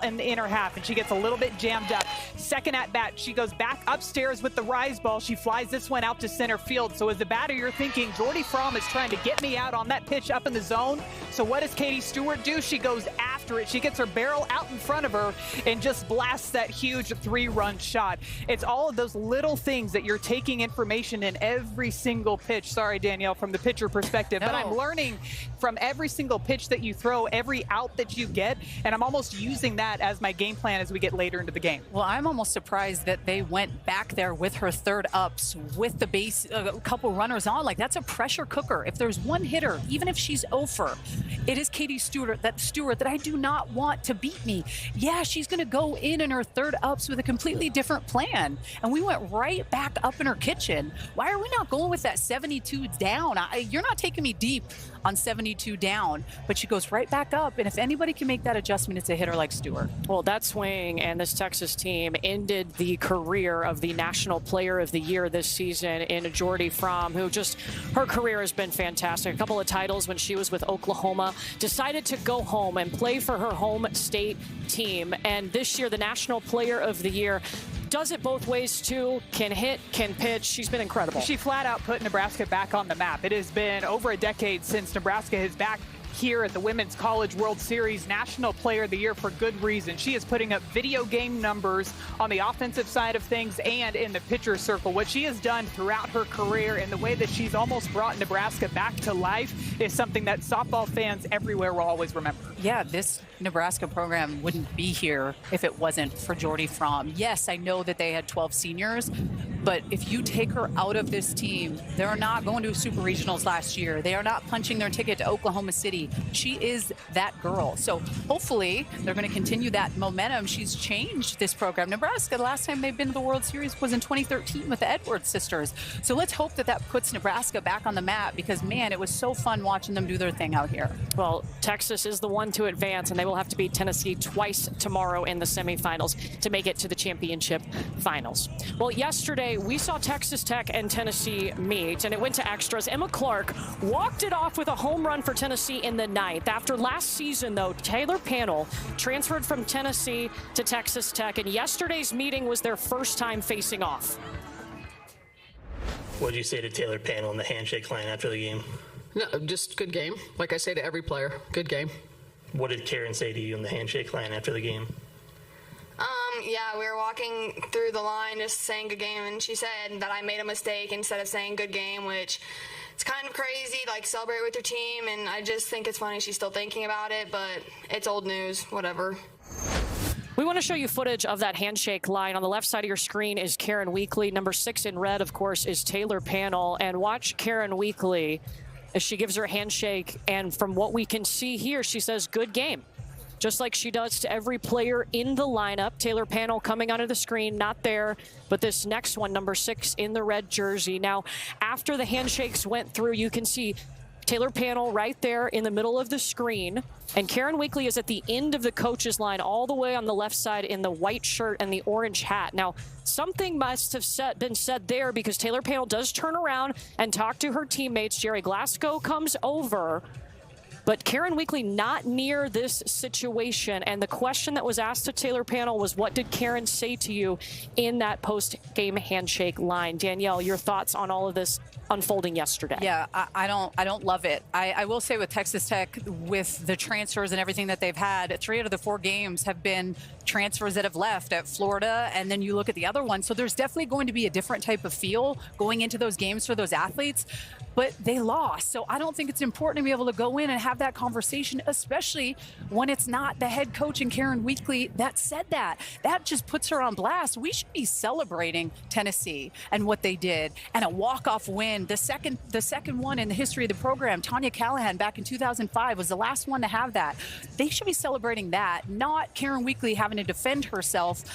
in the inner half, and she gets a little bit jammed up. Second at bat, she goes back upstairs with the rise ball. She flies this one out to center field. So as a batter, you're thinking, Jordy Fromm is trying to get me out on that pitch up in the zone. So what does Katie Stewart do? She goes after it. She gets her barrel out in front of her and just blasts that huge 3-run shot. It's all of those little things that you're taking information in every single pitch. Sorry, Danielle, from the pitcher perspective, but I'm learning from every single pitch that you throw, every out that you get, and I'm almost using that as my game plan as we get later into the game. Well, I'm almost surprised that they went back there with her third ups with the base, a couple runners on. Like, that's a pressure cooker. If there's one hitter, even if she's over, it is Katie Stewart that I do not want to beat me. Yeah, she's going to go in her third ups with a completely different plan. And we went right back up in her kitchen. Why are we not going with that 72 down? You're not taking me deep on 72 down, but she goes right back up. And if anybody can make that adjustment, it's a hitter like Stewart. Well, that swing and this Texas team ended the career of the National Player of the Year this season in Jordy Fromm, who just, her career has been fantastic. A couple of titles when she was with Oklahoma, decided to go home and play for her home state team. And this year, the National Player of the Year, does it both ways too, can hit, can pitch. She's been incredible. She flat out put Nebraska back on the map. It has been over a decade since Nebraska is back here at the Women's College World Series National Player of the Year for good reason. She is putting up video game numbers on the offensive side of things and in the pitcher circle. What she has done throughout her career and the way that she's almost brought Nebraska back to life is something that softball fans everywhere will always remember. Yeah, this Nebraska program wouldn't be here if it wasn't for Jordy Fromm. Yes, I know that they had 12 seniors, but if you take her out of this team, they're not going to Super Regionals last year. They are not punching their ticket to Oklahoma City. She is that girl. So hopefully they're going to continue that momentum. She's changed this program. Nebraska, the last time they've been to the World Series was in 2013 with the Edwards sisters. So let's hope that that puts Nebraska back on the map because, man, it was so fun watching them do their thing out here. Well, Texas is the one to advance, and they will have to beat Tennessee twice tomorrow in the semifinals to make it to the championship finals. Well, yesterday we saw Texas Tech and Tennessee meet, and it went to extras. Emma Clark walked it off with a home run for Tennessee in the ninth. After last season, though, Taylor Panel transferred from Tennessee to Texas Tech, and yesterday's meeting was their first time facing off. What did you say to Taylor Panel in the handshake line after the game? No, just good game. Like I say to every player, good game. What did Karen say to you in the handshake line after the game? Yeah, we were walking through the line just saying good game, and she said that I made a mistake instead of saying good game, which it's kind of crazy, like celebrate with your team, and I just think it's funny she's still thinking about it, but it's old news, whatever. We want to show you footage of that handshake line. On the left side of your screen is Karen Weekly. Number 6 in red, of course, is Taylor Panel. And watch Karen Weekly as she gives her handshake. And from what we can see here, she says, good game. Just like she does to every player in the lineup. Taylor Panel coming onto the screen, not there, but this next one, number 6 in the red jersey. Now, after the handshakes went through, you can see Taylor Panel right there in the middle of the screen. And Karen Weekly is at the end of the coaches line, all the way on the left side in the white shirt and the orange hat. Now, something must have been said there because Taylor Panel does turn around and talk to her teammates. Jerry Glasgow comes over. But Karen Weekly not near this situation. And the question that was asked to Taylor Panel was, what did Karen say to you in that post-game handshake line? Danielle, your thoughts on all of this unfolding yesterday? Yeah, I don't love it. I will say with Texas Tech, with the transfers and everything that they've had, 3 out of the 4 games have been transfers that have left at Florida, and then you look at the other one. So there's definitely going to be a different type of feel going into those games for those athletes. But they lost. So I don't think it's important to be able to go in and have that conversation, especially when it's not the head coach and Karen Weekly that said that. That just puts her on blast. We should be celebrating Tennessee and what they did, and a walk-off win. The second one in the history of the program, Tanya Callahan back in 2005 was the last one to have that. They should be celebrating that, not Karen Weekly having to defend herself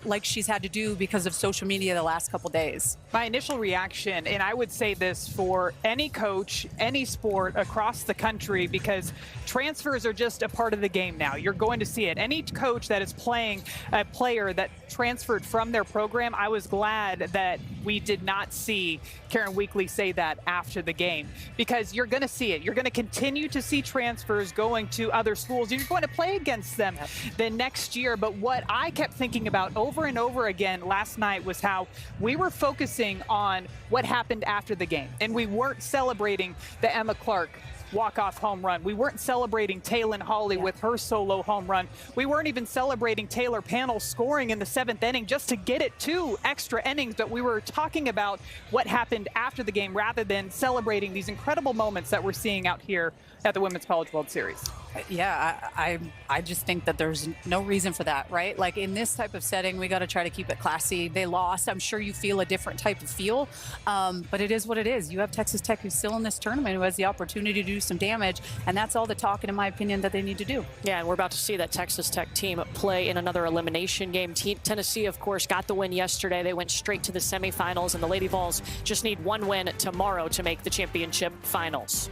like she's had to do because of social media the last couple days. My initial reaction, and I would say this for any coach, any sport across the country, because transfers are just a part of the game now. You're going to see it. Any coach that is playing a player that transferred from their program, I was glad that we did not see Karen Weekly say that after the game, because you're going to see it. You're going to continue to see transfers going to other schools. You're going to play against them the next year. But what I kept thinking about over and over again last night was how we were focusing on what happened after the game, and we weren't celebrating the Emma Clark walk-off home run. We weren't celebrating Taylin Hawley with her solo home run. We weren't even celebrating Taylor Panel scoring in the 7th inning just to get it 2 extra innings, but we were talking about what happened after the game rather than celebrating these incredible moments that we're seeing out here at the Women's College World Series. Yeah, I just think that there's no reason for that, right? Like in this type of setting, we got to try to keep it classy. They lost. I'm sure you feel a different type of feel, but it is what it is. You have Texas Tech who's still in this tournament, who has the opportunity to do some damage, and that's all the talking, in my opinion, that they need to do. Yeah, and we're about to see that Texas Tech team play in another elimination game. Tennessee, of course, got the win yesterday. They went straight to the semifinals, and the Lady Vols just need one win tomorrow to make the championship finals.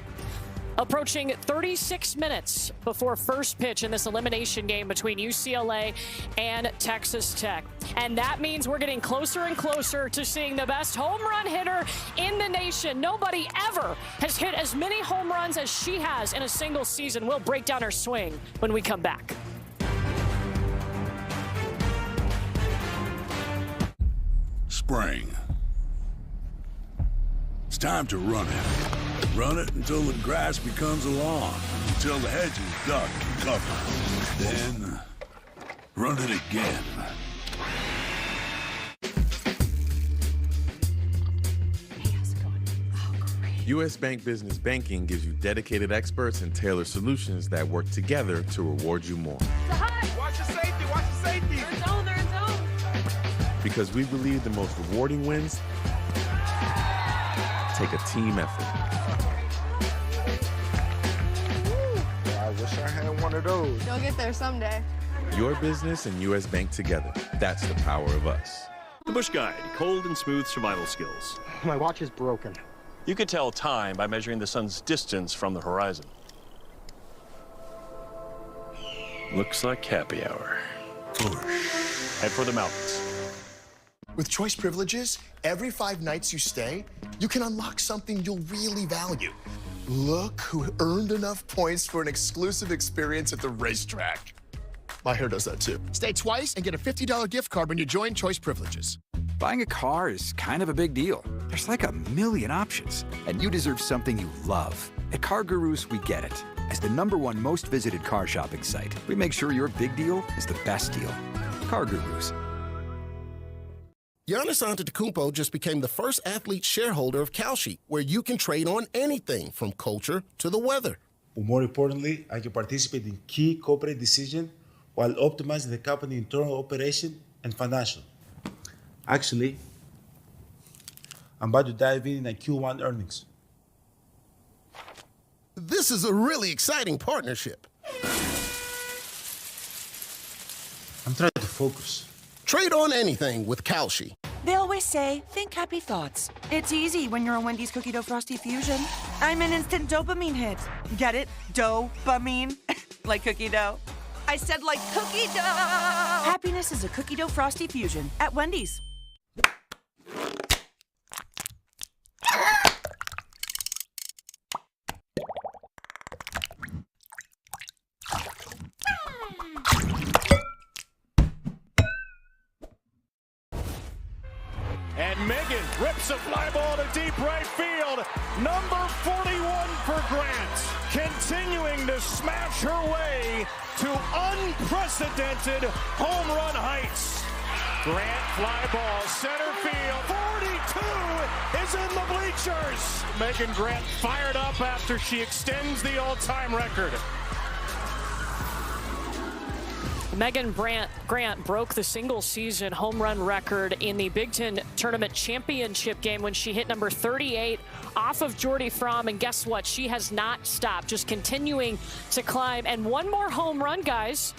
Approaching 36 minutes before first pitch in this elimination game between UCLA and Texas Tech. And that means we're getting closer and closer to seeing the best home run hitter in the nation. Nobody ever has hit as many home runs as she has in a single season. We'll break down her swing when we come back. Spring. It's time to run it. Run it until the grass becomes a lawn, until the hedge is dug and covered. Then, run it again. U.S. Bank Business Banking gives you dedicated experts and tailored solutions that work together to reward you more. Watch your safety, watch your safety. They're in zone, they're in zone. Because we believe the most rewarding wins take a team effort. I wish I had one of those. You'll get there someday. Your business and U.S. Bank together. That's the power of us. The Bush Guide, cold and smooth survival skills. My watch is broken. You could tell time by measuring the sun's distance from the horizon. Looks like happy hour. Head for the mountains. With Choice Privileges, every 5 nights you stay, you can unlock something you'll really value. Look who earned enough points for an exclusive experience at the racetrack. My hair does that too. Stay twice and get a $50 gift card when you join Choice Privileges. Buying a car is kind of a big deal. There's like a million options, and you deserve something you love. At Car Gurus, we get it. As the #1 most visited car shopping site, we make sure your big deal is the best deal. Car Gurus. Giannis Antetokounmpo just became the first athlete shareholder of Kalshi, where you can trade on anything from culture to the weather. But more importantly, I can participate in key corporate decisions while optimizing the company's internal operation and financial. Actually, I'm about to dive in Q1 earnings. This is a really exciting partnership. I'm trying to focus. Trade on anything with Kalshi. They always say, think happy thoughts. It's easy when you're on Wendy's Cookie Dough Frosty Fusion. I'm an instant dopamine hit. Get it? Dopamine? Like cookie dough. I said like cookie dough! Happiness is a Cookie Dough Frosty Fusion at Wendy's. And Megan rips a fly ball to deep right field. Number 41 for Grant, continuing to smash her way to unprecedented home run heights. Grant fly ball, center field, 42 is in the bleachers. Megan Grant fired up after she extends the all-time record. Megan Grant broke the single-season home run record in the Big Ten Tournament Championship game when she hit number 38 off of Jordy Fromm. And guess what? She has not stopped, just continuing to climb. And one more home run, guys,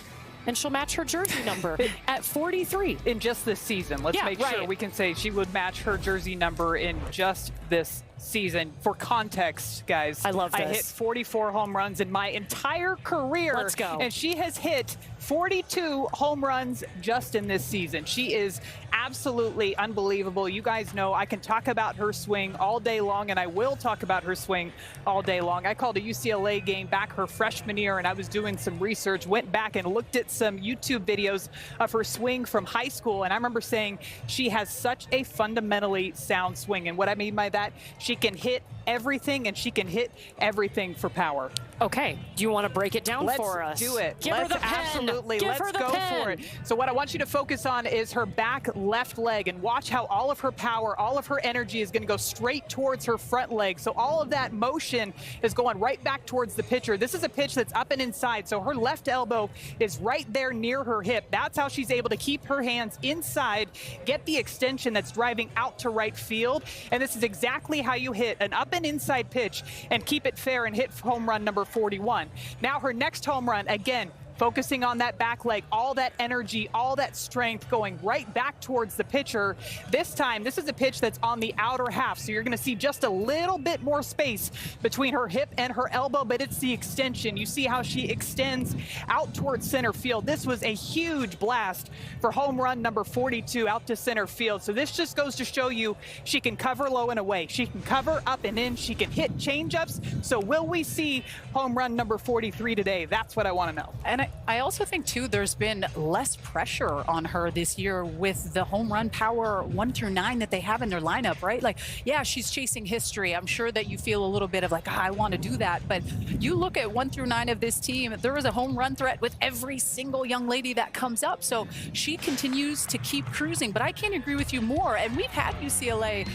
and she'll match her jersey number at 43. In just this season. Let's make sure we can say she would match her jersey number in just this season. For context, guys, I love this. I hit 44 home runs in my entire career. Let's go. And she has hit 42 home runs just in this season. She is absolutely unbelievable. You guys know I can talk about her swing all day long, and I will talk about her swing all day long. I called a UCLA game back her freshman year, and I was doing some research, went back and looked at some YouTube videos of her swing from high school, and I remember saying she has such a fundamentally sound swing. And what I mean by that, she can hit everything, and she can hit everything for power. Okay, do you want to break it down for us? Let's do it. Give her the pen. Absolutely. Give Let's her the go pen. for it. So what I want you to focus on is her back left leg, and watch how all of her power, all of her energy is going to go straight towards her front leg. So all of that motion is going right back towards the pitcher. This is a pitch that's up and inside, so her left elbow is right there near her hip. That's how she's able to keep her hands inside, get the extension that's driving out to right field, and this is exactly how you hit an up and inside pitch and keep it fair and hit home run number 41. Now her next home run, again, focusing on that back leg, all that energy, all that strength going right back towards the pitcher. This time, this is a pitch that's on the outer half, so you're going to see just a little bit more space between her hip and her elbow, but it's the extension. You see how she extends out towards center field. This was a huge blast for home run number 42 out to center field. So this just goes to show you she can cover low and away. She can cover up and in. She can hit changeups. So will we see home run number 43 today? That's what I want to know. And I also think, too, there's been less pressure on her this year with the home run power 1 through 9 that they have in their lineup, right? Like, yeah, she's chasing history. I'm sure that you feel a little bit of like, I want to do that. But you look at 1 through 9 of this team, there is a home run threat with every single young lady that comes up. So she continues to keep cruising. But I can't agree with you more. And we've had UCLA,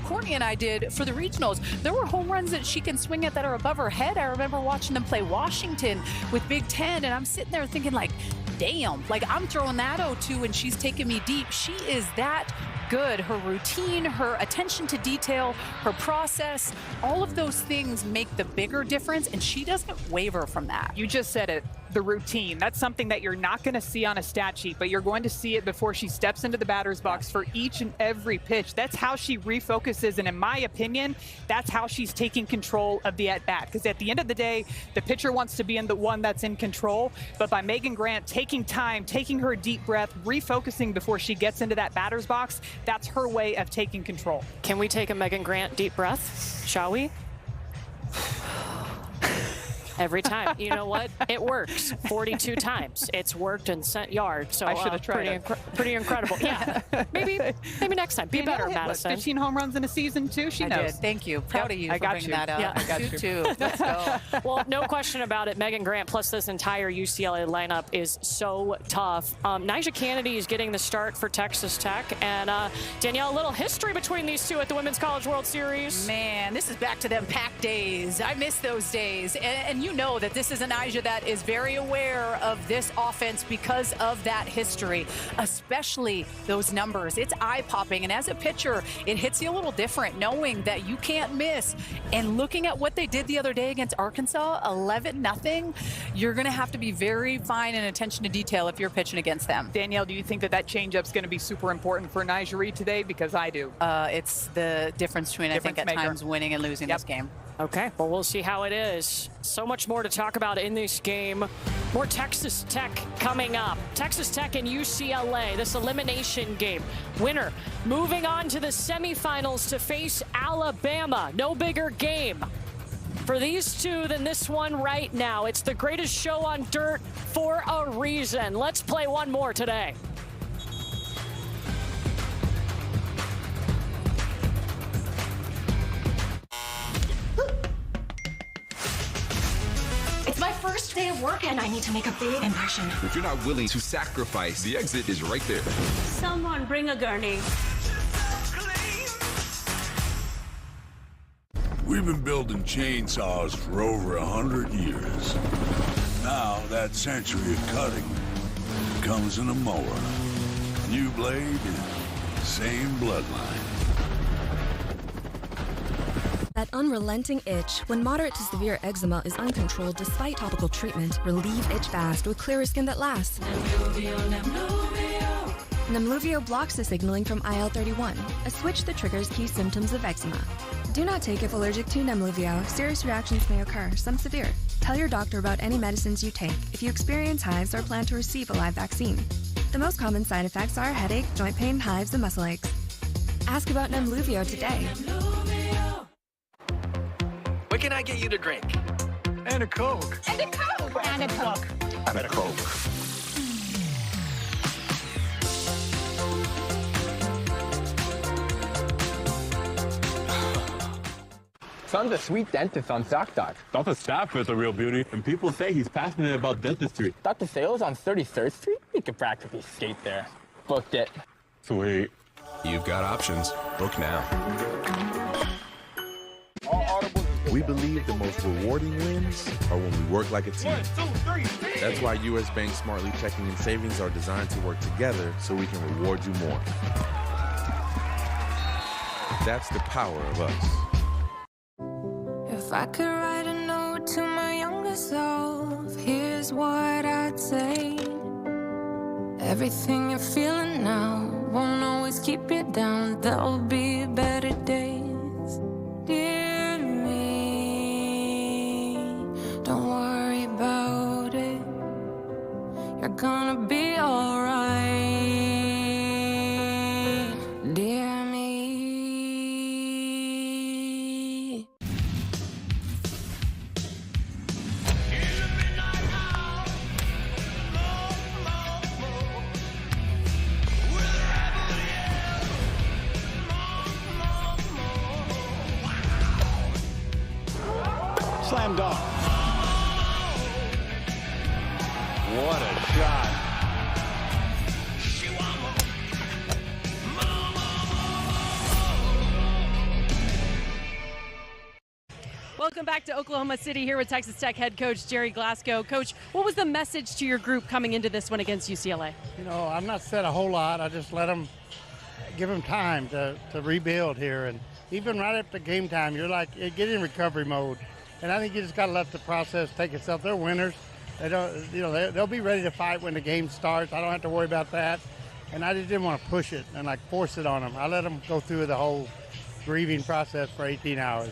Courtney and I did, for the regionals. There were home runs that she can swing at that are above her head. I remember watching them play Washington with Big Ten, and I'm sitting there thinking like, damn, like I'm throwing that 0-2 and she's taking me deep. She is that good. Her routine, her attention to detail, her process, all of those things make the bigger difference, and she doesn't waver from that. You just said it. The routine. That's something that you're not going to see on a stat sheet, but you're going to see it before she steps into the batter's box for each and every pitch. That's how she refocuses, and in my opinion, that's how she's taking control of the at-bat. Because at the end of the day, the pitcher wants to be in the one that's in control, but by Megan Grant taking time, taking her deep breath, refocusing before she gets into that batter's box, that's her way of taking control. Can we take a Megan Grant deep breath? Shall we? Every time. You know what? It works 42 times. It's worked and sent yards. So I should have tried pretty incredible. Yeah. Maybe next time. Be better, Madison. 15 home runs in a season too. She knows. I did. Thank you. Proud of you for bringing that up. Yeah. I got you. 2-2. Let's go. Well, no question about it. Megan Grant plus this entire UCLA lineup is so tough. Nyjah Kennedy is getting the start for Texas Tech. And Danielle, a little history between these two at the Women's College World Series. Man, this is back to them pack days. I miss those days. And you know that this is a Nyjah that is very aware of this offense because of that history, especially those numbers. It's eye-popping, and as a pitcher, it hits you a little different knowing that you can't miss. And looking at what they did the other day against Arkansas, 11-0, you're going to have to be very fine and attention to detail if you're pitching against them. Danielle, do you think that up's going to be super important for Nyjah Reed today? Because I do. It's the difference between, I think, at times winning and losing this game. Okay, well, we'll see how it is. So much more to talk about in this game. More Texas Tech coming up. Texas Tech and UCLA, this elimination game. Winner moving on to the semifinals to face Alabama. No bigger game for these two than this one right now. It's the greatest show on dirt for a reason. Let's play one more today. It's my first day of work and I need to make a big impression. If you're not willing to sacrifice, the exit is right there. Someone bring a gurney. We've been building chainsaws for over 100 years. Now that century of cutting comes in a mower. New blade, same bloodline. That unrelenting itch when moderate to severe eczema is uncontrolled despite topical treatment. Relieve itch fast with clearer skin that lasts. Nemluvio blocks the signaling from IL-31, a switch that triggers key symptoms of eczema. Do not take if allergic to Nemluvio. Serious reactions may occur, some severe. Tell your doctor about any medicines you take if you experience hives or plan to receive a live vaccine. The most common side effects are headache, joint pain, hives, and muscle aches. Ask about Nemluvio today. What can I get you to drink? And a Coke. And a Coke. And a Coke. And a Coke. Son's a sweet dentist on ZocDoc. Dr. Stafford's a real beauty, and people say he's passionate about dentistry. Dr. Sales on 33rd Street? We could practically skate there. Booked it. Sweet. You've got options. Book now. We believe the most rewarding wins are when we work like a team. 1, 2, 3. That's why U.S. Bank Smartly Checking and Savings are designed to work together so we can reward you more. That's the power of us. If I could write a note to my younger self, here's what I'd say. Everything you're feeling now won't always keep you down. There'll be better days. Dear me, don't worry about it. You're gonna be alright. Dear me. Slam dunk. What a shot. Welcome back to Oklahoma City here with Texas Tech head coach Jerry Glasgow. Coach, what was the message to your group coming into this one against UCLA? You know, I've not said a whole lot. I just give them time to rebuild here. And even right after game time, you're like, get in recovery mode. And I think you just got to let the process take itself. They're winners. They don't, you know, they'll be ready to fight when the game starts. I don't have to worry about that. And I just didn't want to push it and like force it on them. I let them go through the whole grieving process for 18 hours.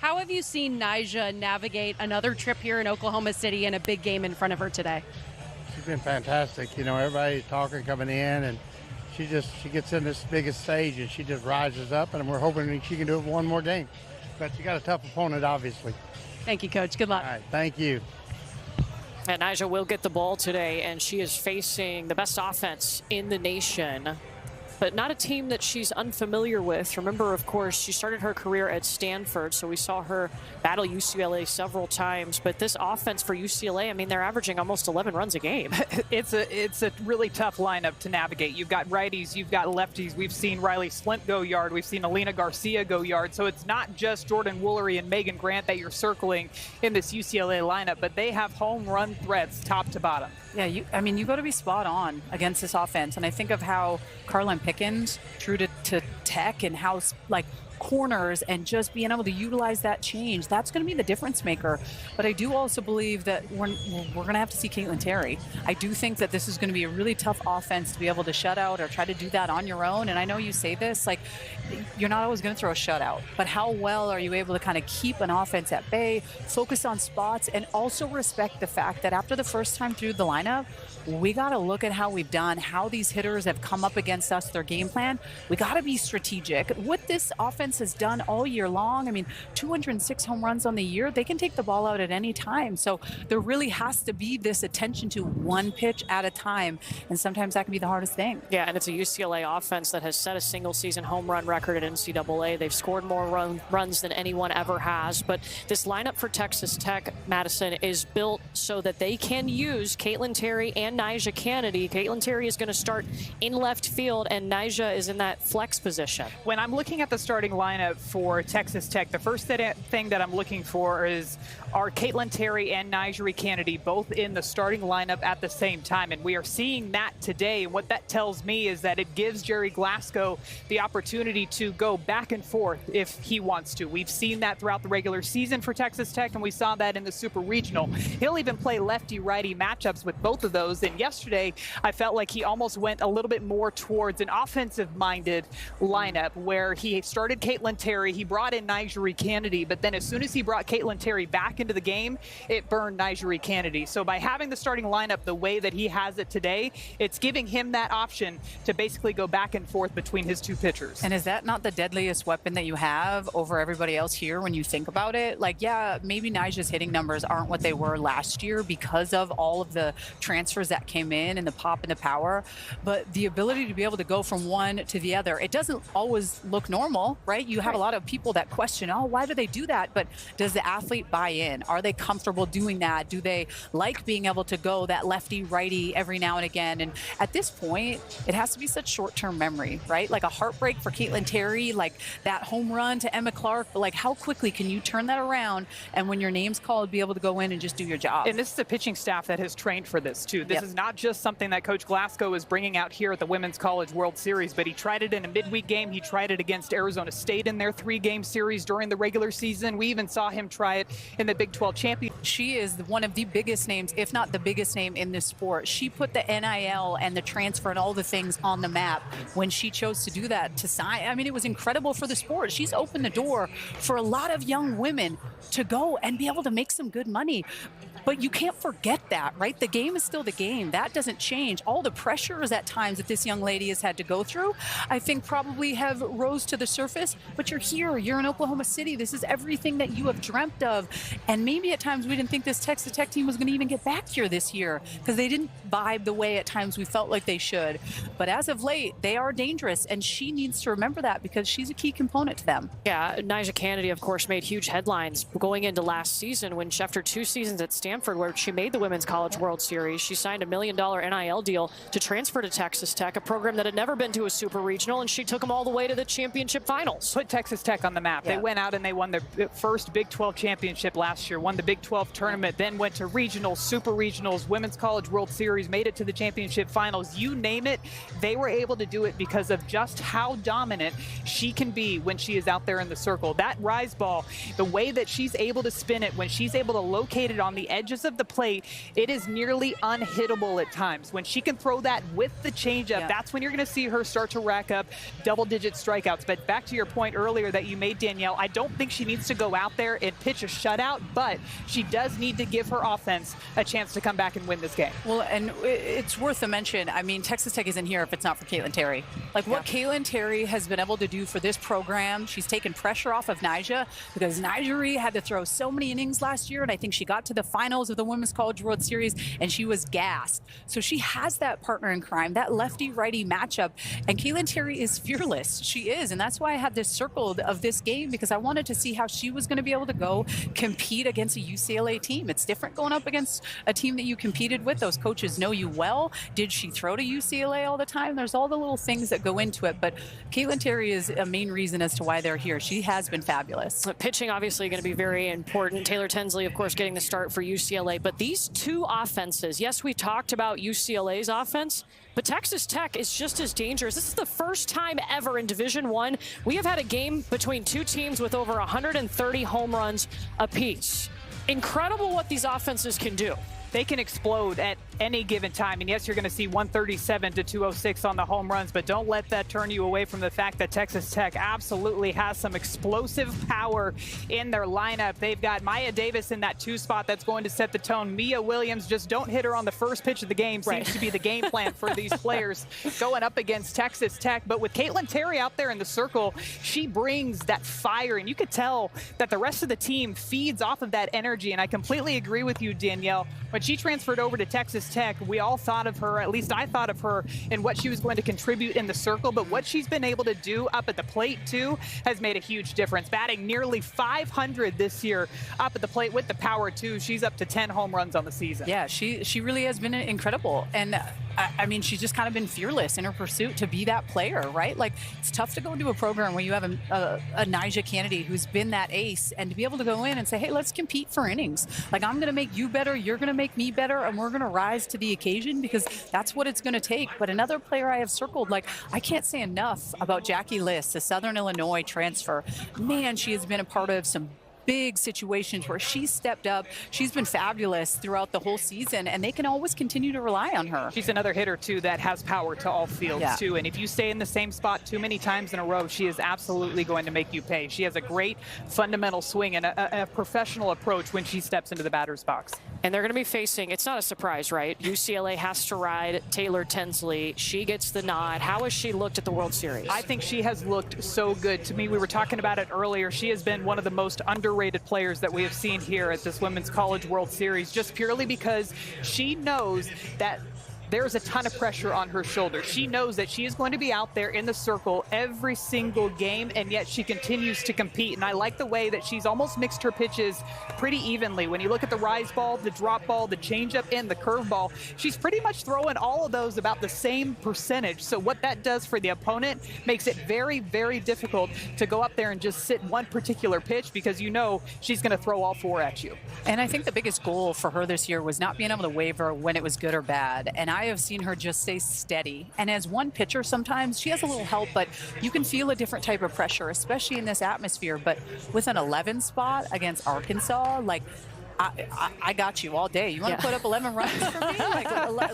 How have you seen Nyjah navigate another trip here in Oklahoma City and a big game in front of her today? She's been fantastic. You know, everybody's talking coming in, and she gets in this biggest stage and she just rises up, and we're hoping she can do it one more game. But she got a tough opponent, obviously. Thank you, Coach. Good luck. All right, thank you. And Nyjah will get the ball today, and she is facing the best offense in the nation, but not a team that she's unfamiliar with. Remember, of course, she started her career at Stanford, so we saw her battle UCLA several times. But this offense for UCLA, I mean, they're averaging almost 11 runs a game. It's a really tough lineup to navigate. You've got righties, you've got lefties. We've seen Riley Slint go yard. We've seen Alina Garcia go yard. So it's not just Jordan Woolery and Megan Grant that you're circling in this UCLA lineup, but they have home run threats top to bottom. Yeah, you got to be spot on against this offense. And I think of how Carlin Pickens, true to Tech, and how, like, corners and just being able to utilize that change, that's going to be the difference maker. But I do also believe that we're going to have to see Caitlin Terry. I do think that this is going to be a really tough offense to be able to shut out or try to do that on your own. And I know you say this, like, you're not always going to throw a shutout, but how well are you able to kind of keep an offense at bay, focus on spots, and also respect the fact that after the first time through the lineup, we got to look at how we've done, how these hitters have come up against us, their game plan. We got to be strategic. What this offense has done all year long, I mean, 206 home runs on the year, they can take the ball out at any time. So there really has to be this attention to one pitch at a time, and sometimes that can be the hardest thing. Yeah, and it's a UCLA offense that has set a single-season home run record at NCAA. They've scored more runs than anyone ever has. But this lineup for Texas Tech, Madison, is built so that they can use Caitlin Terry and Nyjah Kennedy. Caitlin Terry is going to start in left field, and Nyjah is in that flex position. When I'm looking at the starting lineup for Texas Tech, the first thing that I'm looking for is are Caitlin Terry and Nigeri Kennedy both in the starting lineup at the same time? And we are seeing that today. And what that tells me is that it gives Jerry Glasgow the opportunity to go back and forth if he wants to. We've seen that throughout the regular season for Texas Tech, and we saw that in the Super Regional. He'll even play lefty-righty matchups with both of those. And yesterday, I felt like he almost went a little bit more towards an offensive-minded lineup where he started Caitlin Terry, he brought in Nigeri Kennedy, but then as soon as he brought Caitlin Terry back into the game, it burned Nigeri Kennedy. So by having the starting lineup the way that he has it today, it's giving him that option to basically go back and forth between his two pitchers. And is that not the deadliest weapon that you have over everybody else here when you think about it? Like, yeah, maybe Nigel's hitting numbers aren't what they were last year because of all of the transfers that came in and the pop and the power, but the ability to be able to go from one to the other, it doesn't always look normal, right? You have a lot of people that question, oh, why do they do that? But does the athlete buy in? Are they comfortable doing that? Do they like being able to go that lefty righty every now and again? And at this point, it has to be such short-term memory, right? Like a heartbreak for Caitlin Terry, like that home run to Emma Clark, but like how quickly can you turn that around and when your name's called, be able to go in and just do your job? And this is a pitching staff that has trained for this too. This is not just something that Coach Glasgow is bringing out here at the Women's College World Series, but he tried it in a midweek game. He tried it against Arizona State in their 3-game series during the regular season. We even saw him try it in the Big 12 championship. She is one of the biggest names, if not the biggest name in this sport. She put the NIL and the transfer and all the things on the map when she chose to do that, to sign. I mean, it was incredible for the sport. She's opened the door for a lot of young women to go and be able to make some good money. But you can't forget that, right? The game is still the game. That doesn't change. All the pressures at times that this young lady has had to go through, I think probably have rose to the surface. But you're here. You're in Oklahoma City. This is everything that you have dreamt of. And maybe at times we didn't think this Texas Tech team was going to even get back here this year because they didn't vibe the way at times we felt like they should. But as of late, they are dangerous. And she needs to remember that because she's a key component to them. Yeah, Nigeri Kennedy, of course, made huge headlines going into last season when after 2 seasons at Stanford where she made the Women's College World Series, she signed a $1 million NIL deal to transfer to Texas Tech, a program that had never been to a Super Regional, and she took them all the way to the championship finals. Put Texas Tech on the map. Yeah. They went out and they won their first Big 12 championship last year, won the Big 12 tournament, then went to regionals, Super Regionals, Women's College World Series, made it to the championship finals. You name it, they were able to do it because of just how dominant she can be when she is out there in the circle. That rise ball, the way that she's able to spin it, when she's able to locate it on the edges of the plate, it is nearly unhittable at times. When she can throw that with the changeup, that's when you're going to see her start to rack up double-digit strikeouts. But back to your point earlier that you made, Danielle, I don't think she needs to go out there and pitch a shutout, but she does need to give her offense a chance to come back and win this game. Well, and it's worth a mention. I mean, Texas Tech isn't here if it's not for Caitlin Terry. Like what Caitlin Terry has been able to do for this program, she's taken pressure off of Nija because Nigeri had to throw so many innings last year, and I think she got to the finals of the Women's College World Series, and she was gassed. So she has that partner in crime, that lefty-righty matchup, and Caitlin Terry is fearless. She is, and that's why I had this circled of this game because I wanted to see how she was going to be able to go compete against a UCLA team. It's different going up against a team that you competed with. Those coaches know you well. Did she throw to UCLA all the time? There's all the little things that go into it, but Caitlin Terry is a main reason as to why they're here. She has been fabulous. Pitching obviously going to be very important. Taylor Tinsley, of course, getting the start for UCLA, but these two offenses, yes, we talked about UCLA's offense, but Texas Tech is just as dangerous. This is the first time ever in Division I we have had a game between two teams with over 130 home runs apiece. Incredible what these offenses can do. They can explode at any given time. And yes, you're going to see 137 to 206 on the home runs, but don't let that turn you away from the fact that Texas Tech absolutely has some explosive power in their lineup. They've got Maya Davis in that 2 spot that's going to set the tone. Mia Williams, just don't hit her on the first pitch of the game, seems to be the game plan for these players going up against Texas Tech. But with Caitlin Terry out there in the circle, she brings that fire, and you could tell that the rest of the team feeds off of that energy. And I completely agree with you, Danielle. When she transferred over to Texas Tech, we all thought of her, at least I thought of her, and what she was going to contribute in the circle. But what she's been able to do up at the plate, too, has made a huge difference. Batting nearly 500 this year up at the plate with the power, too. She's up to 10 home runs on the season. Yeah, she really has been incredible. And I mean, she's just kind of been fearless in her pursuit to be that player, right? Like, it's tough to go into a program where you have a Nyjah Kennedy who's been that ace, and to be able to go in and say, hey, let's compete for innings. Like, I'm going to make you better, you're going to make me better, and we're going to rise to the occasion, because that's what it's going to take. But another player I have circled, like, I can't say enough about Jackie Liss, the Southern Illinois transfer. Man, she has been a part of some big situations where she stepped up. She's been fabulous throughout the whole season, and they can always continue to rely on her. She's another hitter, too, that has power to all fields, too. And if you stay in the same spot too many times in a row, she is absolutely going to make you pay. She has a great fundamental swing and a professional approach when she steps into the batter's box. And they're going to be facing, it's not a surprise, right? UCLA has to ride Taylor Tinsley. She gets the nod. How has she looked at the World Series? I think she has looked so good. To me, we were talking about it earlier. She has been one of the most underrated players that we have seen here at this Women's College World Series, just purely because she knows that there's a ton of pressure on her shoulders. She knows that she is going to be out there in the circle every single game, and yet she continues to compete. And I like the way that she's almost mixed her pitches pretty evenly. When you look at the rise ball, the drop ball, the changeup, and the curveball, she's pretty much throwing all of those about the same percentage. So what that does for the opponent makes it very, very difficult to go up there and just sit one particular pitch, because you know she's going to throw all four at you. And I think the biggest goal for her this year was not being able to waver when it was good or bad. And I have seen her just stay steady. And as one pitcher, sometimes she has a little help, but you can feel a different type of pressure, especially in this atmosphere. But with an 11 spot against Arkansas, like, I got you all day. You want to put up 11 runs for me? Like,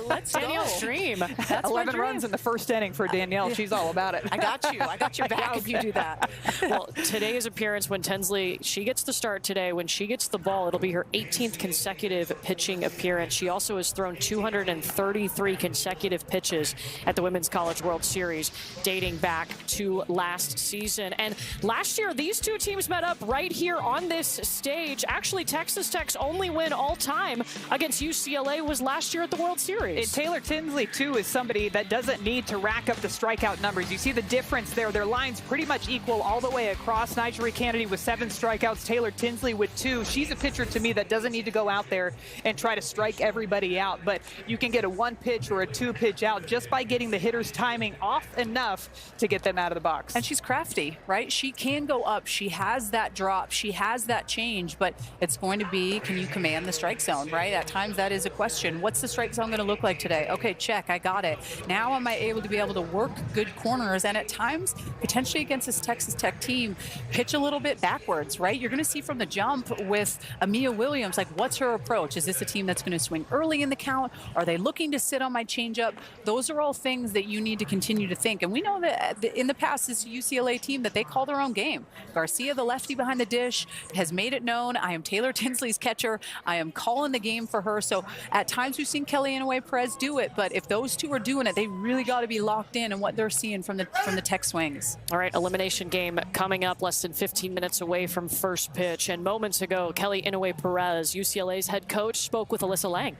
let's Danielle's go. dream. That's 11 runs in the first inning for Danielle. She's all about it. I got you. I got your back if you do that. Well, today's appearance, when Tinsley, she gets the start today. When she gets the ball, it'll be her 18th consecutive pitching appearance. She also has thrown 233 consecutive pitches at the Women's College World Series, dating back to last season. And last year, these two teams met up right here on this stage. Actually, Texas Tech's only win all time against UCLA was last year at the World Series. And Taylor Tinsley, too, is somebody that doesn't need to rack up the strikeout numbers. You see the difference there. Their lines pretty much equal all the way across. Nyjah Kennedy with 7 strikeouts, Taylor Tinsley with 2. She's a pitcher to me that doesn't need to go out there and try to strike everybody out, but you can get a 1 pitch or a 2 pitch out just by getting the hitter's timing off enough to get them out of the box. And she's crafty, right? She can go up. She has that drop. She has that change, but it's going to be, can you command the strike zone, right? At times that is a question. What's the strike zone going to look like today? Okay, check, I got it. Now am I able to be able to work good corners, and at times, potentially against this Texas Tech team, pitch a little bit backwards, right? You're going to see from the jump with Amia Williams, like, what's her approach? Is this a team that's going to swing early in the count? Are they looking to sit on my changeup? Those are all things that you need to continue to think. And we know that in the past, this UCLA team, that they call their own game. Garcia, the lefty behind the dish, has made it known. I am Taylor Tinsley's catcher. I am calling the game for her. So at times we've seen Kelly Inouye Perez do it, but if those two are doing it, they really got to be locked in what they're seeing from the Tech swings. All right, elimination game coming up less than 15 minutes away from first pitch. And moments ago, Kelly Inouye Perez, UCLA's head coach, spoke with Alyssa Lang.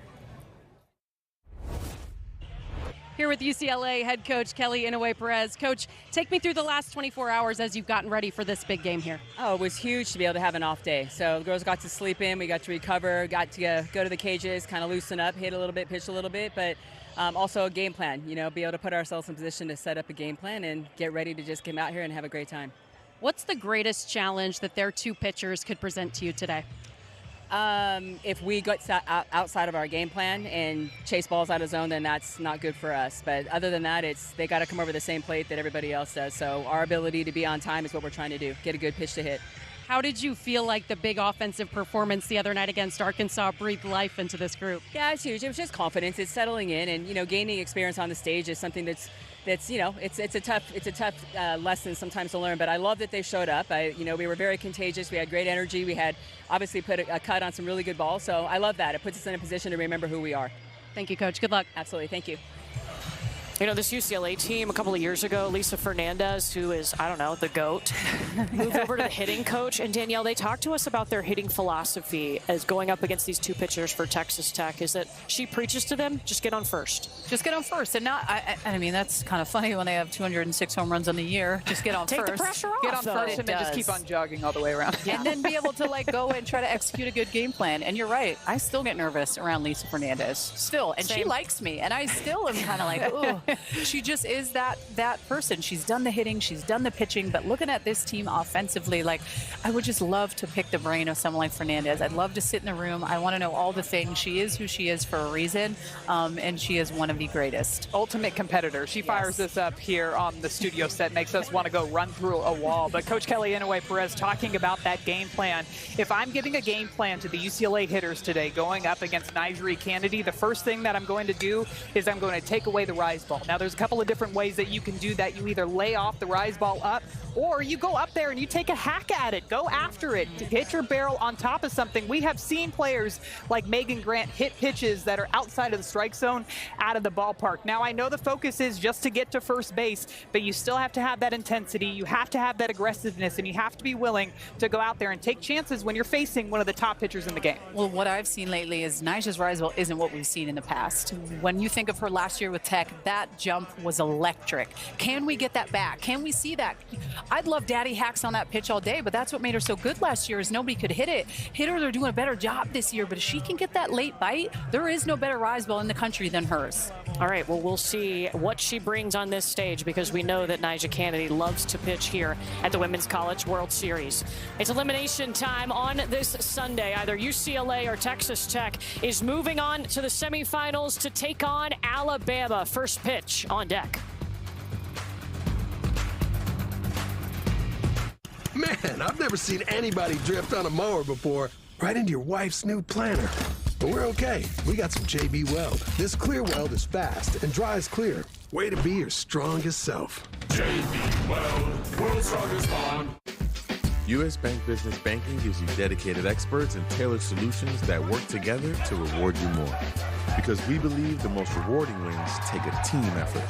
Here with UCLA head coach Kelly Inouye Perez. Coach, take me through the last 24 hours as you've gotten ready for this big game here. Oh, it was huge to be able to have an off day. So the girls got to sleep in, we got to recover, got to go to the cages, kind of loosen up, hit a little bit, pitch a little bit, but also a game plan, you know, be able to put ourselves in position to set up a game plan and get ready to just come out here and have a great time. What's the greatest challenge that their two pitchers could present to you today? If we got outside of our game plan and chase balls out of zone, then that's not good for us. But other than that, they got to come over the same plate that everybody else does. So our ability to be on time is what we're trying to do, get a good pitch to hit. How did you feel like the big offensive performance the other night against Arkansas breathed life into this group? Yeah, it's huge. It was just confidence. It's settling in, and you know, gaining experience on the stage is something that's you know, it's a tough lesson sometimes to learn. But I love that they showed up. You know, we were very contagious. We had great energy. We had obviously put a cut on some really good balls. So I love that. It puts us in a position to remember who we are. Thank you, Coach. Good luck. Absolutely. Thank you. You know, this UCLA team a couple of years ago, Lisa Fernandez, who is, I don't know, the GOAT, moved over to the hitting coach. And Danielle, they talked to us about their hitting philosophy as going up against these two pitchers for Texas Tech, is that she preaches to them, just get on first. Just get on first. And not, I mean, that's kind of funny when they have 206 home runs in a year. Just get on Take first. the pressure off. Get on first and then just keep on jogging all the way around. And then be able to like go and try to execute a good game plan. And you're right. I still get nervous around Lisa Fernandez. Still. And she likes me. And I still am kind of like, oh, she just is that person. She's done the hitting, she's done the pitching, but looking at this team offensively, like I would just love to pick the brain of someone like Fernandez. I'd love to sit in the room. I want to know all the things. She is who she is for a reason, and she is one of the greatest. Ultimate competitor. She fires us up here on the studio set, makes us want to go run through a wall. But Coach Kelly Inouye Perez talking about that game plan. If I'm giving a game plan to the UCLA hitters today going up against Nyjari Kennedy, the first thing that I'm going to do is I'm going to take away the rise ball. Now, there's a couple of different ways that you can do that. You either lay off the rise ball up, or you go up there and you take a hack at it. Go after it. Hit your barrel on top of something. We have seen players like Megan Grant hit pitches that are outside of the strike zone, out of the ballpark. Now, I know the focus is just to get to first base, but you still have to have that intensity. You have to have that aggressiveness, and you have to be willing to go out there and take chances when you're facing one of the top pitchers in the game. Well, what I've seen lately is Nyjah's rise ball isn't what we've seen in the past. When you think of her last year with Tech, that jump was electric. Can we get that back? Can we see that? I'd love daddy hacks on that pitch all day, but that's what made her so good last year is nobody could hit it. Hitters are doing a better job this year, but if she can get that late bite, there is no better rise ball in the country than hers. All right, well, we'll see what she brings on this stage because we know that Nyjah Kennedy loves to pitch here at the Women's College World Series. It's elimination time on this Sunday. Either UCLA or Texas Tech is moving on to the semifinals to take on Alabama. First pitch on deck. Man, I've never seen anybody drift on a mower before. Right into your wife's new planter. But we're okay. We got some JB Weld. This clear weld is fast and dries clear. Way to be your strongest self. JB Weld, world's strongest bond. U.S. Bank Business Banking gives you dedicated experts and tailored solutions that work together to reward you more. Because we believe the most rewarding wins take a team effort.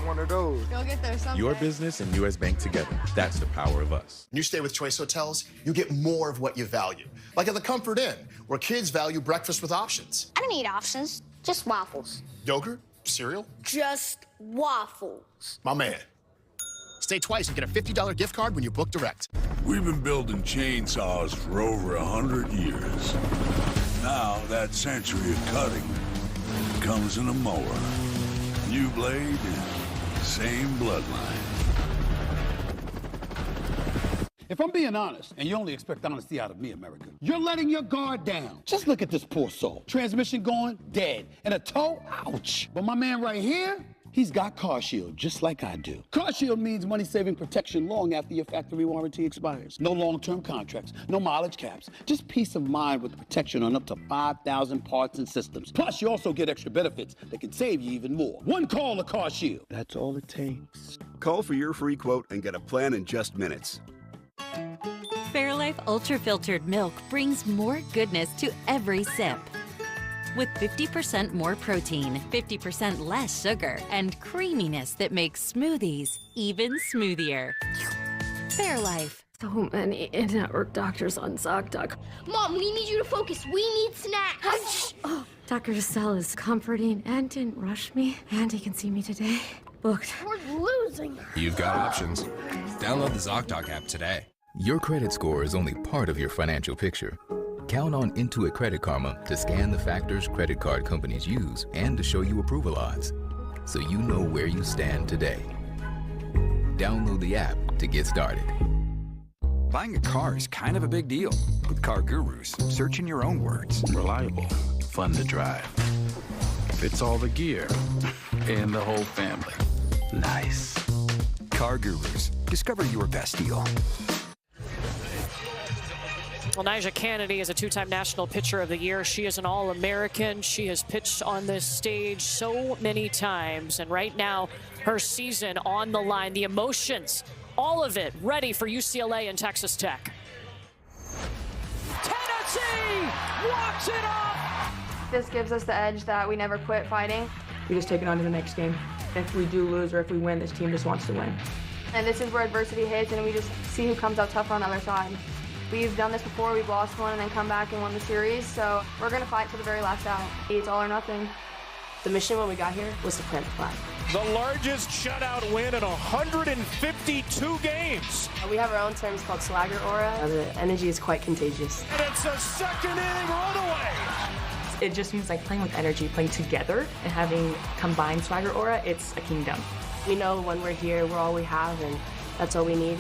One of those. You'll get there someday. Your business and U.S. Bank together. That's the power of us. When you stay with Choice Hotels, you get more of what you value. Like at the Comfort Inn, where kids value breakfast with options. I don't need options, just waffles. Yogurt? Cereal? Just waffles. My man. Stay twice and get a $50 gift card when you book direct. We've been building chainsaws for over 100 years. Now that century of cutting comes in a mower. New blade, same bloodline. If I'm being honest, and you only expect honesty out of me, America, you're letting your guard down. Just look at this poor soul. Transmission going, dead. And a toe, ouch. But my man right here, he's got Car Shield, just like I do. Car Shield means money-saving protection long after your factory warranty expires. No long-term contracts, no mileage caps, just peace of mind with protection on up to 5,000 parts and systems. Plus, you also get extra benefits that can save you even more. One call to Car Shield. That's all it takes. Call for your free quote and get a plan in just minutes. Fairlife Ultra Filtered Milk brings more goodness to every sip. With 50% more protein, 50% less sugar, and creaminess that makes smoothies even smoothier. Fairlife. So many in-network doctors on ZocDoc. Mom, we need you to focus. We need snacks. Dr. DeSalle is comforting and didn't rush me, and he can see me today. Booked. We're losing. You've got options. Download the ZocDoc app today. Your credit score is only part of your financial picture. Count on Intuit Credit Karma to scan the factors credit card companies use and to show you approval odds, so you know where you stand today. Download the app to get started. Buying a car is kind of a big deal. With Car Gurus, search in your own words. Reliable, fun to drive. Fits all the gear and the whole family. Nice. Car Gurus. Discover your best deal. Well, Nyjah Kennedy is a two-time National Pitcher of the Year. She is an All-American. She has pitched on this stage so many times. And right now, her season on the line, the emotions, all of it ready for UCLA and Texas Tech. Tennessee walks it off. This gives us the edge that we never quit fighting. We just take it on to the next game. If we do lose or if we win, this team just wants to win. And this is where adversity hits, and we just see who comes out tougher on the other side. We've done this before. We've lost one and then come back and won the series, so we're going to fight to the very last out. It's all or nothing. The mission when we got here was to plant the flag. The largest shutout win in 152 games. We have our own terms called swagger aura. The energy is quite contagious. And it's a second inning runaway. It just means like playing with energy, playing together, and having combined swagger aura, it's a kingdom. We know when we're here, we're all we have, and that's all we need.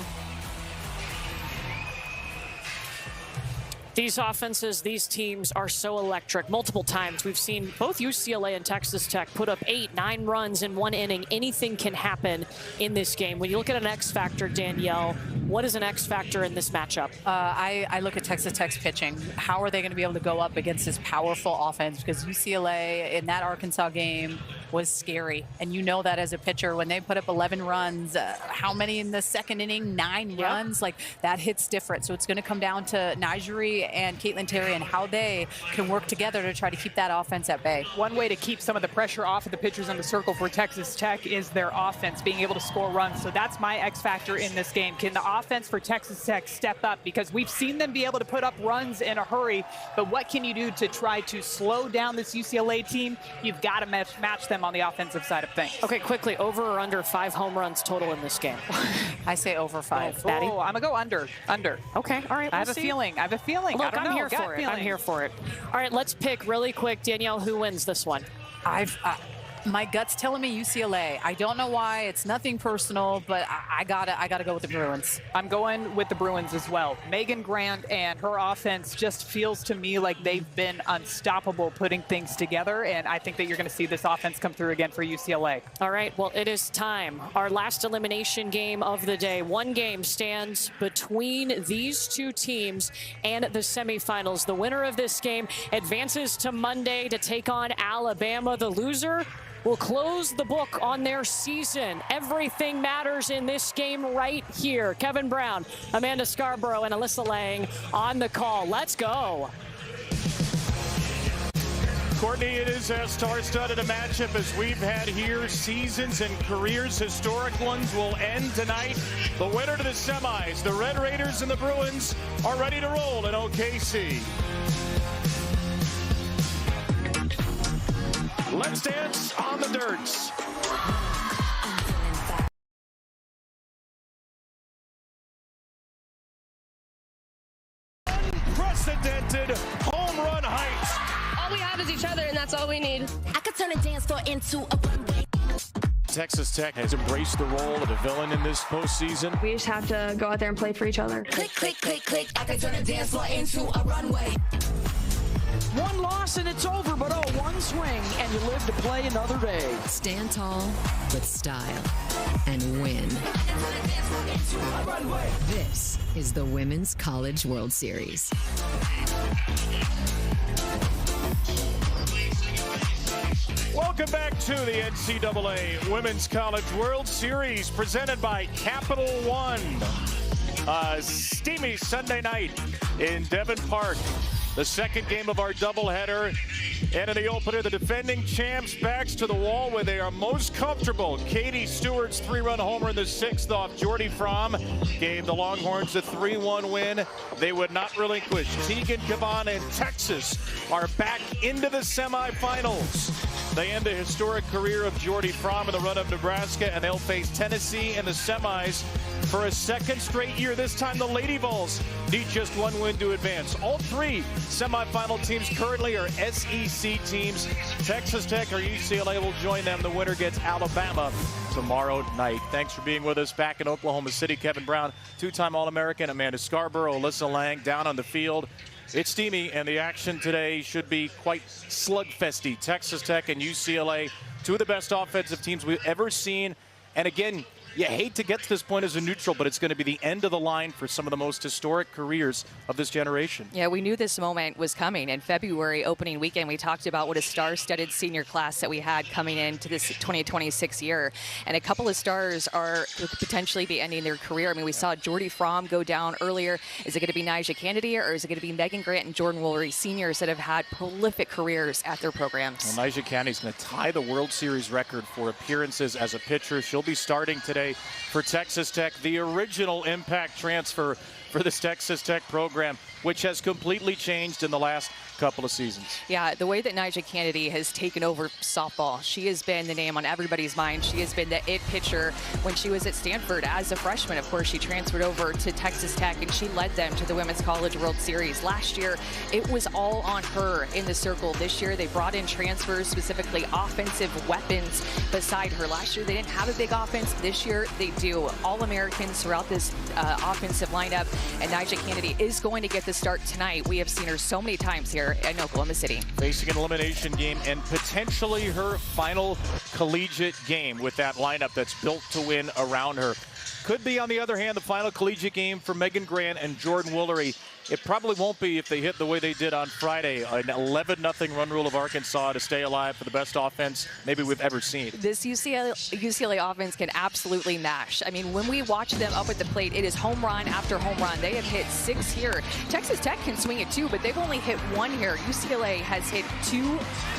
These offenses, these teams are so electric. Multiple times we've seen both UCLA and Texas Tech put up 8, 9 runs in one inning. Anything can happen in this game. When you look at an X factor, Danielle, what is an X factor in this matchup? I look at Texas Tech's pitching. How are they going to be able to go up against this powerful offense? Because UCLA in that Arkansas game was scary. And you know that as a pitcher, when they put up 11 runs, how many in the second inning? 9 runs? Like, that hits different. So it's going to come down to Nigeri and Caitlin Terry and how they can work together to try to keep that offense at bay. One way to keep some of the pressure off of the pitchers in the circle for Texas Tech is their offense being able to score runs. So that's my X factor in this game. Can the offense for Texas Tech step up? Because we've seen them be able to put up runs in a hurry, but what can you do to try to slow down this UCLA team? You've got to match them on the offensive side of things. Okay, quickly, over or under 5 home runs total in this game? I say over 5. Maddie? Oh, I'm going to go under. Under. Okay, all right. I have a feeling. Look, I'm here for it. I'm here for it. All right, let's pick really quick, Danielle, who wins this one? My gut's telling me UCLA. I don't know why. It's nothing personal, but I gotta go with the Bruins. I'm going with the Bruins as well. Megan Grant and her offense just feels to me like they've been unstoppable putting things together, and I think that you're going to see this offense come through again for UCLA. All right, well, it is time. Our last elimination game of the day. One game stands between these two teams and the semifinals. The winner of this game advances to Monday to take on Alabama. The loser will close the book on their season. Everything matters in this game right here. Kevin Brown, Amanda Scarborough, and Alyssa Lang on the call. Let's go. Courtney, it is as star-studded a matchup as we've had here. Seasons and careers, historic ones, will end tonight. The winner to the semis, the Red Raiders and the Bruins, are ready to roll in OKC. Let's dance on the dirts. Unprecedented home run heights. All we have is each other, and that's all we need. I could turn a dance floor into a runway. Texas Tech has embraced the role of the villain in this postseason. We just have to go out there and play for each other. Click, click, click, click. I could turn a dance floor into a runway. One loss and it's over, but oh, one swing and you live to play another day. Stand tall with style and win. This is the Women's College World Series. Welcome back to the NCAA Women's College World Series presented by Capital One. Steamy Sunday night in Devon Park. The second game of our doubleheader. And in the opener, the defending champs backs to the wall where they are most comfortable. Katie Stewart's 3-run homer in the 6th off Jordy Fromm gave the Longhorns a 3-1 win. They would not relinquish. Tegan Cavan and Texas are back into the semifinals. They end the historic career of Jordy Fromm in the run of Nebraska, and they'll face Tennessee in the semis for a second straight year. This time the Lady Vols need just one win to advance. All 3 semifinal teams currently are SEC teams. Texas Tech or UCLA will join them. The winner gets Alabama tomorrow night. Thanks for being with us back in Oklahoma City. Kevin Brown, 2-time All-American, Amanda Scarborough, Alyssa Lang down on the field. It's steamy, and the action today should be quite slugfesty. Texas Tech and UCLA, 2 of the best offensive teams we've ever seen. And again, you hate to get to this point as a neutral, but it's going to be the end of the line for some of the most historic careers of this generation. Yeah, we knew this moment was coming. In February opening weekend, we talked about what a star-studded senior class that we had coming into this 2026 year. And a couple of stars could potentially be ending their career. I mean, we saw Jordy Fromm go down earlier. Is it going to be Nyjah Kennedy, or is it going to be Megan Grant and Jordan Woolery, seniors that have had prolific careers at their programs? Well, Nyjah Kennedy's going to tie the World Series record for appearances as a pitcher. She'll be starting today for Texas Tech, the original impact transfer for this Texas Tech program, which has completely changed in the last couple of seasons. Yeah, the way that Nyjah Kennedy has taken over softball, she has been the name on everybody's mind. She has been the it pitcher when she was at Stanford as a freshman. Of course, she transferred over to Texas Tech, and she led them to the Women's College World Series. Last year, it was all on her in the circle. This year, they brought in transfers, specifically offensive weapons beside her. Last year, they didn't have a big offense. This year, they do. All-Americans throughout this offensive lineup, and Nyjah Kennedy is going to get the start tonight. We have seen her so many times here in Oklahoma City. Facing an elimination game and potentially her final collegiate game with that lineup that's built to win around her. Could be, on the other hand, the final collegiate game for Megan Grant and Jordan Woolery. It probably won't be if they hit the way they did on Friday, an 11-0 run rule of Arkansas to stay alive for the best offense maybe we've ever seen. This UCLA offense can absolutely mash. I mean, when we watch them up at the plate, it is home run after home run. They have hit 6 here. Texas Tech can swing it too, but they've only hit 1 here. UCLA has hit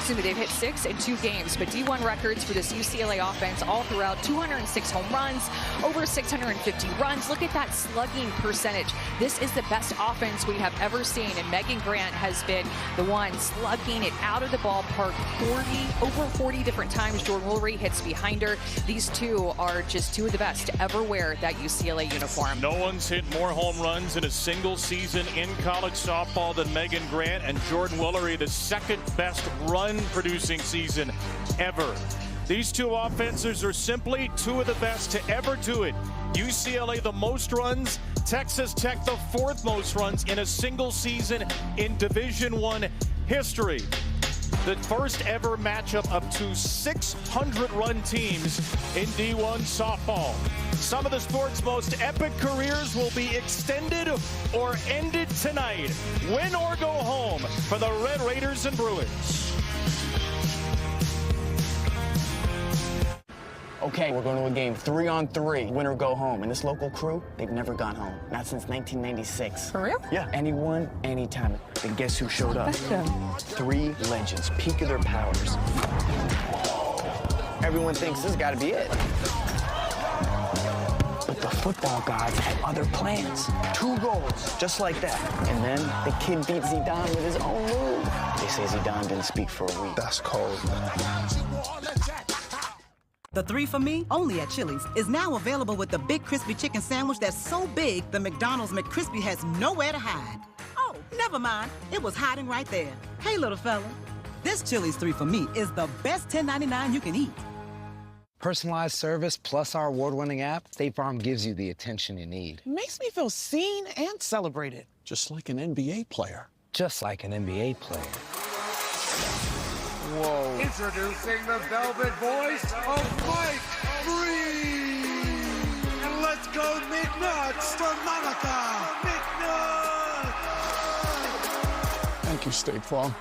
they've hit 6 in 2 games, but D1 records for this UCLA offense all throughout: 206 home runs, over 650 runs. Look at that slugging percentage. This is the best offense we have ever seen, and Megan Grant has been the one slugging it out of the ballpark over 40 different times. Jordan Woolery hits behind her. These two are just 2 of the best to ever wear that UCLA uniform. No one's hit more home runs in a single season in college softball than Megan Grant, and Jordan Woolery, the second best run-producing season ever. These 2 offenses are simply 2 of the best to ever do it. UCLA the most runs, Texas Tech the 4th most runs in a single season in Division I history. The first ever matchup of 2 600-run teams in D1 softball. Some of the sport's most epic careers will be extended or ended tonight. Win or go home for the Red Raiders and Bruins. Okay, we're going to a game 3-on-3, win or go home. And this local crew, they've never gone home. Not since 1996. For real? Yeah, anyone, anytime. And guess who showed up? 3 legends, peak of their powers. Everyone thinks this has got to be it. But the football gods had other plans. 2 goals, just like that. And then the kid beat Zidane with his own move. They say Zidane didn't speak for a week. That's cold, man. The 3 for Me, only at Chili's, is now available with the Big Crispy Chicken Sandwich that's so big, the McDonald's McCrispy has nowhere to hide. Oh, never mind. It was hiding right there. Hey, little fella. This Chili's 3 for Me is the best $10.99 you can eat. Personalized service plus our award-winning app, State Farm gives you the attention you need. Makes me feel seen and celebrated. Just like an NBA player. Just like an NBA player. Whoa. Introducing the velvet voice of Mike Green. And let's go McNuts for Monica. McNuts. Thank you, State Farm.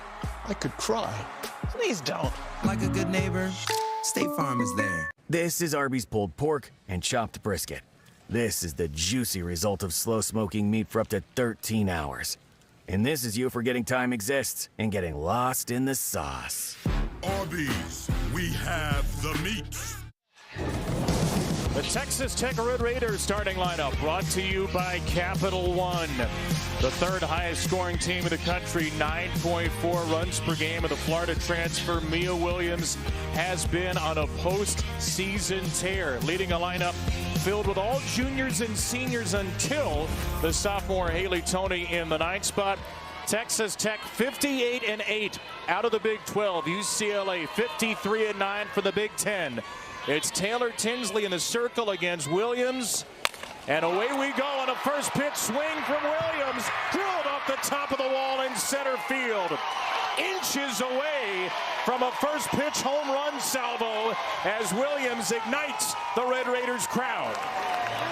I could cry. Please don't. Like a good neighbor, State Farm is there. This is Arby's pulled pork and chopped brisket. This is the juicy result of slow smoking meat for up to 13 hours. And this is you forgetting time exists and getting lost in the sauce. Arby's, we have the meat. The Texas Tech Red Raiders starting lineup brought to you by Capital One. The 3rd highest scoring team in the country, 9.4 runs per game. Of the Florida transfer, Mia Williams, has been on a postseason tear, leading a lineup filled with all juniors and seniors until the sophomore Haley Toney in the 9th spot. Texas Tech 58-8 out of the Big 12. UCLA 53-9 for the Big 10. It's Taylor Tinsley in the circle against Williams. And away we go on a first pitch swing from Williams. Drilled off the top of the wall in center field. inches away from a first pitch home run salvo as Williams ignites the Red Raiders crowd.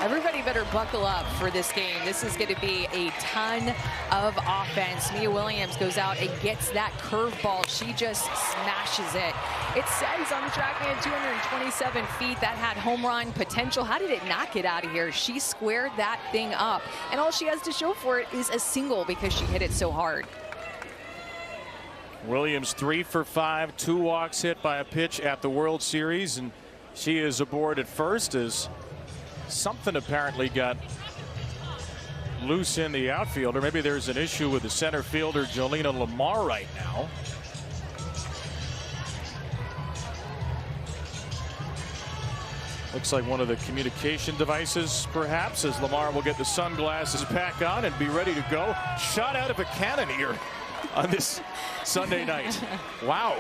Everybody better buckle up for this game. This is going to be a ton of offense. Mia Williams goes out and gets that curveball. She just smashes it. It says on the TrackMan 227 feet that had home run potential. How did it not get out of here? She squared that thing up. And all she has to show for it is a single because she hit it so hard. Williams 3 for 5, 2 walks hit by a pitch at the World Series, and she is aboard at first as something apparently got loose in the outfield, or maybe there's an issue with the center fielder Jolena Lamar right now. Looks like one of the communication devices, perhaps, as Lamar will get the sunglasses back on and be ready to go. Shot out of a cannon here on this Sunday night. Wow.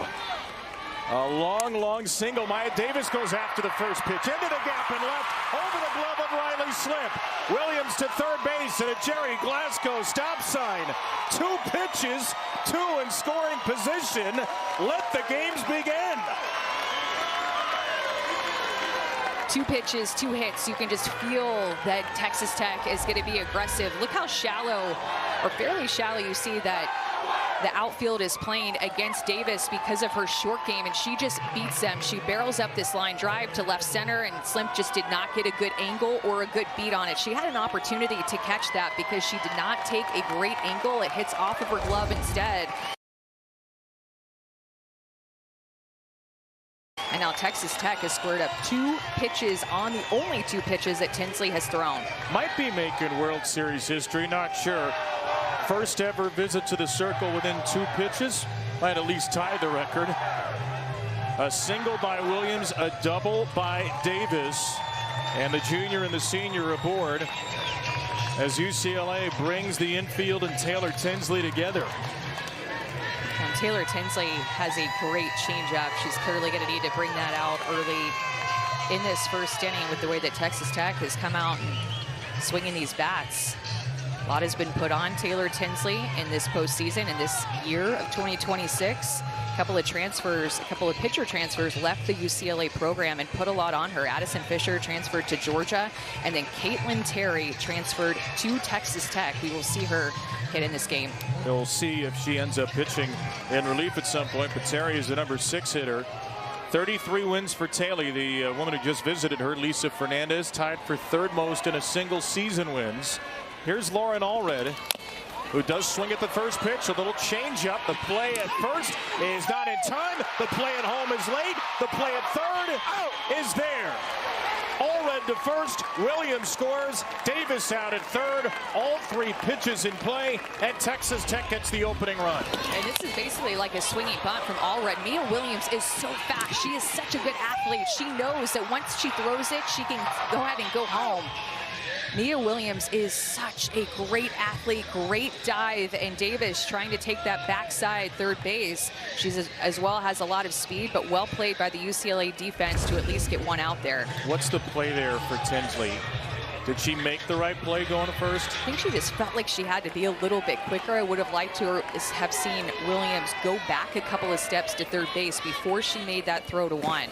A long single. Maya Davis goes after the first pitch. Into the gap and left. Over the glove of Riley Slimp. Williams to third base and a Jerry Glasgow stop sign. 2 pitches, 2 in scoring position. Let the games begin. 2 pitches, 2 hits. You can just feel that Texas Tech is going to be aggressive. Look how shallow, or fairly shallow, you see that the outfield is playing against Davis because of her short game, and she just beats them. She barrels up this line drive to left center, and Slimp just did not get a good angle or a good beat on it. She had an opportunity to catch that because she did not take a great angle. It hits off of her glove instead. And now Texas Tech has squared up 2 pitches on the only 2 pitches that Tinsley has thrown. Might be making World Series history, not sure. First ever visit to the circle within 2 pitches. Might at least tie the record. A single by Williams, a double by Davis, and the junior and the senior aboard as UCLA brings the infield and Taylor Tinsley together. And Taylor Tinsley has a great changeup. She's clearly going to need to bring that out early in this first inning with the way that Texas Tech has come out and swinging these bats. A lot has been put on Taylor Tinsley in this postseason, in this year of 2026. A couple of transfers, a couple of pitcher transfers left the UCLA program and put a lot on her. Addison Fisher transferred to Georgia, and then Caitlin Terry transferred to Texas Tech. We will see her hit in this game. We'll see if she ends up pitching in relief at some point, but Terry is the number 6 hitter. 33 wins for Taylor. The woman who just visited her, Lisa Fernandez, tied for 3rd most in a single season wins. Here's Lauren Allred, who does swing at the first pitch. A little changeup. The play at first is not in time. The play at home is late. The play at third is there. Allred to first. Williams scores. Davis out at third. All 3 pitches in play, and Texas Tech gets the opening run. And this is basically like a swinging bunt from Allred. Mia Williams is so fast. She is such a good athlete. She knows that once she throws it, she can go ahead and go home. Mia Williams is such a great athlete, great dive, and Davis trying to take that backside third base. She's as well has a lot of speed, but well played by the UCLA defense to at least get one out there. What's the play there for Tinsley? Did she make the right play going to first? I think she just felt like she had to be a little bit quicker. I would have liked to have seen Williams go back a couple of steps to third base before she made that throw to one.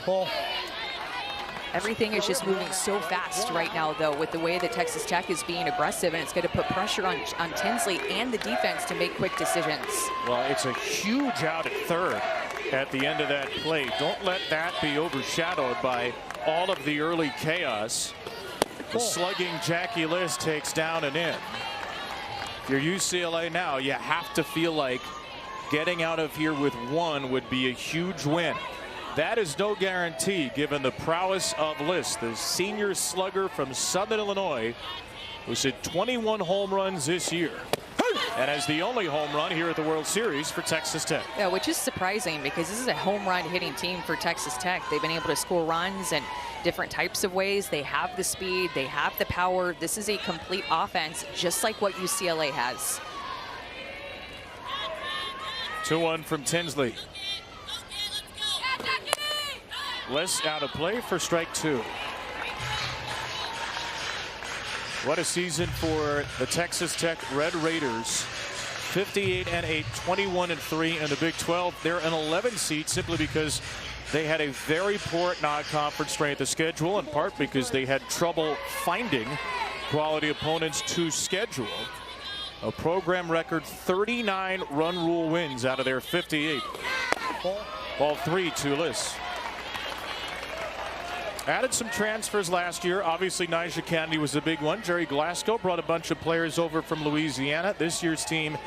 Everything is just moving so fast right now, though, with the way that Texas Tech is being aggressive, and it's going to put pressure on Tinsley and the defense to make quick decisions. Well, it's a huge out at third at the end of that play. Don't let that be overshadowed by all of the early chaos. The slugging Jackie Liss takes down and in. If you're UCLA now, you have to feel like getting out of here with 1 would be a huge win. That is no guarantee given the prowess of Liss, the senior slugger from Southern Illinois, who's hit 21 home runs this year. And has the only home run here at the World Series for Texas Tech. Yeah, which is surprising because this is a home run hitting team for Texas Tech. They've been able to score runs in different types of ways. They have the speed, they have the power. This is a complete offense, just like what UCLA has. 2-1 from Tinsley. Liss out of play for strike 2. What a season for the Texas Tech Red Raiders. 58-8, 21-3 in the Big 12. They're an 11 seed simply because they had a very poor non-conference strength of schedule, in part because they had trouble finding quality opponents to schedule. A program record 39 run rule wins out of their 58. Ball 3 to Liss. Added some transfers last year. Obviously, Nyjah Kennedy was a big one. Jerry Glasgow brought a bunch of players over from Louisiana. This year's team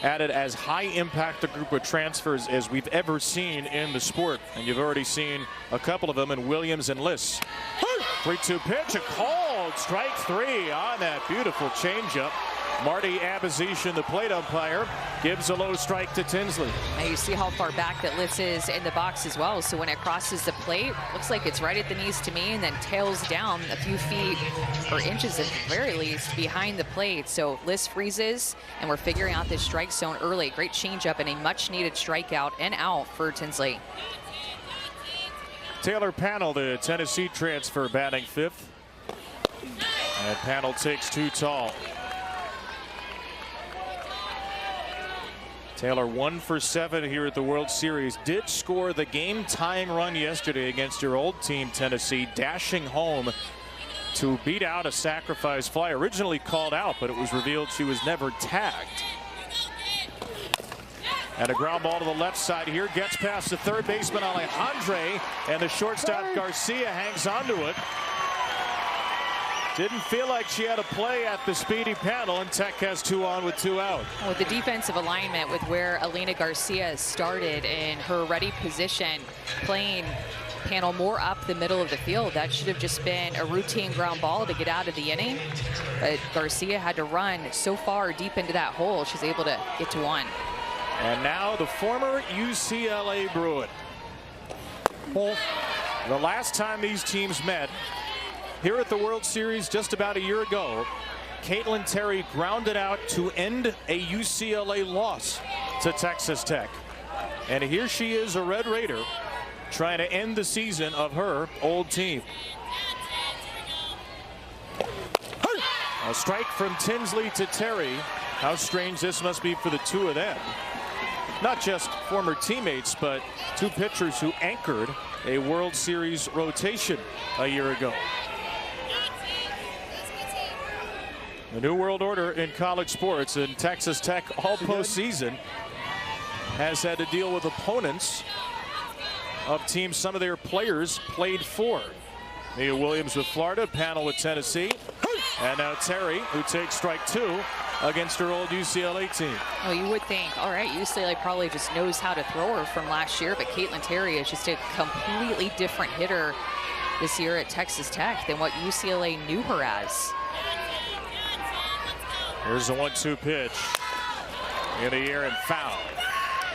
added as high impact a group of transfers as we've ever seen in the sport. And you've already seen a couple of them in Williams and Liss. 3-2 pitch, a called strike 3 on that beautiful changeup. Marty Abazishan, the plate umpire, gives a low strike to Tinsley. Now you see how far back that Liss is in the box as well. So when it crosses the plate, looks like it's right at the knees to me and then tails down a few feet or inches at the very least behind the plate. So Liss freezes and we're figuring out this strike zone early. Great changeup and a much needed strikeout and out for Tinsley. Taylor Pannell, the Tennessee transfer, batting 5th. And Pannell takes 2 tall. Taylor 1 for 7 here at the World Series. Did score the game-tying run yesterday against your old team, Tennessee, dashing home to beat out a sacrifice fly. Originally called out, but it was revealed she was never tagged. And a ground ball to the left side here. Gets past the third baseman, Alejandre, and the shortstop, Garcia, hangs onto it. Didn't feel like she had a play at the speedy Pannell, and Tech has 2 on with 2 out. With the defensive alignment with where Alina Garcia started in her ready position, playing Pannell more up the middle of the field, that should have just been a routine ground ball to get out of the inning. But Garcia had to run so far deep into that hole, she's able to get to 1. And now the former UCLA Bruin. The last time these teams met, here at the World Series just about a year ago, Caitlin Terry grounded out to end a UCLA loss to Texas Tech. And here she is, a Red Raider, trying to end the season of her old team. A strike from Tinsley to Terry. How strange this must be for the two of them. Not just former teammates, but two pitchers who anchored a World Series rotation a year ago. The new world order in college sports, and Texas Tech all postseason has had to deal with opponents of teams some of their players played for. Mia Williams with Florida, Pannell with Tennessee, and now Terry, who takes strike 2 against her old UCLA team. Oh, you would think, all right, UCLA probably just knows how to throw her from last year, but Caitlin Terry is just a completely different hitter this year at Texas Tech than what UCLA knew her as. Here's the 1-2 pitch in the air and foul.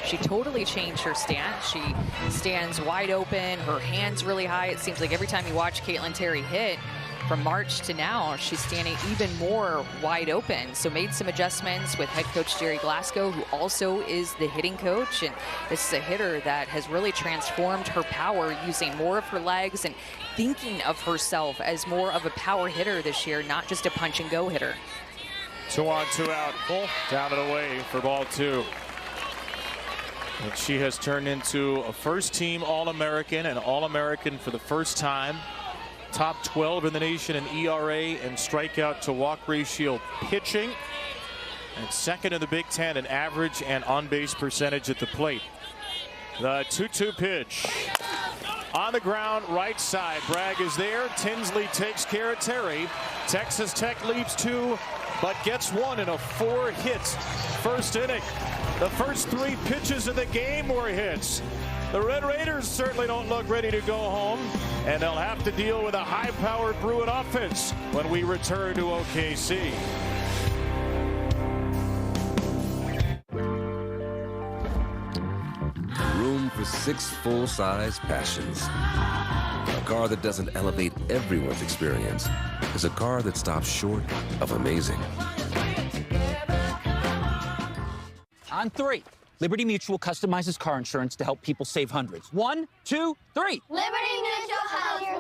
She totally changed her stance. She stands wide open, her hands really high. It seems like every time you watch Caitlin Terry hit, from March to now, she's standing even more wide open. So made some adjustments with head coach Jerry Glasgow, who also is the hitting coach. And this is a hitter that has really transformed her power, using more of her legs and thinking of herself as more of a power hitter this year, not just a punch and go hitter. 2 on, 2 out. Down and away for ball 2. And she has turned into a first-team All-American, and All-American for the first time. Top 12 in the nation in ERA and strikeout to walk ratio pitching. And second in the Big Ten in average and on-base percentage at the plate. The 2-2 pitch. On the ground, right side. Bragg is there. Tinsley takes care of Terry. Texas Tech leads 2, but gets 1 in a 4-hit first inning. The first 3 pitches of the game were hits. The Red Raiders certainly don't look ready to go home, and they'll have to deal with a high-powered Bruin offense when we return to OKC. Room for 6 full-size passions. A car that doesn't elevate everyone's experience is a car that stops short of amazing. On 3, Liberty Mutual customizes car insurance to help people save hundreds. 1, 2, 3. Liberty Mutual helps you.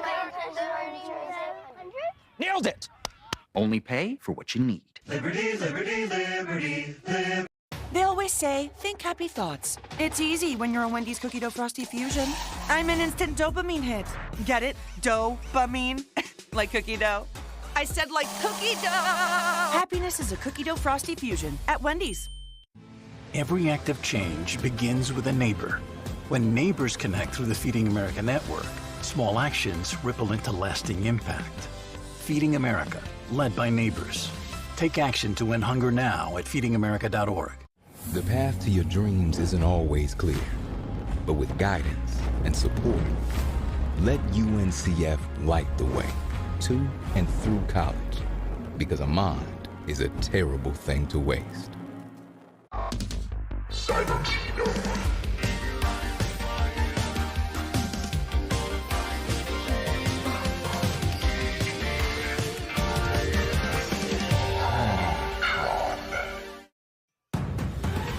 Nailed it! Only pay for what you need. Liberty, liberty, liberty, liberty. They always say, think happy thoughts. It's easy when you're a Wendy's Cookie Dough Frosty Fusion. I'm an instant dopamine hit. Get it? Dopamine? Like cookie dough. I said like cookie dough! Happiness is a Cookie Dough Frosty Fusion at Wendy's. Every act of change begins with a neighbor. When neighbors connect through the Feeding America network, small actions ripple into lasting impact. Feeding America, led by neighbors. Take action to end hunger now at feedingamerica.org. The path to your dreams isn't always clear, but with guidance and support, let UNCF light the way to and through college, because a mind is a terrible thing to waste.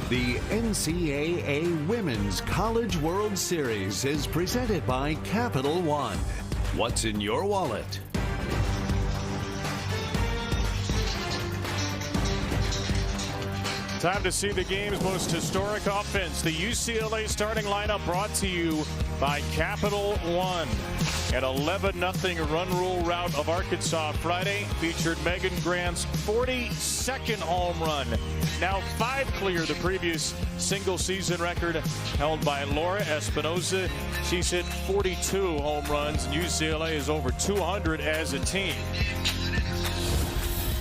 The NCAA Women's College World Series is presented by Capital One. What's in your wallet? Time to see the game's most historic offense. The UCLA starting lineup brought to you by Capital One. An 11-0 run rule rout of Arkansas Friday featured Megan Grant's 42nd home run. Now 5 clear the previous single season record held by Laura Espinoza. She's hit 42 home runs, and UCLA is over 200 as a team.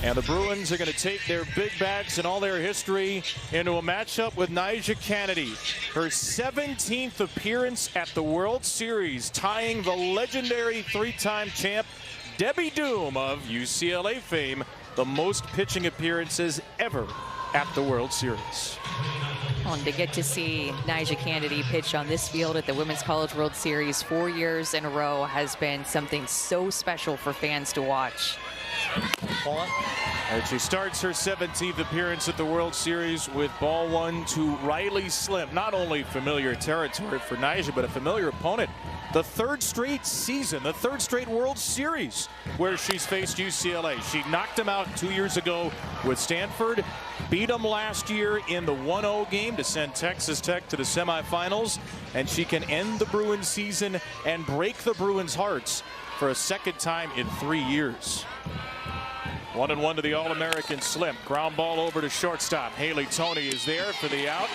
And the Bruins are going to take their big bats and all their history into a matchup with Nyjah Kennedy. Her 17th appearance at the World Series, tying the legendary 3-time champ Debbie Doom of UCLA fame, the most pitching appearances ever at the World Series. And to get to see Nyjah Kennedy pitch on this field at the Women's College World Series 4 years in a row has been something so special for fans to watch. And she starts her 17th appearance at the World Series with ball 1 to Riley Slim. Not only familiar territory for Nyjah, but a familiar opponent. The 3rd straight season, the 3rd straight World Series where she's faced UCLA. She knocked them out 2 years ago with Stanford, beat them last year in the 1-0 game to send Texas Tech to the semifinals, and she can end the Bruins season and break the Bruins' hearts for a second time in 3 years. 1-1 to the All-American Slim. Ground ball over to shortstop. Haley Toney is there for the out,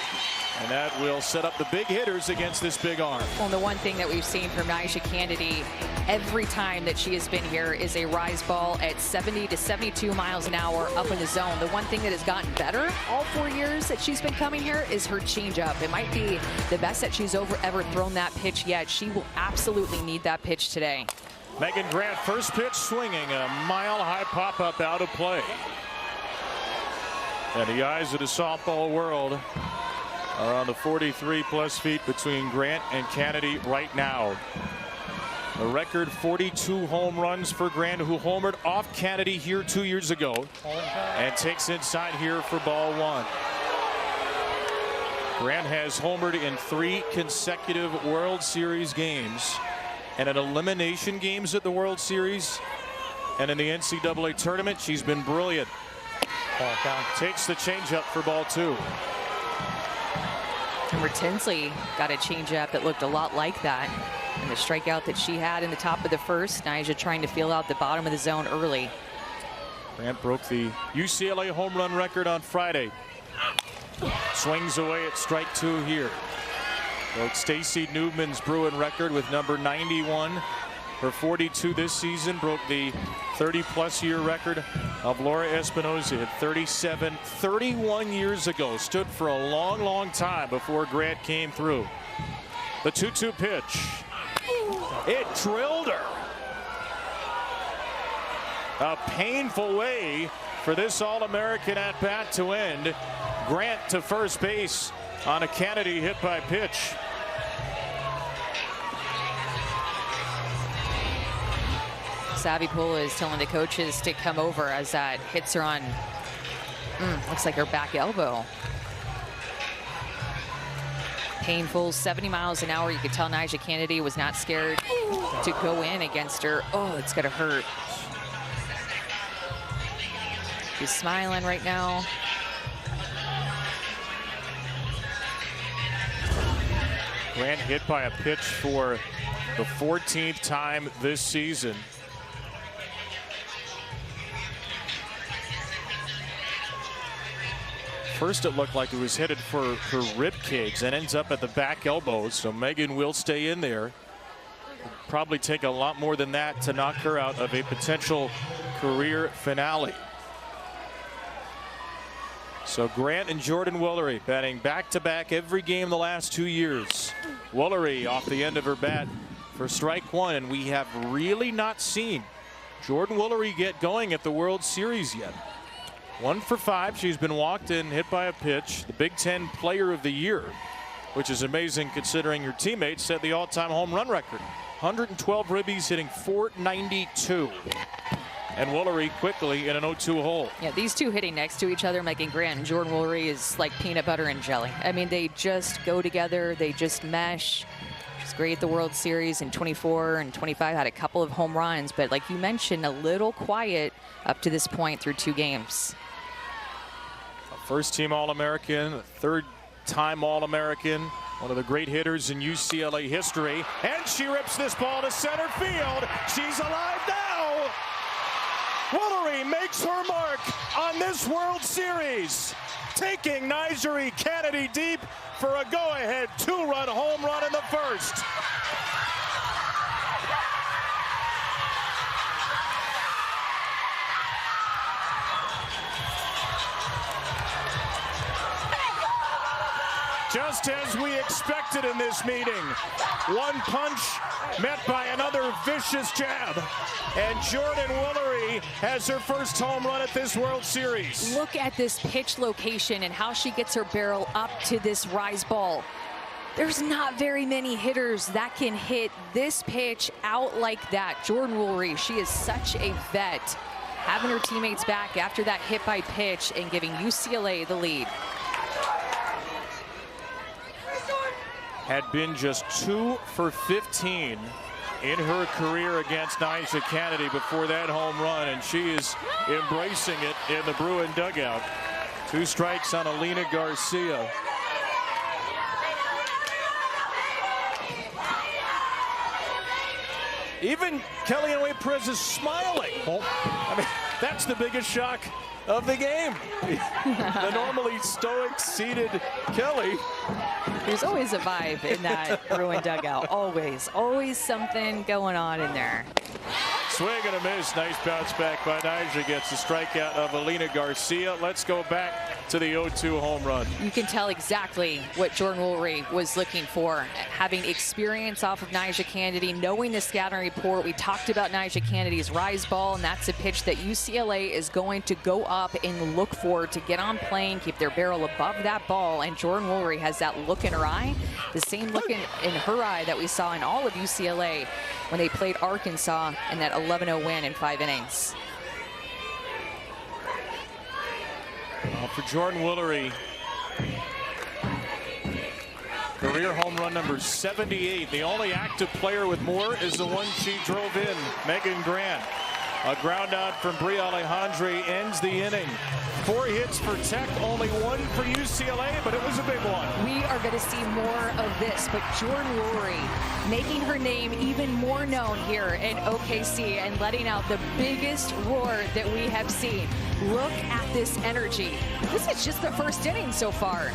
and that will set up the big hitters against this big arm. Well, the one thing that we've seen from Nyjah Kennedy every time that she has been here is a rise ball at 70 to 72 miles an hour up in the zone. The one thing that has gotten better all 4 years that she's been coming here is her changeup. It might be the best that she's ever thrown that pitch yet. She will absolutely need that pitch today. Megan Grant, first pitch swinging, a mile-high pop-up out of play. And the eyes of the softball world are on the 43-plus feet between Grant and Kennedy right now. A record 42 home runs for Grant, who homered off Kennedy here 2 years ago, and takes inside here for ball 1. Grant has homered in 3 consecutive World Series games, and in elimination games at the World Series and in the NCAA tournament. She's been brilliant. Ball down. Takes the changeup for ball 2. Amber Tinsley got a changeup that looked a lot like that. And the strikeout that she had in the top of the first, Nyjah trying to feel out the bottom of the zone early. Grant broke the UCLA home run record on Friday. Swings away at strike 2 here. Broke Stacey Newman's Bruin record with number 91. Her 42 this season broke the 30-plus year record of Laura Espinoza at 37, 31 years ago. Stood for a long, long time before Grant came through. The 2-2 pitch. It drilled her. A painful way for this All-American at-bat to end. Grant to first base on a Kennedy hit by pitch. Savipula is telling the coaches to come over as that hits her on, looks like her back elbow. Painful, 70 miles an hour. You could tell Nyjah Kennedy was not scared to go in against her. Oh, it's gonna hurt. She's smiling right now. Grant hit by a pitch for the 14th time this season. First, it looked like it was headed for her rib cage and ends up at the back elbow. So Megan will stay in there. It'll probably take a lot more than that to knock her out of a potential career finale. So Grant and Jordan Woolery batting back-to-back every game the last 2 years. Woolery off the end of her bat for strike one, and we have really not seen Jordan Woolery get going at the World Series yet. 1 for 5. She's been walked and hit by a pitch. The Big Ten Player of the Year, which is amazing considering her teammates set the all-time home run record. 112 ribbies, hitting .492. And Woolery quickly in an 0-2 hole. Yeah, these two hitting next to each other, making Grant and Jordan Woolery is like peanut butter and jelly. I mean, they just go together. They just mesh. She's great at the World Series in 24 and 25. Had a couple of home runs, but like you mentioned, a little quiet up to this point through 2 games. A first-team All-American, a third-time All-American, one of the great hitters in UCLA history. And she rips this ball to center field. She's alive now. Woolery makes her mark on this World Series, taking Nigeri Kennedy deep for a go-ahead 2-run home run in the first. Just as we expected in this meeting, one punch met by another vicious jab, and Jordan Woolery has her first home run at this World Series. Look at this pitch location and how she gets her barrel up to this rise ball. There's not very many hitters that can hit this pitch out like that. Jordan Woolery, she is such a vet, having her teammates back after that hit by pitch and giving UCLA the lead. Had been just 2 for 15 in her career against Nigeri Kennedy before that home run, and she is embracing it in the Bruin dugout. 2 strikes on Alina Garcia. Even Kellyanne Wade-Perez is smiling. I mean, that's the biggest shock of the game. The normally stoic, seated Kelly. There's always a vibe in that Bruin dugout. Always something going on in there. Swing and a miss. Nice bounce back by Nigeri. Gets the strikeout of Alina Garcia. Let's go back to the 0-2 home run. You can tell exactly what Jordan Woolery was looking for. Having experience off of Nigeri Kennedy, knowing the scouting report. We talked about Nigeri Kennedy's rise ball, and that's a pitch that UCLA is going to go up and look for to get on plane, keep their barrel above that ball. And Jordan Woolery has that look in her eye, the same look in her eye that we saw in all of UCLA when they played Arkansas in that 11-0 win in 5 innings. For Jordan Woolery, career home run number 78. The only active player with more is the one she drove in, Megan Grant. A ground out from Brie Alejandre ends the inning. 4 hits for Tech, only 1 for UCLA, but it was a big one. We are going to see more of this, but Jordan Woolery making her name even more known here in OKC and letting out the biggest roar that we have seen. Look at this energy. This is just the first inning so far.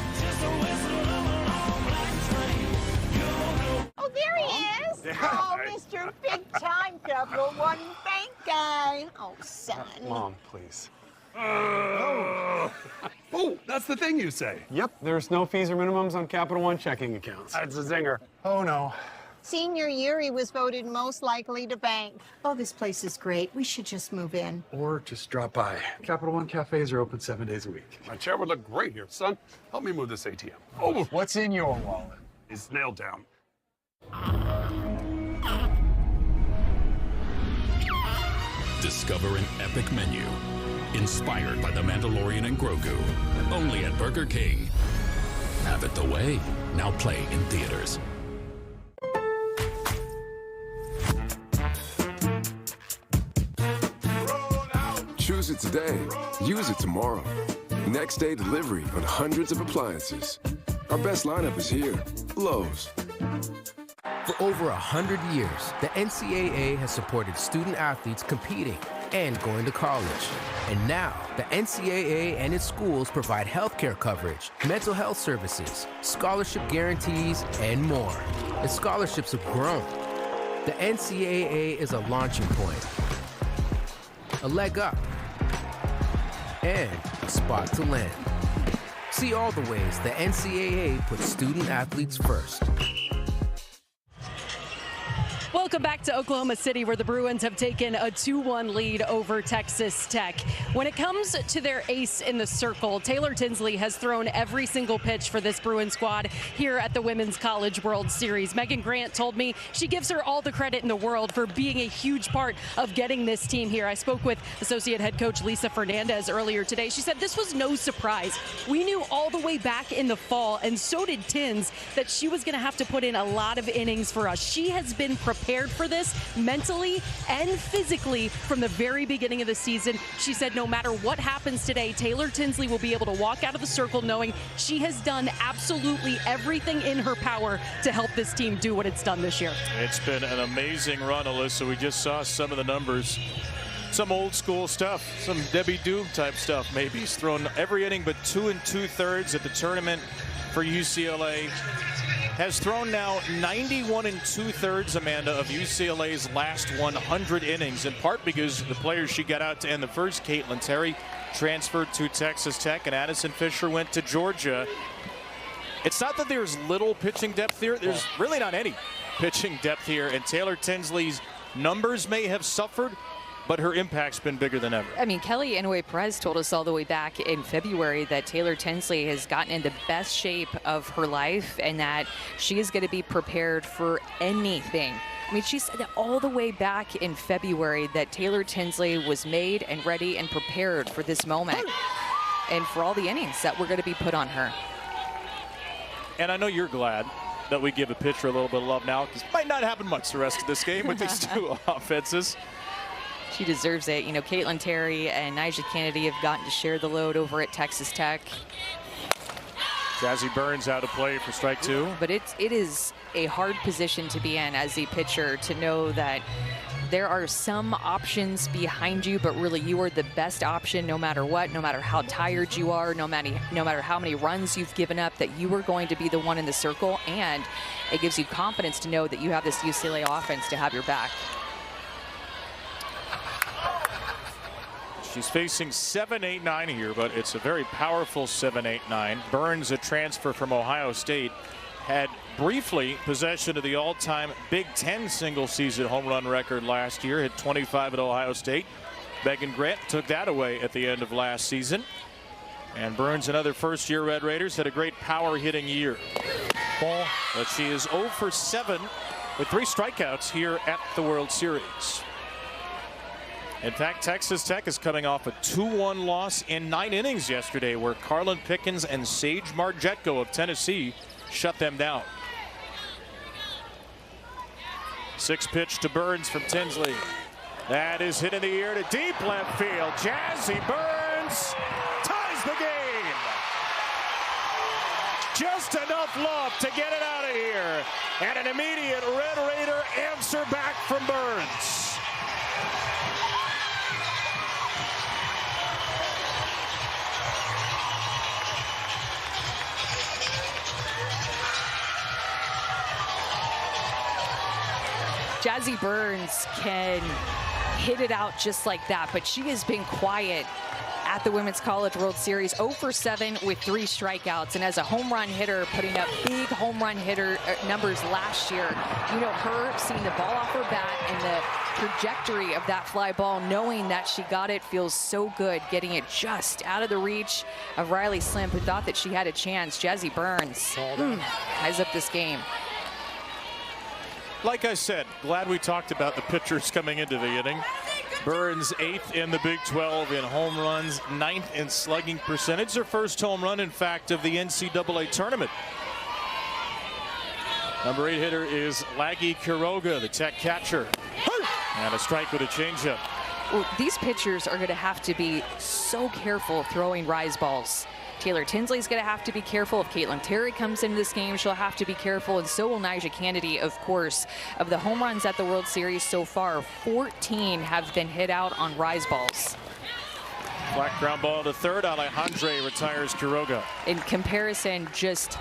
Oh, there he is. Yeah. Oh, Mr. Big Time Capital One Bank guy. Oh, son. Mom, please. Oh, that's the thing you say. Yep, there's no fees or minimums on Capital One checking accounts. That's a zinger. Oh, no. Senior Yuri was voted most likely to bank. Oh, this place is great. We should just move in. Or just drop by. Capital One cafes are open 7 days a week. My chair would look great here. Son, help me move this ATM. Oh, what's in your wallet? It's nailed down. Discover an epic menu inspired by The Mandalorian and Grogu. Only at Burger King. Have it the way. Now play in theaters. Choose it today, use it tomorrow. Next day delivery on hundreds of appliances. Our best lineup is here. Lowe's. For over 100 years, the NCAA has supported student athletes competing and going to college. And now, the NCAA and its schools provide healthcare coverage, mental health services, scholarship guarantees, and more. And scholarships have grown. The NCAA is a launching point, a leg up, and a spot to land. See all the ways the NCAA puts student athletes first. Welcome back to Oklahoma City, where the Bruins have taken a 2-1 lead over Texas Tech. When it comes to their ace in the circle, Taylor Tinsley has thrown every single pitch for this Bruins squad here at the Women's College World Series. Megan Grant told me she gives her all the credit in the world for being a huge part of getting this team here. I spoke with Associate Head Coach Lisa Fernandez earlier today. She said this was no surprise. We knew all the way back in the fall, and so did Tins, that she was going to have to put in a lot of innings for us. She has been prepared for this mentally and physically from the very beginning of the season. She said no matter what happens today, Taylor Tinsley will be able to walk out of the circle knowing she has done absolutely everything in her power to help this team do what it's done this year. It's been an amazing run, Alyssa. We just saw some of the numbers. Some old school stuff, some Debbie Doom type stuff maybe. He's thrown every inning but 2 2/3 at the tournament for UCLA. Has thrown now 91 2/3, Amanda, of UCLA's last 100 innings, in part because the players she got out to end the first, Caitlin Terry, transferred to Texas Tech, and Addison Fisher went to Georgia. It's not that there's little pitching depth here. There's really not any pitching depth here, and Taylor Tinsley's numbers may have suffered, but her impact's been bigger than ever. I mean, Kelly Inouye-Perez told us all the way back in February that Taylor Tinsley has gotten in the best shape of her life and that she is going to be prepared for anything. I mean, she said all the way back in February that Taylor Tinsley was made and ready and prepared for this moment and for all the innings that were going to be put on her. And I know you're glad that we give a pitcher a little bit of love now, because it might not happen much the rest of this game with these two offenses. She deserves it. You know, Caitlin Terry and Nyjah Kennedy have gotten to share the load over at Texas Tech. Jazzy Burns out of play for strike 2. But it is a hard position to be in as a pitcher, to know that there are some options behind you, but really you are the best option no matter what, no matter how tired you are, no matter how many runs you've given up, that you are going to be the one in the circle. And it gives you confidence to know that you have this UCLA offense to have your back. She's facing 7-8-9 here, but it's a very powerful 7-8-9. Burns, a transfer from Ohio State, had briefly possession of the all-time Big Ten single-season home run record last year, hit 25 at Ohio State. Megan Grant took that away at the end of last season. And Burns, another first-year Red Raiders, had a great power-hitting year. Ball, but she is 0 for 7 with 3 strikeouts here at the World Series. In fact, Texas Tech is coming off a 2-1 loss in 9 innings yesterday, where Carlin Pickens and Sage Margetko of Tennessee shut them down. 6 pitch to Burns from Tinsley. That is hit in the air to deep left field. Jazzy Burns ties the game. Just enough love to get it out of here. And an immediate Red Raider answer back from Burns. Jazzy Burns can hit it out just like that, but she has been quiet at the Women's College World Series. 0 for 7 with 3 strikeouts, and as a home run hitter, putting up big home run hitter numbers last year. You know, her seeing the ball off her bat and the trajectory of that fly ball, knowing that she got it, feels so good, getting it just out of the reach of Riley Slimp, who thought that she had a chance. Jazzy Burns ties up this game. Like I said, glad we talked about the pitchers coming into the inning. Burns 8th in the Big 12 in home runs, 9th in slugging percentage. Her first home run, in fact, of the NCAA tournament. Number 8 hitter is Laggy Quiroga, the Tech catcher. And a strike with a changeup. Well, these pitchers are going to have to be so careful throwing rise balls. Taylor Tinsley's going to have to be careful. If Caitlin Terry comes into this game, she'll have to be careful, and so will Nyjah Kennedy, of course. Of the home runs at the World Series so far, 14 have been hit out on rise balls. Black ground ball to third. Alejandre retires Quiroga. In comparison, just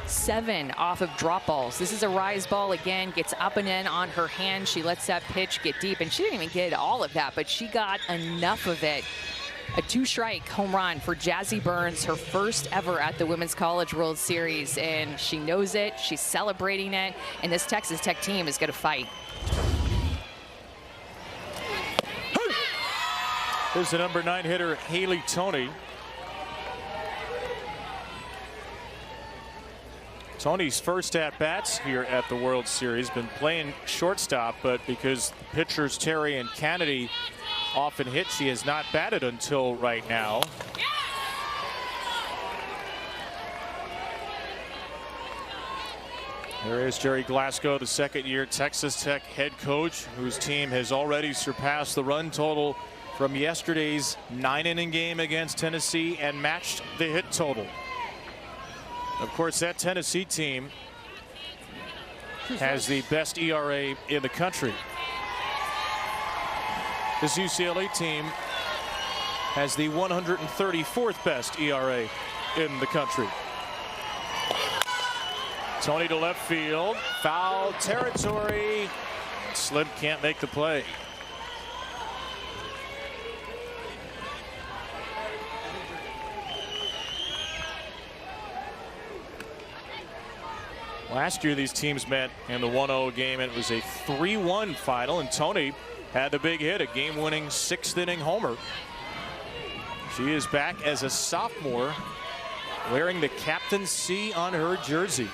7 off of drop balls. This is a rise ball again, gets up and in on her hand. She lets that pitch get deep, and she didn't even get all of that, but she got enough of it. A 2-strike home run for Jazzy Burns, her first ever at the Women's College World Series, and she knows it, she's celebrating it, and this Texas Tech team is going to fight. Here's the number 9 hitter, Haley Toney. Tony's first at-bats here at the World Series, been playing shortstop, but because pitchers Terry and Kennedy often hit, she has not batted until right now. There is Jerry Glasgow, the second-year Texas Tech head coach, whose team has already surpassed the run total from yesterday's 9-inning game against Tennessee and matched the hit total. Of course, that Tennessee team has the best ERA in the country. This UCLA team has the 134th best ERA in the country. Toney to left field, foul territory. Slim can't make the play. Last year, these teams met in the 1-0 game, and it was a 3-1 final, and Toney had the big hit, a game-winning 6th-inning homer. She is back as a sophomore, wearing the Captain C on her jersey.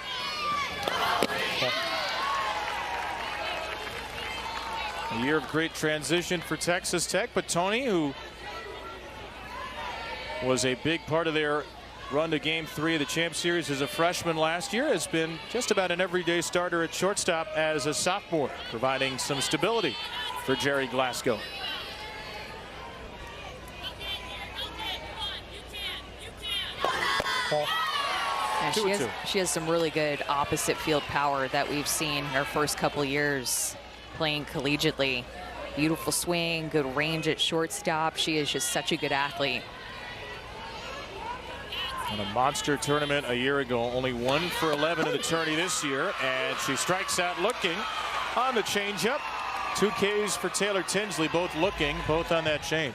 A year of great transition for Texas Tech, but Toney, who was a big part of their run to Game 3 of the Champ Series as a freshman last year, has been just about an everyday starter at shortstop as a sophomore, providing some stability for Jerry Glasgow. Yeah, she has some really good opposite field power that we've seen in her first couple years playing collegiately. Beautiful swing, good range at shortstop. She is just such a good athlete. In a monster tournament a year ago, only 1 for 11 in the tourney this year, and she strikes out looking on the changeup. 2 Ks for Taylor Tinsley, both looking, both on that change.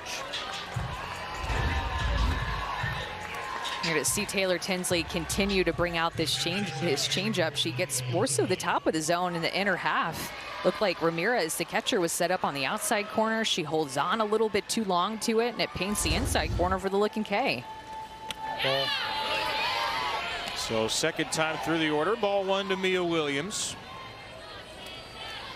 Here to see Taylor Tinsley continue to bring out this changeup. She gets more so the top of the zone in the inner half. Looked like Ramirez, the catcher, was set up on the outside corner. She holds on a little bit too long to it, and it paints the inside corner for the looking K. So second time through the order, ball 1 to Mia Williams.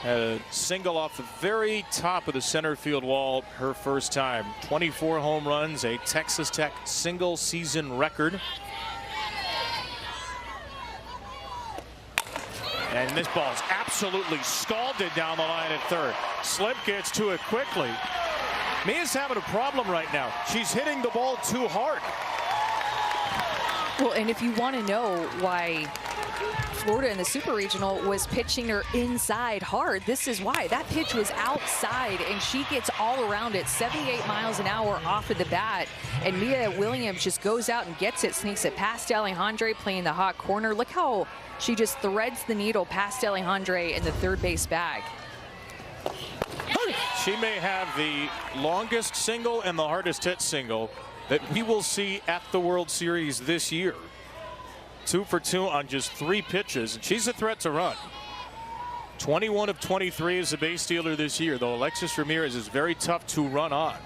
Had a single off the very top of the center field wall her first time. 24 home runs, a Texas Tech single season record. And this ball's absolutely scalded down the line at third. Slim gets to it quickly. Mia's having a problem right now. She's hitting the ball too hard. Well, and if you want to know why Florida in the Super Regional was pitching her inside hard, this is why. That pitch was outside, and she gets all around it, 78 miles an hour off of the bat. And Mia Williams just goes out and gets it, sneaks it past Alejandre, playing the hot corner. Look how she just threads the needle past Alejandre in the third base bag. She may have the longest single and the hardest hit single that we will see at the World Series this year. 2 for 2 on just 3 pitches, and she's a threat to run. 21 of 23 as a base stealer this year, though Alexis Ramirez is very tough to run on.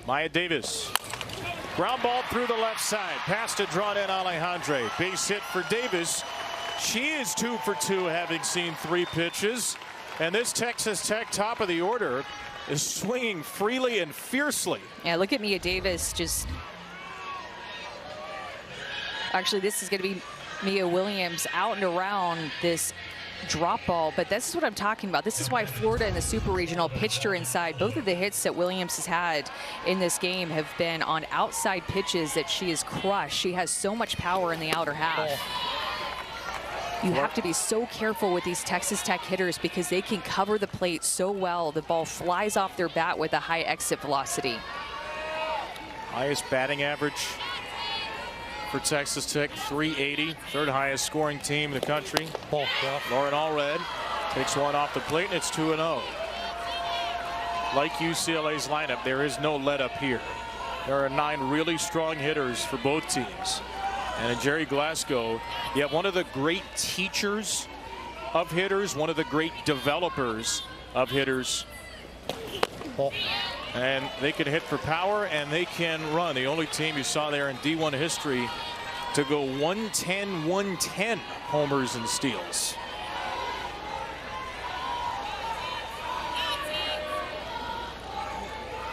Maya Davis. Ground ball through the left side. Pass to drawn in Alejandre. Base hit for Davis. She is 2 for 2, having seen 3 pitches. And this Texas Tech top of the order is swinging freely and fiercely. Yeah, look at Mia Davis. Just actually, this is going to be Mia Williams out and around this drop ball, but this is what I'm talking about. This is why Florida in the Super Regional pitched her inside. Both of the hits that Williams has had in this game have been on outside pitches that she has crushed. She has so much power in the outer half. You have to be so careful with these Texas Tech hitters because they can cover the plate so well. The ball flies off their bat with a high exit velocity. Highest batting average for Texas Tech, 380. Third highest scoring team in the country. Lauren Allred takes one off the plate, and it's 2-0. Like UCLA's lineup, there is no let up here. There are 9 really strong hitters for both teams. And in Jerry Glasgow, you have one of the great teachers of hitters, one of the great developers of hitters. And they can hit for power and they can run. The only team you saw there in D1 history to go 110 homers and steals.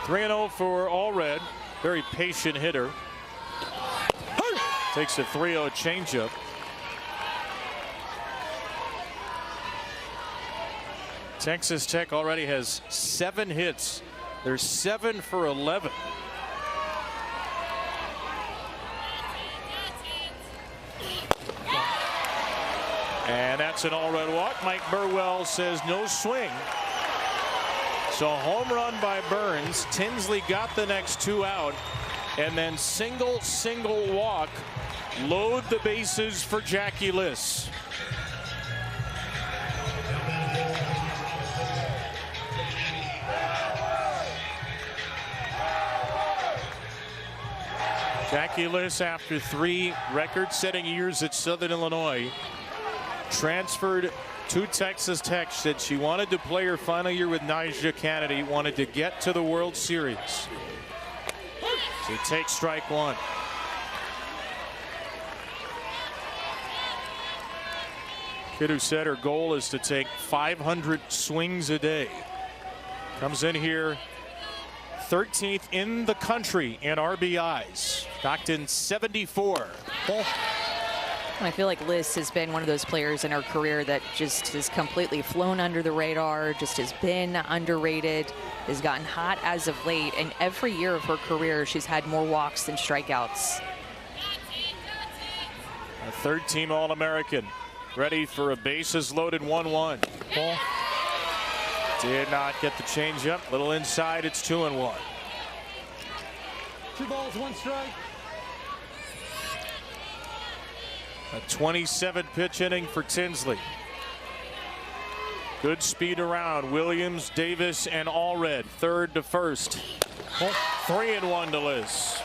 .3-0 for Allred. Very patient hitter. Takes a 3-0 changeup. Texas Tech already has 7 hits. They're 7 for 11. And that's an Allred walk. Mike Burwell says no swing. So a home run by Burns. Tinsley got the next 2 out. And then single walk. Load the bases for Jackie Liss. Jackie Liss, after 3 record-setting years at Southern Illinois, transferred to Texas Tech. Said she wanted to play her final year with Nyjah Kennedy, wanted to get to the World Series. So take strike 1. Kid who said her goal is to take 500 swings a day. Comes in here 13th in the country in RBIs. Knocked in 74. I feel like Liz has been one of those players in her career that just has completely flown under the radar, just has been underrated, has gotten hot as of late, and every year of her career she's had more walks than strikeouts. A 3rd-team All-American, ready for a bases-loaded 1-1. Did not get the changeup. Little inside, it's 2-1. 2 balls, 1 strike. A 27-pitch inning for Tinsley. Good speed around. Williams, Davis, and Allred. 3rd to 1st. 3-1 to Liz.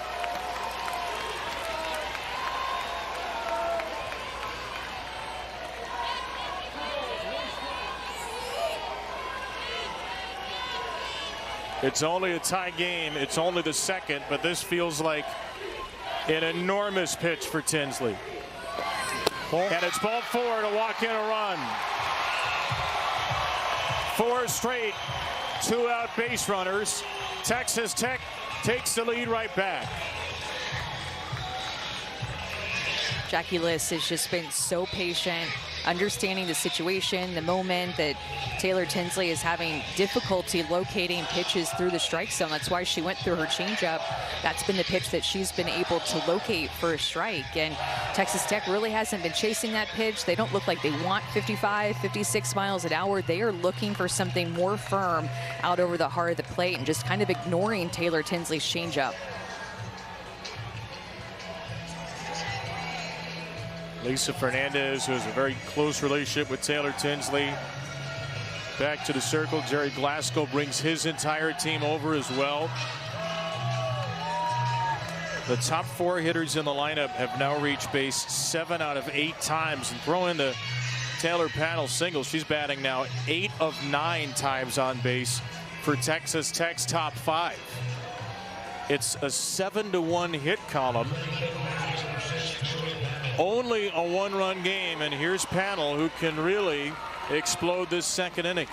It's only a tie game. It's only the 2nd, but this feels like an enormous pitch for Tinsley. And it's ball 4 to walk in a run. 4 straight 2-out base runners. Texas Tech takes the lead right back. Jackie Liss has just been so patient, understanding the situation, the moment that Taylor Tinsley is having difficulty locating pitches through the strike zone. That's why she went through her changeup. That's been the pitch that she's been able to locate for a strike. And Texas Tech really hasn't been chasing that pitch. They don't look like they want 55, 56 miles an hour. They are looking for something more firm out over the heart of the plate and just kind of ignoring Taylor Tinsley's changeup. Lisa Fernandez, who has a very close relationship with Taylor Tinsley, back to the circle. Jerry Glasgow brings his entire team over as well. The top 4 hitters in the lineup have now reached base 7 out of 8 times. And throw in the Taylor Panel single. She's batting now 8 of 9 times on base for Texas Tech's top 5. It's a 7-1 hit column. Only a 1-run game, and here's Panel, who can really explode this 2nd inning.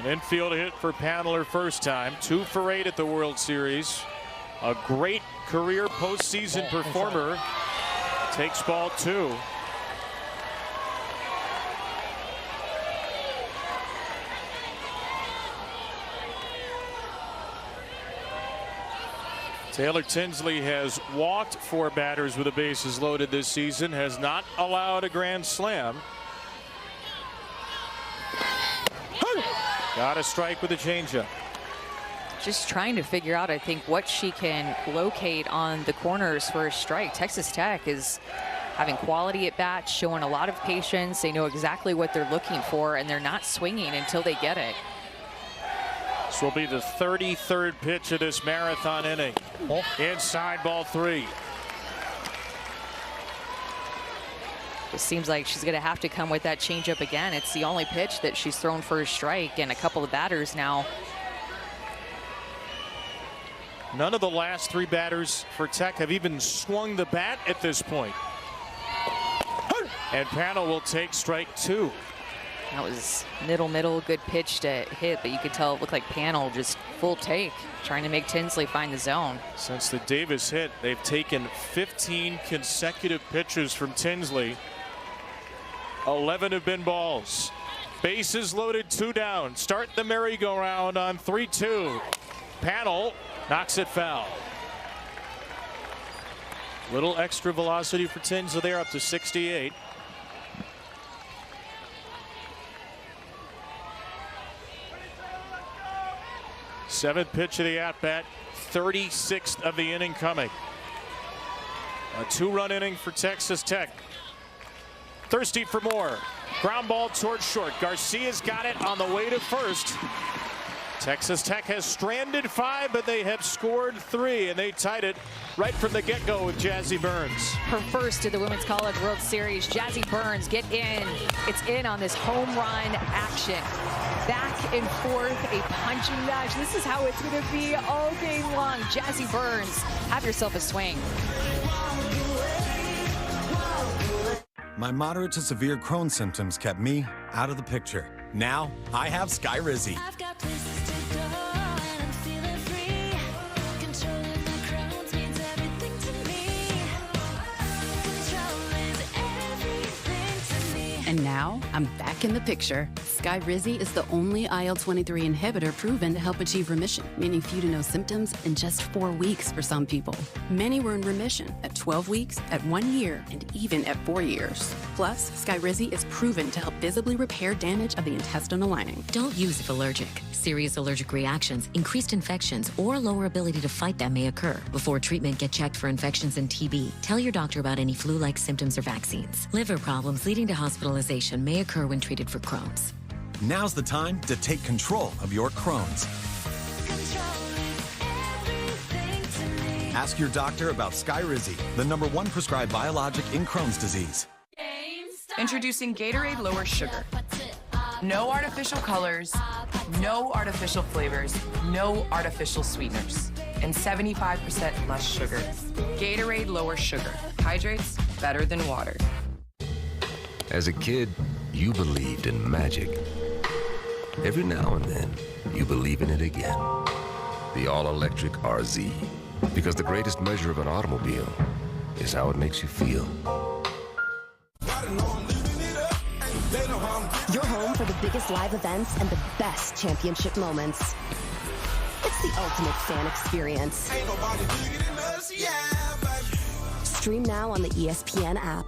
Infield hit for Panel her first time. 2 for 8 at the World Series. A great career postseason performer. Takes ball 2. Taylor Tinsley has walked 4 batters with the bases loaded this season, has not allowed a grand slam. Got a strike with a changeup. Just trying to figure out, I think, what she can locate on the corners for a strike. Texas Tech is having quality at bats, showing a lot of patience. They know exactly what they're looking for, and they're not swinging until they get it. This will be the 33rd pitch of this marathon inning. Inside, ball 3. It seems like she's going to have to come with that changeup again. It's the only pitch that she's thrown for a strike, and a couple of batters now. None of the last 3 batters for Tech have even swung the bat at this point. And Panel will take strike 2. That was middle, good pitch to hit, but you could tell it looked like Panel just full take, trying to make Tinsley find the zone. Since the Davis hit, they've taken 15 consecutive pitches from Tinsley. 11 have been balls. Bases loaded, 2 down. Start the merry-go-round on 3-2. Panel knocks it foul. Little extra velocity for Tinsley there, up to 68. Seventh pitch of the at-bat, 36th of the inning coming. A 2-run inning for Texas Tech. Thirsty for more. Ground ball towards short. Garcia's got it on the way to first. Texas Tech has stranded 5, but they have scored 3, and they tied it right from the get-go with Jazzy Burns. Her first to the Women's College World Series. Jazzy Burns, get in. It's in on this home run action. Back and forth, a punching match. This is how it's going to be all game long. Jazzy Burns, have yourself a swing. My moderate to severe Crohn's symptoms kept me out of the picture. Now I have Skyrizi. And now, I'm back in the picture. Skyrizi is the only IL-23 inhibitor proven to help achieve remission, meaning few to no symptoms in just 4 weeks for some people. Many were in remission at 12 weeks, at 1 year, and even at 4 years. Plus, Skyrizi is proven to help visibly repair damage of the intestinal lining. Don't use if allergic. Serious allergic reactions, increased infections, or lower ability to fight them may occur. Before treatment, get checked for infections and TB. Tell your doctor about any flu-like symptoms or vaccines. Liver problems leading to hospitalization may occur when treated for Crohn's. Now's the time to take control of your Crohn's. Ask your doctor about Skyrizi, the #1 prescribed biologic in Crohn's disease. Introducing Gatorade Lower Sugar. No artificial colors, no artificial flavors, no artificial sweeteners, and 75% less sugar. Gatorade Lower Sugar. Hydrates better than water. As a kid, you believed in magic. Every now and then, you believe in it again. The all-electric RZ. Because the greatest measure of an automobile is how it makes you feel. You're home for the biggest live events and the best championship moments. It's the ultimate fan experience. Stream now on the ESPN app.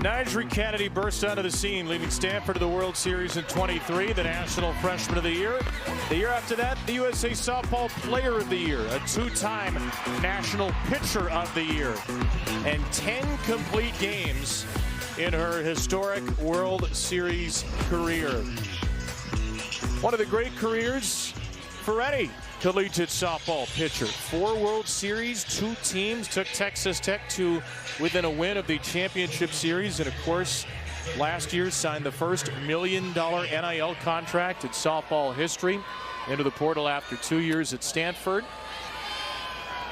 Nigel Kennedy burst onto the scene, leading Stanford to the World Series in 23, the National Freshman of the Year. The year after that, the USA Softball Player of the Year, a 2-time National Pitcher of the Year, and 10 complete games in her historic World Series career. One of the great careers for any collegiate softball pitcher. 4 World Series, 2 teams took Texas Tech to within a win of the championship series, and of course last year signed the first $1 million NIL contract in softball history. Into the portal after 2 years at Stanford.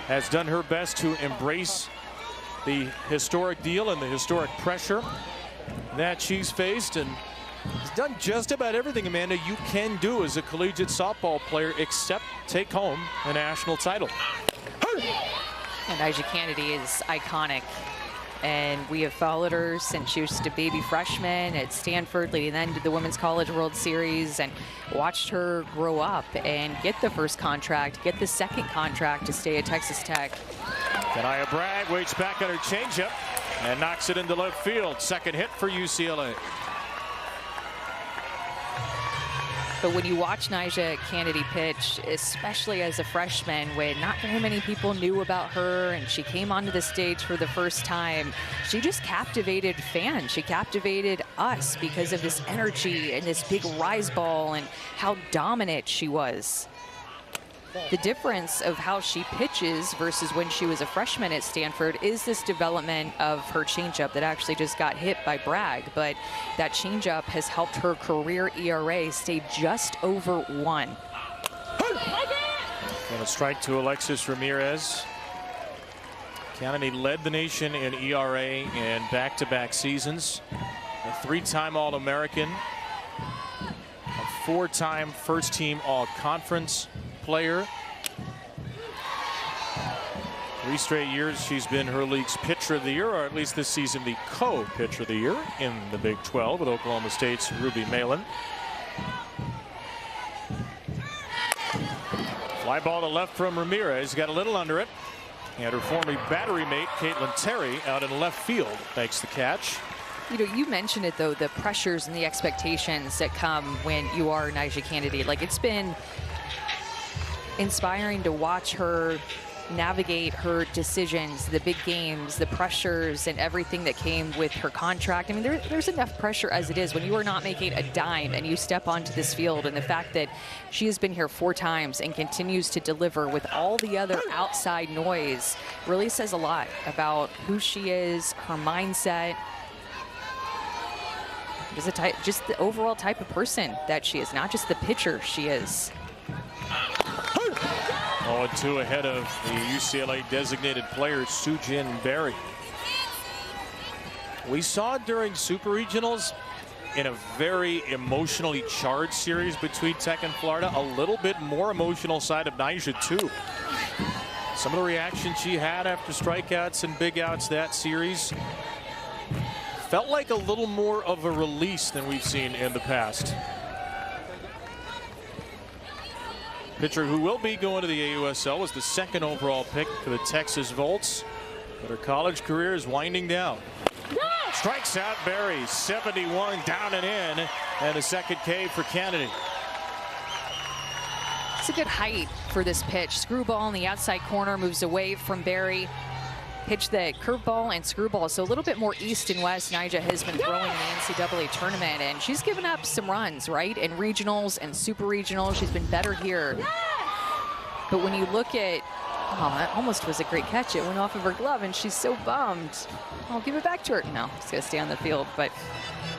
Has done her best to embrace the historic deal and the historic pressure that she's faced, and He's done just about everything, Amanda, you can do as a collegiate softball player except take home a national title. And Nyjah Kennedy is iconic. And we have followed her since she was just a baby freshman at Stanford, leading then to the Women's College World Series, and watched her grow up and get the first contract, get the second contract to stay at Texas Tech. Kanaya Bragg waits back on her changeup and knocks it into left field. Second hit for UCLA. But when you watch Nyjah Kennedy pitch, especially as a freshman, when not very many people knew about her and she came onto the stage for the first time, she just captivated fans. She captivated us because of this energy and this big rise ball and how dominant she was. The difference of how she pitches versus when she was a freshman at Stanford is this development of her changeup that actually just got hit by Bragg. But that changeup has helped her career ERA stay just over 1. And a strike to Alexis Ramirez. Kennedy led the nation in ERA in back-to-back seasons. A 3-time All-American. A 4-time first-team All-Conference player. 3 straight years she's been her league's pitcher of the year, or at least this season the co-pitcher of the year in the Big 12 with Oklahoma State's Ruby Malin. Fly ball to left from Ramirez, got a little under it, and her former battery mate Caitlin Terry out in left field makes the catch. You know, you mentioned it though, the pressures and the expectations that come when you are Nyjah Kennedy. Like, it's been inspiring to watch her navigate her decisions, the big games, the pressures, and everything that came with her contract. I mean, there's enough pressure as it is when you are not making a dime and you step onto this field. And the fact that she has been here 4 times and continues to deliver with all the other outside noise really says a lot about who she is, her mindset, just the overall type of person that she is, not just the pitcher she is. 0-2 ahead of the UCLA designated player Sujin Berry. We saw during Super Regionals in a very emotionally charged series between Tech and Florida, a little bit more emotional side of Nyjah too. Some of the reaction she had after strikeouts and big outs that series felt like a little more of a release than we've seen in the past. Pitcher who will be going to the AUSL was the 2nd overall pick for the Texas Volts, but her college career is winding down. Strikes out Berry, 71 down and in, and a second K for Kennedy. It's a good height for this pitch. Screwball in the outside corner, moves away from Berry. Pitch the curveball and screwball, so a little bit more east and west. Nyjah has been throwing in the NCAA tournament, and she's given up some runs, right? In regionals and super regionals, she's been better here. But when you look at, oh, that almost was a great catch. It went off of her glove, and she's so bummed. I'll give it back to her. No, it's gonna stay on the field. But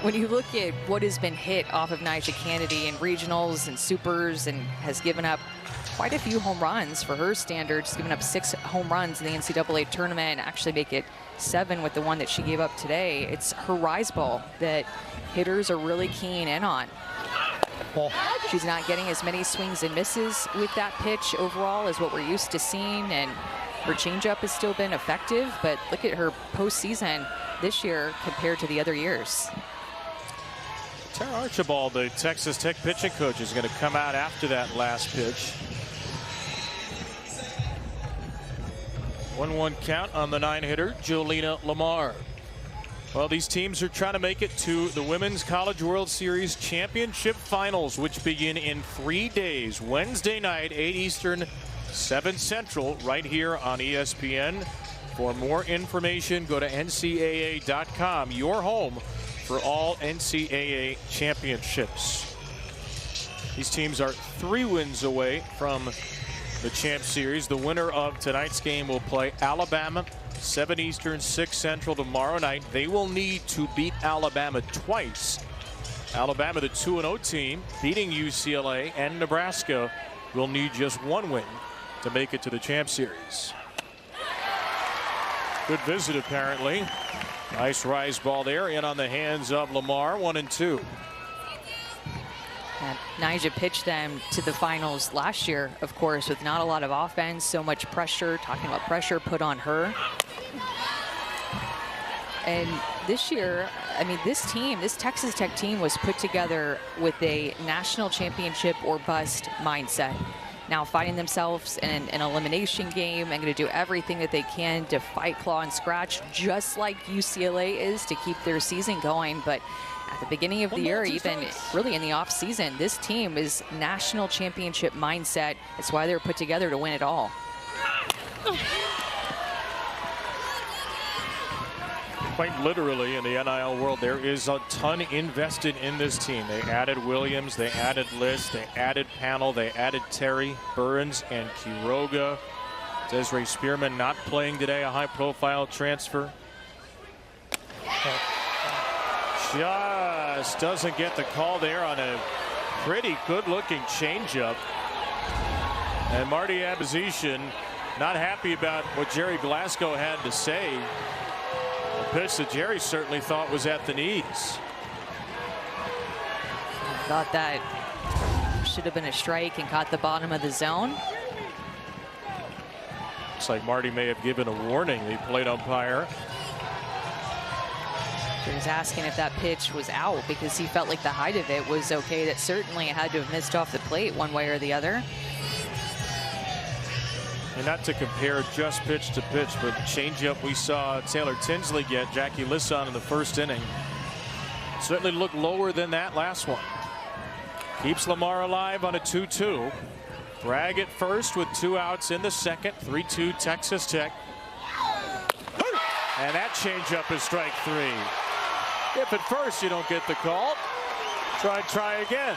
when you look at what has been hit off of Nyjah Kennedy in regionals and supers, and has given up quite a few home runs for her standards, giving up 6 home runs in the NCAA tournament, actually make it 7 with the one that she gave up today. It's her rise ball that hitters are really keying in on. She's not getting as many swings and misses with that pitch overall as what we're used to seeing, and her changeup has still been effective, but look at her postseason this year compared to the other years. Tara Archibald, the Texas Tech pitching coach, is going to come out after that last pitch. 1-1 count on the 9-hitter, Jolina Lamar. Well, these teams are trying to make it to the Women's College World Series Championship Finals, which begin in 3 days. Wednesday night, 8 Eastern, 7 Central, right here on ESPN. For more information, go to NCAA.com, your home for all NCAA championships. These teams are 3 wins away from the Champ Series. The winner of tonight's game will play Alabama, 7 Eastern, 6 Central tomorrow night. They will need to beat Alabama twice. Alabama, the 2-0 team, beating UCLA, and Nebraska will need just 1 win to make it to the Champ Series. Good visit, apparently. Nice rise ball there, in on the hands of Lamar, 1-2. And Nyjah pitched them to the finals last year, of course, with not a lot of offense, so much pressure, talking about pressure put on her. And this year, I mean, this Texas Tech team was put together with a national championship or bust mindset. Now fighting themselves in an elimination game and going to do everything that they can to fight, claw, and scratch, just like UCLA is, to keep their season going. But at the beginning of the year, even really in the off season, this team is national championship mindset. It's why they were put together to win it all. Quite literally, in the NIL world, there is a ton invested in this team. They added Williams, they added List, they added Panel, they added Terry, Burns, and Quiroga. Desiree Spearman not playing today, a high-profile transfer. Just doesn't get the call there on a pretty good-looking changeup. And Marty Abizishan not happy about what Jerry Glasgow had to say. A pitch that Jerry certainly thought was at the knees. Thought that should have been a strike and caught the bottom of the zone. Looks like Marty may have given a warning, the plate umpire. He was asking if that pitch was out because he felt like the height of it was okay. That certainly had to have missed off the plate one way or the other. And not to compare just pitch to pitch, but changeup we saw Taylor Tinsley get Jackie Lisson in the first inning. Certainly looked lower than that last one. Keeps Lamar alive on a 2-2. Bragg at first with 2 outs in the second. 3-2 Texas Tech. And that changeup is strike 3. If at first you don't get the call, try again.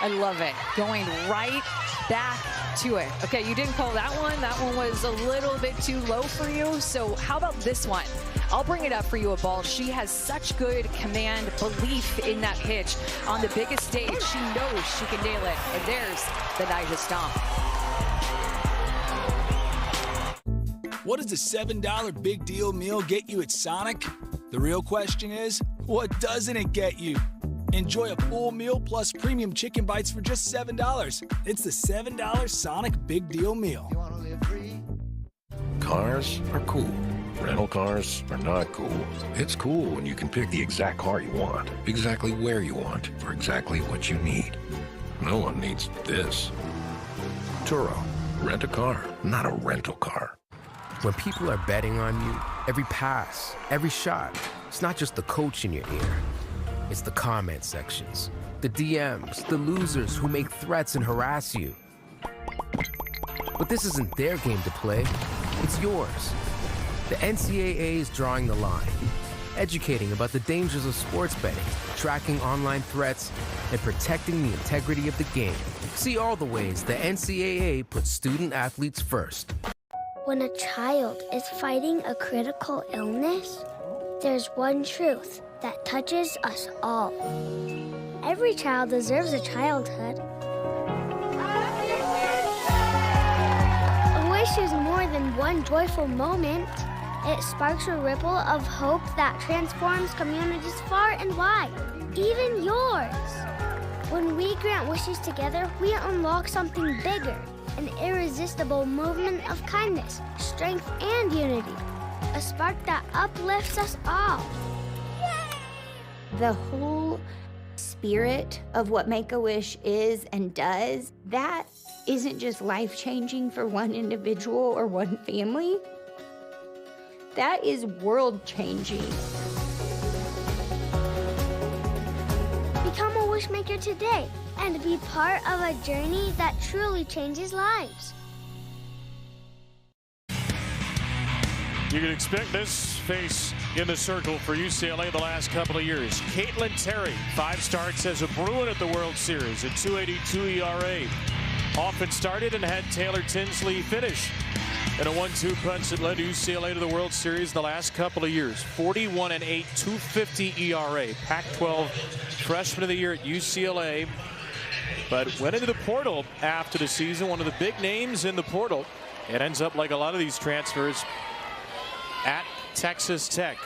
I love it. Going right back to it. Okay, you didn't call that one. That one was a little bit too low for you. So how about this one? I'll bring it up for you, a ball. She has such good command, belief in that pitch. On the biggest stage, she knows she can nail it. And there's the Nyjah stomp. What does a $7 big deal meal get you at Sonic? The real question is, what doesn't it get you? Enjoy a full meal plus premium chicken bites for just $7. It's the $7 Sonic Big Deal Meal. Cars are cool. Rental cars are not cool. It's cool when you can pick the exact car you want, exactly where you want, for exactly what you need. No one needs this. Turo. Rent a car, not a rental car. When people are betting on you, every pass, every shot, it's not just the coach in your ear. It's the comment sections, the DMs, the losers who make threats and harass you. But this isn't their game to play, it's yours. The NCAA is drawing the line, educating about the dangers of sports betting, tracking online threats, and protecting the integrity of the game. See all the ways the NCAA puts student athletes first. When a child is fighting a critical illness, there's one truth that touches us all. Every child deserves a childhood. A wish is more than one joyful moment. It sparks a ripple of hope that transforms communities far and wide, even yours. When we grant wishes together, we unlock something bigger, an irresistible movement of kindness, strength, and unity. A spark that uplifts us all. The whole spirit of what Make-A-Wish is and does, that isn't just life-changing for one individual or one family. That is world-changing. Become a wishmaker today and be part of a journey that truly changes lives. You can expect this face in the circle for UCLA the last couple of years. Caitlin Terry, 5 starts as a Bruin at the World Series, a 2.82 ERA. Often started and had Taylor Tinsley finish in a 1-2 punch that led UCLA to the World Series the last couple of years. 41-8, 2.50 ERA. Pac-12 Freshman of the Year at UCLA, but went into the portal after the season. One of the big names in the portal. It ends up like a lot of these transfers at Texas Tech.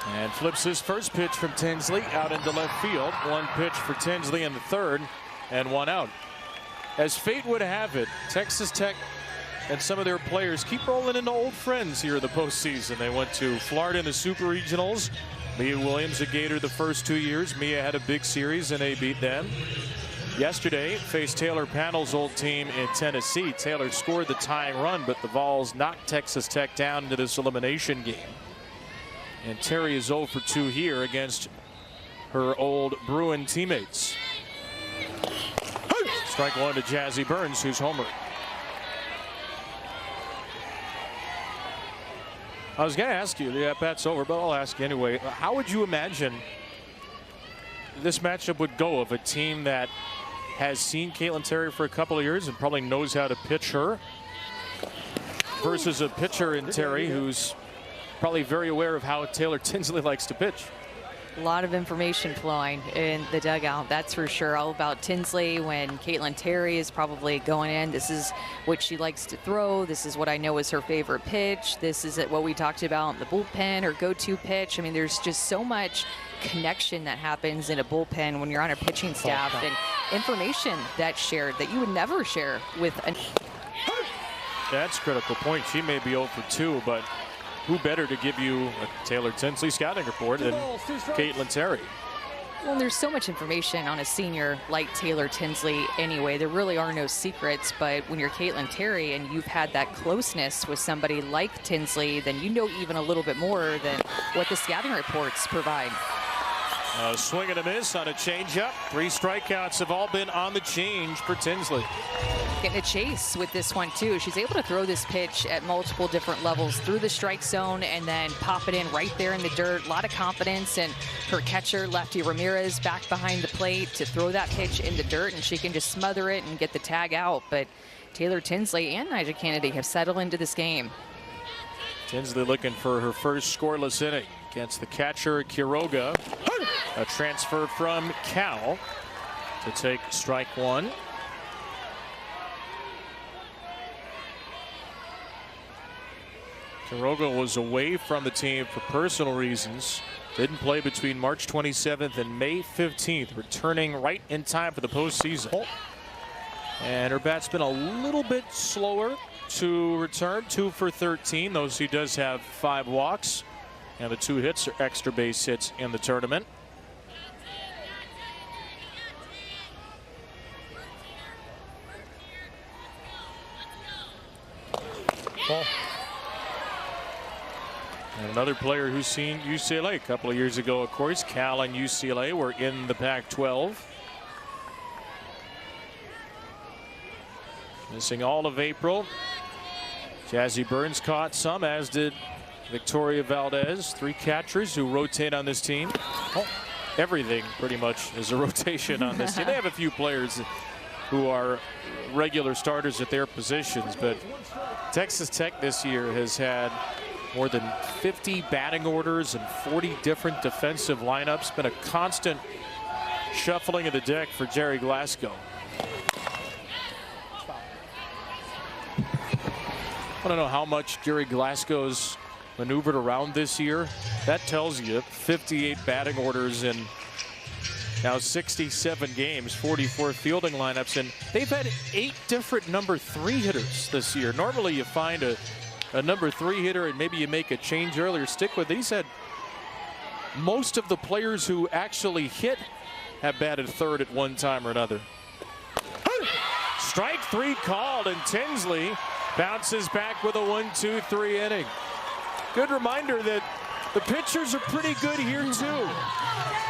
And flips his first pitch from Tinsley out into left field. One pitch for Tinsley in the third, and one out. As fate would have it, Texas Tech and some of their players keep rolling into old friends here in the postseason. They went to Florida in the Super Regionals. Mia Williams, a Gator, the first 2 years. Mia had a big series, and they beat them. Yesterday, faced Taylor Panel's old team in Tennessee. Taylor scored the tying run, but the Vols knocked Texas Tech down into this elimination game. And Terry is 0 for 2 here against her old Bruin teammates. Strike one to Jazzy Burns, who's homered. I was going to ask you, the at-bat's over, but I'll ask you anyway. How would you imagine this matchup would go of a team that has seen Caitlin Terry for a couple of years and probably knows how to pitch her versus a pitcher in Terry who's probably very aware of how Taylor Tinsley likes to pitch? A lot of information flowing in the dugout, that's for sure. All about Tinsley when Caitlin Terry is probably going in. This is what she likes to throw. This is what I know is her favorite pitch. This is what we talked about in the bullpen, her go-to pitch. I mean, there's just so much connection that happens in a bullpen when you're on a pitching staff, and information that's shared that you would never share with a... That's a critical point. She may be 0 for 2, but who better to give you a Taylor Tinsley scouting report than Caitlin Terry? Well, there's so much information on a senior like Taylor Tinsley anyway. There really are no secrets, but when you're Caitlin Terry and you've had that closeness with somebody like Tinsley, then you know even a little bit more than what the scouting reports provide. Swing and a miss on a changeup. 3 strikeouts have all been on the change for Tinsley. Getting a chase with this one too. She's able to throw this pitch at multiple different levels through the strike zone and then pop it in right there in the dirt. A lot of confidence in her catcher, Lefty Ramirez, back behind the plate to throw that pitch in the dirt, and she can just smother it and get the tag out. But Taylor Tinsley and Nyjah Kennedy have settled into this game. Tinsley looking for her first scoreless inning against the catcher, Quiroga. A transfer from Cal to take strike one. Quiroga was away from the team for personal reasons. Didn't play between March 27th and May 15th, returning right in time for the postseason. And her bat's been a little bit slower to return, 2 for 13, though she does have 5 walks. And the 2 hits are extra base hits in the tournament. And another player who's seen UCLA a couple of years ago, of course. Cal and UCLA were in the Pac-12. Missing all of April. Jazzy Burns caught some, as did Victoria Valdez. 3 catchers who rotate on this team. Everything pretty much is a rotation on this team. They have a few players who are regular starters at their positions, but Texas Tech this year has had more than 50 batting orders and 40 different defensive lineups. Been a constant shuffling of the deck for Jerry Glasgow. I don't know how much Jerry Glasgow's maneuvered around this year. That tells you 58 batting orders in now 67 games, 44 fielding lineups, and they've had 8 different number 3 hitters this year. Normally you find a number 3 hitter and maybe you make a change earlier, stick with it. He's had most of the players who actually hit have batted third at one time or another. Strike 3 called, and Tinsley bounces back with a 1-2-3 inning. Good reminder that the pitchers are pretty good here too.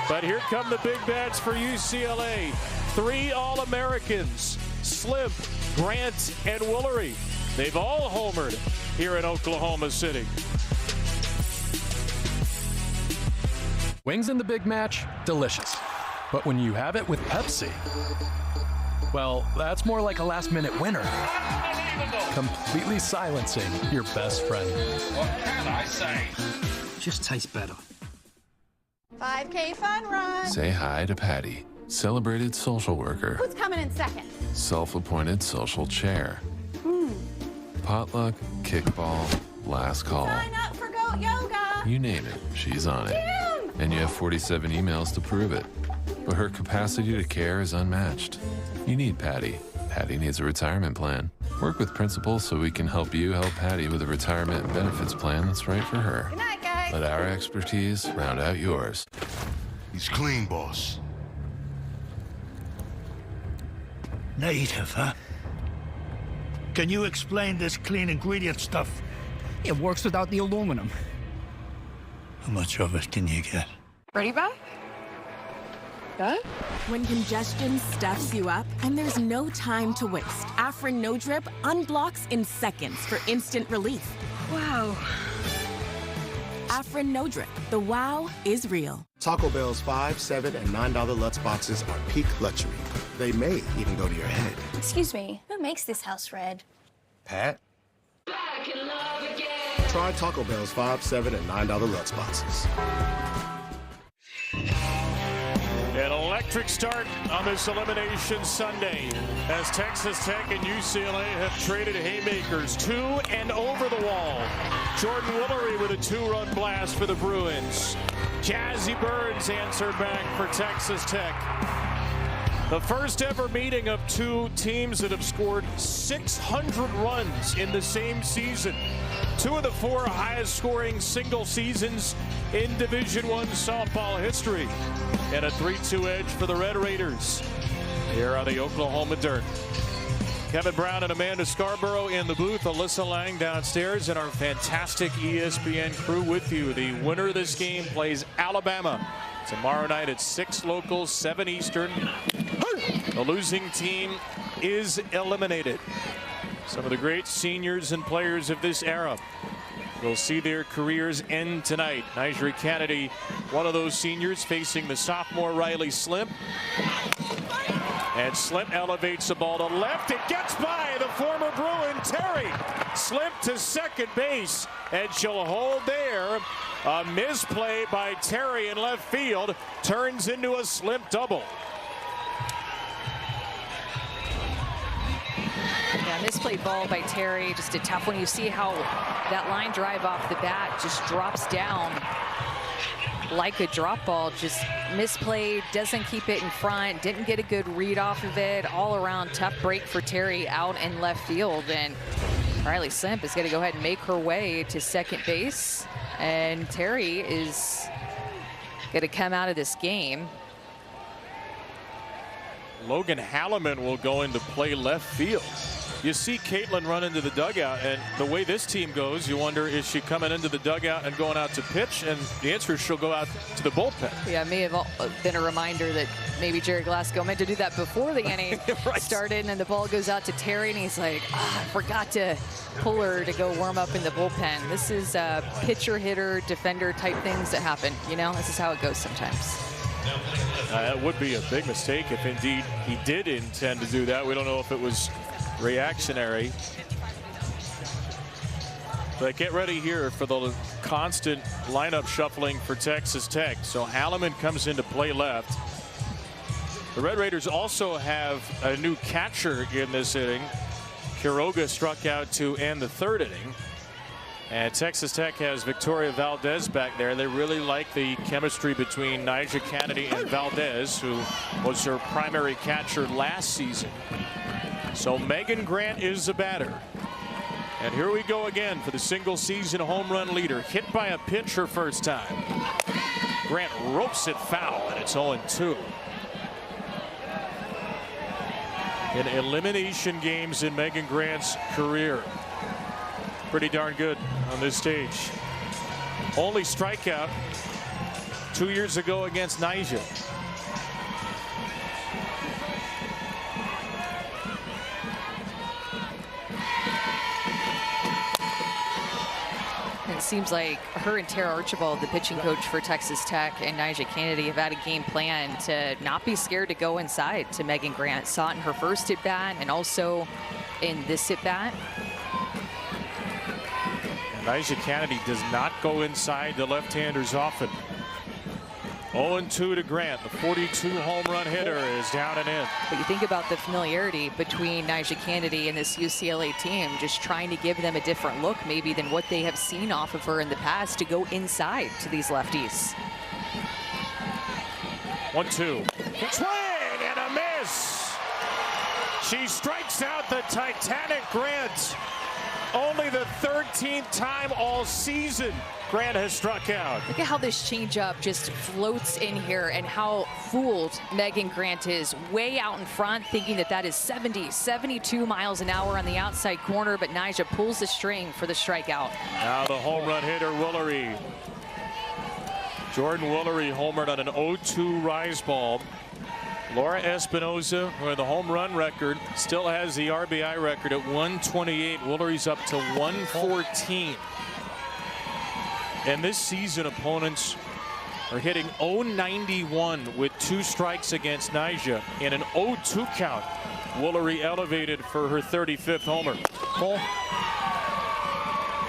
But here come the big bats for UCLA. 3 All-Americans, Slim, Grant, and Woolery. They've all homered here in Oklahoma City. Wings in the big match, delicious. But when you have it with Pepsi, well, that's more like a last-minute winner. Completely silencing your best friend. What can I say? Just tastes better. 5K fun run. Say hi to Patty, celebrated social worker. Who's coming in second? Self-appointed social chair. Potluck, kickball, last call. Sign up for goat yoga. You name it, she's on it. And you have 47 emails to prove it. But her capacity to care is unmatched. You need Patty. Patty needs a retirement plan. Work with Principal so we can help you help Patty with a retirement and benefits plan that's right for her. Good night, guys. Let our expertise round out yours. He's clean, boss. Native, huh? Can you explain this clean ingredient stuff? It works without the aluminum. How much of it can you get? Ready, Beth? Good? When congestion stuffs you up and there's no time to waste, Afrin No Drip unblocks in seconds for instant relief. Wow. Afrin No Drip. The wow is real. Taco Bell's $5, $7, and $9 Lutz boxes are peak luxury. They may even go to your head. Excuse me, who makes this house red? Pat? Try Taco Bell's $5, $7, and $9 Lutz boxes. An electric start on this Elimination Sunday as Texas Tech and UCLA have traded haymakers, 2 and over the wall. Jordan Woolery with a 2-run blast for the Bruins. Jazzy Burns answered back for Texas Tech. The first ever meeting of two teams that have scored 600 runs in the same season. 2 of the 4 highest scoring single seasons in Division I softball history. And a 3-2 edge for the Red Raiders here on the Oklahoma dirt. Kevin Brown and Amanda Scarborough in the booth. Alyssa Lang downstairs and our fantastic ESPN crew with you. The winner of this game plays Alabama tomorrow night at 6 local, 7 Eastern. The losing team is eliminated. Some of the great seniors and players of this era will see their careers end tonight. Nyjah Kennedy, one of those seniors, facing the sophomore Riley Slimp. And Slimp elevates the ball to left. It gets by the former Bruin, Terry. Slimp to second base, and she'll hold there. A misplay by Terry in left field turns into a Slimp double. Yeah, misplayed ball by Terry, just a tough one. You see how that line drive off the bat just drops down like a drop ball. Just misplayed, doesn't keep it in front, didn't get a good read off of it. All around tough break for Terry out in left field, and Riley Slimp is going to go ahead and make her way to second base, and Terry is going to come out of this game. Logan Halliman will go into play left field. You see Caitlin run into the dugout, and the way this team goes, you wonder, is she coming into the dugout and going out to pitch? And the answer is she'll go out to the bullpen. Yeah, it may have been a reminder that maybe Jerry Glasgow meant to do that before the inning right. started, and then the ball goes out to Terry, and he's like, I forgot to pull her to go warm up in the bullpen. This is pitcher, hitter, defender type things that happen. You know, this is how it goes sometimes. That would be a big mistake if indeed he did intend to do that. We don't know if it was reactionary. But get ready here for the constant lineup shuffling for Texas Tech. So Halliman comes into play left. The Red Raiders also have a new catcher in this inning. Quiroga struck out to end the 3rd inning. And Texas Tech has Victoria Valdez back there. They really like the chemistry between Nyjah Kennedy and Valdez, who was her primary catcher last season. So Megan Grant is the batter. And here we go again for the single season home run leader. Hit by a pitch her first time. Grant ropes it foul, and it's 0-2. In elimination games in Megan Grant's career. Pretty darn good on this stage. Only strikeout 2 years ago against Nyjah. It seems like her and Tara Archibald, the pitching coach for Texas Tech, and Nyjah Kennedy have had a game plan to not be scared to go inside to Megan Grant. Saw it in her first at-bat and also in this at-bat. Nyjah Kennedy does not go inside the left-handers often. 0-2 to Grant. The 42 home run hitter is down and in. But you think about the familiarity between Nyjah Kennedy and this UCLA team, just trying to give them a different look maybe than what they have seen off of her in the past to go inside to these lefties. 1-2. Swing and a miss. She strikes out the Titanic Grant. Only the 13th time all season Grant has struck out. Look at how this changeup just floats in here and how fooled Megan Grant is. Way out in front, thinking that that is 70, 72 miles an hour on the outside corner, but Nyjah pulls the string for the strikeout. Now the home run hitter, Woolery. Jordan Woolery homered on an 0-2 rise ball. Laura Espinoza, who the home run record, still has the RBI record at 128. Woolery's up to 114. And this season, opponents are hitting 091 with 2 strikes against Nyjah in an 0-2 count. Woolery elevated for her 35th homer. Cole.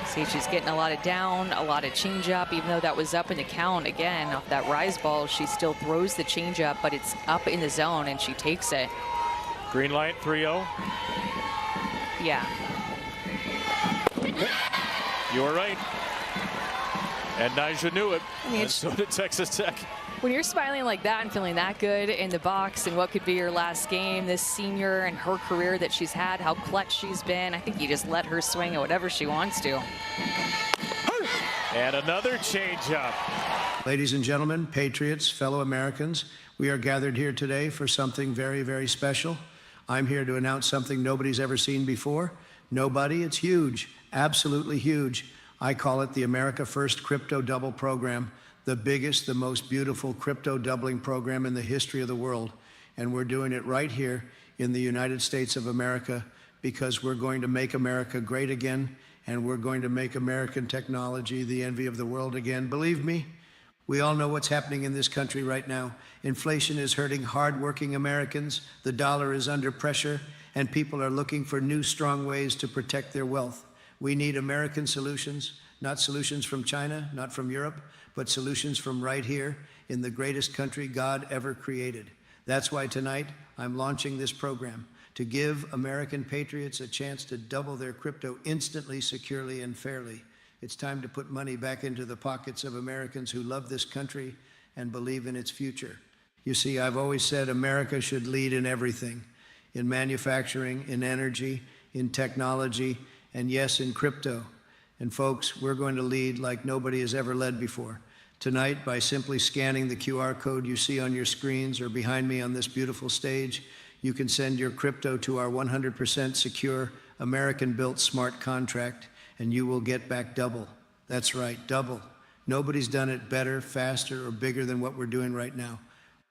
See, she's getting a lot of down, a lot of changeup, even though that was up in the count. Again, off that rise ball, she still throws the changeup, but it's up in the zone, and she takes it. Green light, 3-0. Yeah. You were right. And Nyjah knew it, and so did Texas Tech. When you're smiling like that and feeling that good in the box and what could be your last game, this senior and her career that she's had, how clutch she's been, I think you just let her swing at whatever she wants to. And another changeup. Ladies and gentlemen, patriots, fellow Americans, we are gathered here today for something very, very special. I'm here to announce something nobody's ever seen before. Nobody, it's huge, absolutely huge. I call it the America First Crypto Double Program, the biggest, the most beautiful crypto doubling program in the history of the world. And we're doing it right here in the United States of America because we're going to make America great again, and we're going to make American technology the envy of the world again. Believe me, we all know what's happening in this country right now. Inflation is hurting hardworking Americans, the dollar is under pressure, and people are looking for new, strong ways to protect their wealth. We need American solutions, not solutions from China, not from Europe, but solutions from right here in the greatest country God ever created. That's why tonight I'm launching this program to give American patriots a chance to double their crypto instantly, securely, and fairly. It's time to put money back into the pockets of Americans who love this country and believe in its future. You see, I've always said America should lead in everything, in manufacturing, in energy, in technology, and yes, in crypto. And folks, we're going to lead like nobody has ever led before. Tonight, by simply scanning the QR code you see on your screens or behind me on this beautiful stage, you can send your crypto to our 100% secure, American-built smart contract, and you will get back double. That's right, double. Nobody's done it better, faster, or bigger than what we're doing right now.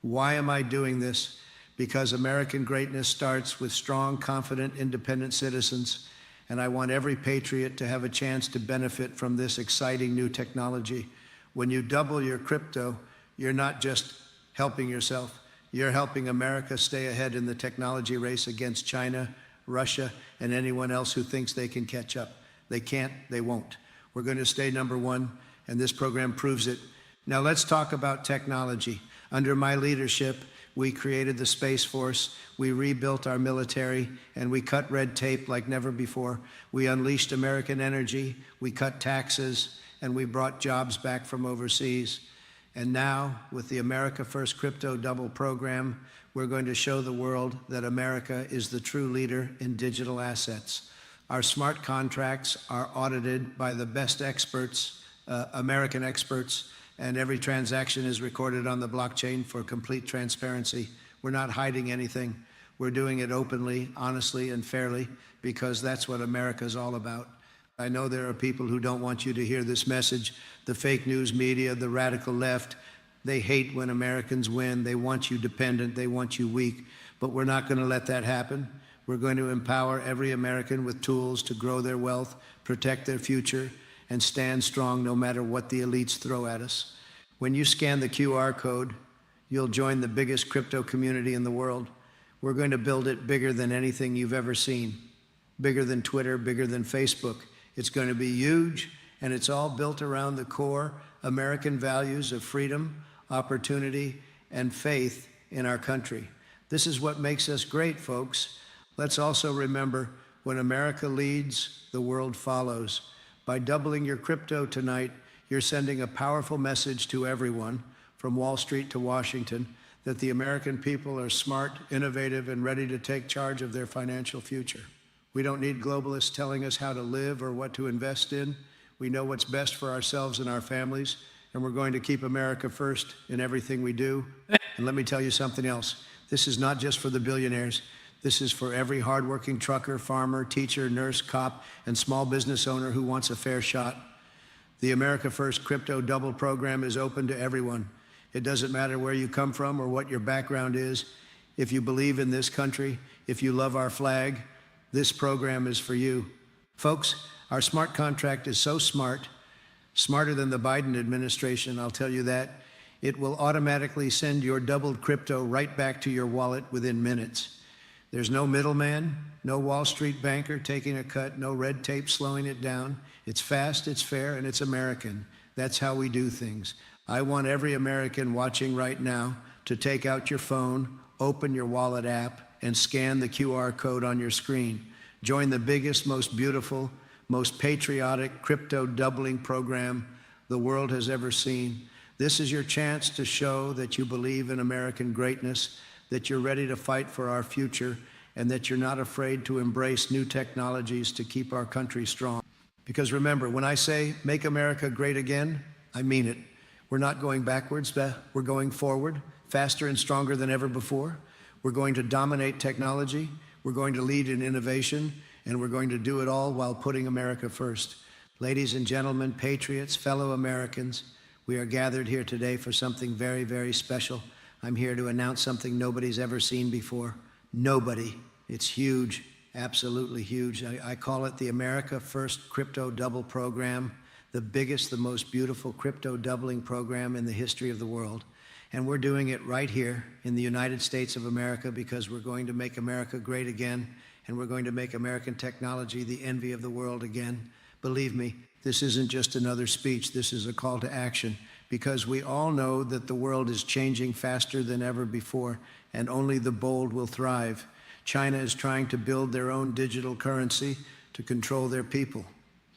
Why am I doing this? Because American greatness starts with strong, confident, independent citizens. And I want every patriot to have a chance to benefit from this exciting new technology. When you double your crypto, you're not just helping yourself, you're helping America stay ahead in the technology race against China, Russia, and anyone else who thinks they can catch up. They can't, they won't. We're going to stay #1, and this program proves it. Now let's talk about technology. Under my leadership, we created the Space Force, we rebuilt our military, and we cut red tape like never before. We unleashed American energy, we cut taxes, and we brought jobs back from overseas. And now, with the America First Crypto Double program, we're going to show the world that America is the true leader in digital assets. Our smart contracts are audited by the best experts, American experts, and every transaction is recorded on the blockchain for complete transparency. We're not hiding anything. We're doing it openly, honestly, and fairly, because that's what America's all about. I know there are people who don't want you to hear this message. The fake news media, the radical left, they hate when Americans win. They want you dependent. They want you weak. But we're not going to let that happen. We're going to empower every American with tools to grow their wealth, protect their future, and stand strong no matter what the elites throw at us. When you scan the QR code, you'll join the biggest crypto community in the world. We're going to build it bigger than anything you've ever seen, bigger than Twitter, bigger than Facebook. It's going to be huge, and it's all built around the core American values of freedom, opportunity, and faith in our country. This is what makes us great, folks. Let's also remember, when America leads, the world follows. By doubling your crypto tonight, you're sending a powerful message to everyone, from Wall Street to Washington, that the American people are smart, innovative, and ready to take charge of their financial future. We don't need globalists telling us how to live or what to invest in. We know what's best for ourselves and our families, and we're going to keep America first in everything we do. And let me tell you something else. This is not just for the billionaires. This is for every hardworking trucker, farmer, teacher, nurse, cop, and small business owner who wants a fair shot. The America First Crypto Double program is open to everyone. It doesn't matter where you come from or what your background is. If you believe in this country, if you love our flag, this program is for you. Folks, our smart contract is so smart, smarter than the Biden administration, I'll tell you that. It will automatically send your doubled crypto right back to your wallet within minutes. There's no middleman, no Wall Street banker taking a cut, no red tape slowing it down. It's fast, it's fair, and it's American. That's how we do things. I want every American watching right now to take out your phone, open your wallet app, and scan the QR code on your screen. Join the biggest, most beautiful, most patriotic crypto doubling program the world has ever seen. This is your chance to show that you believe in American greatness, that you're ready to fight for our future, and that you're not afraid to embrace new technologies to keep our country strong. Because remember, when I say make America great again, I mean it. We're not going backwards, we're going forward, faster and stronger than ever before. We're going to dominate technology, we're going to lead in innovation, and we're going to do it all while putting America first. Ladies and gentlemen, patriots, fellow Americans, we are gathered here today for something very, very special. I'm here to announce something nobody's ever seen before. Nobody. It's huge, absolutely huge. I call it the America First Crypto Double Program, the biggest, the most beautiful crypto doubling program in the history of the world. And we're doing it right here in the United States of America because we're going to make America great again, and we're going to make American technology the envy of the world again. Believe me, this isn't just another speech. This is a call to action, because we all know that the world is changing faster than ever before, and only the bold will thrive. China is trying to build their own digital currency to control their people.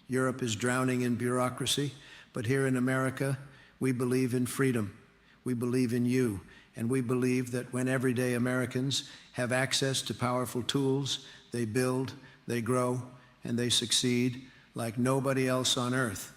Europe is drowning in bureaucracy, but here in America, we believe in freedom. We believe in you, and we believe that when everyday Americans have access to powerful tools, they build, they grow, and they succeed like nobody else on earth.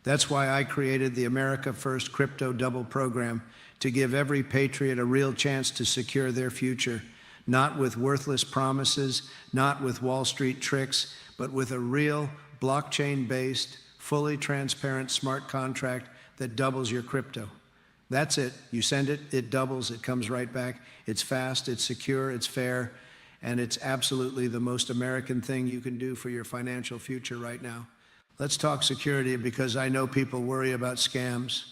That's why I created the America First Crypto Double Program, to give every patriot a real chance to secure their future, not with worthless promises, not with Wall Street tricks, but with a real blockchain-based, fully transparent smart contract that doubles your crypto. That's it. You send it, it doubles, it comes right back. It's fast, it's secure, it's fair, and it's absolutely the most American thing you can do for your financial future right now. Let's talk security, because I know people worry about scams.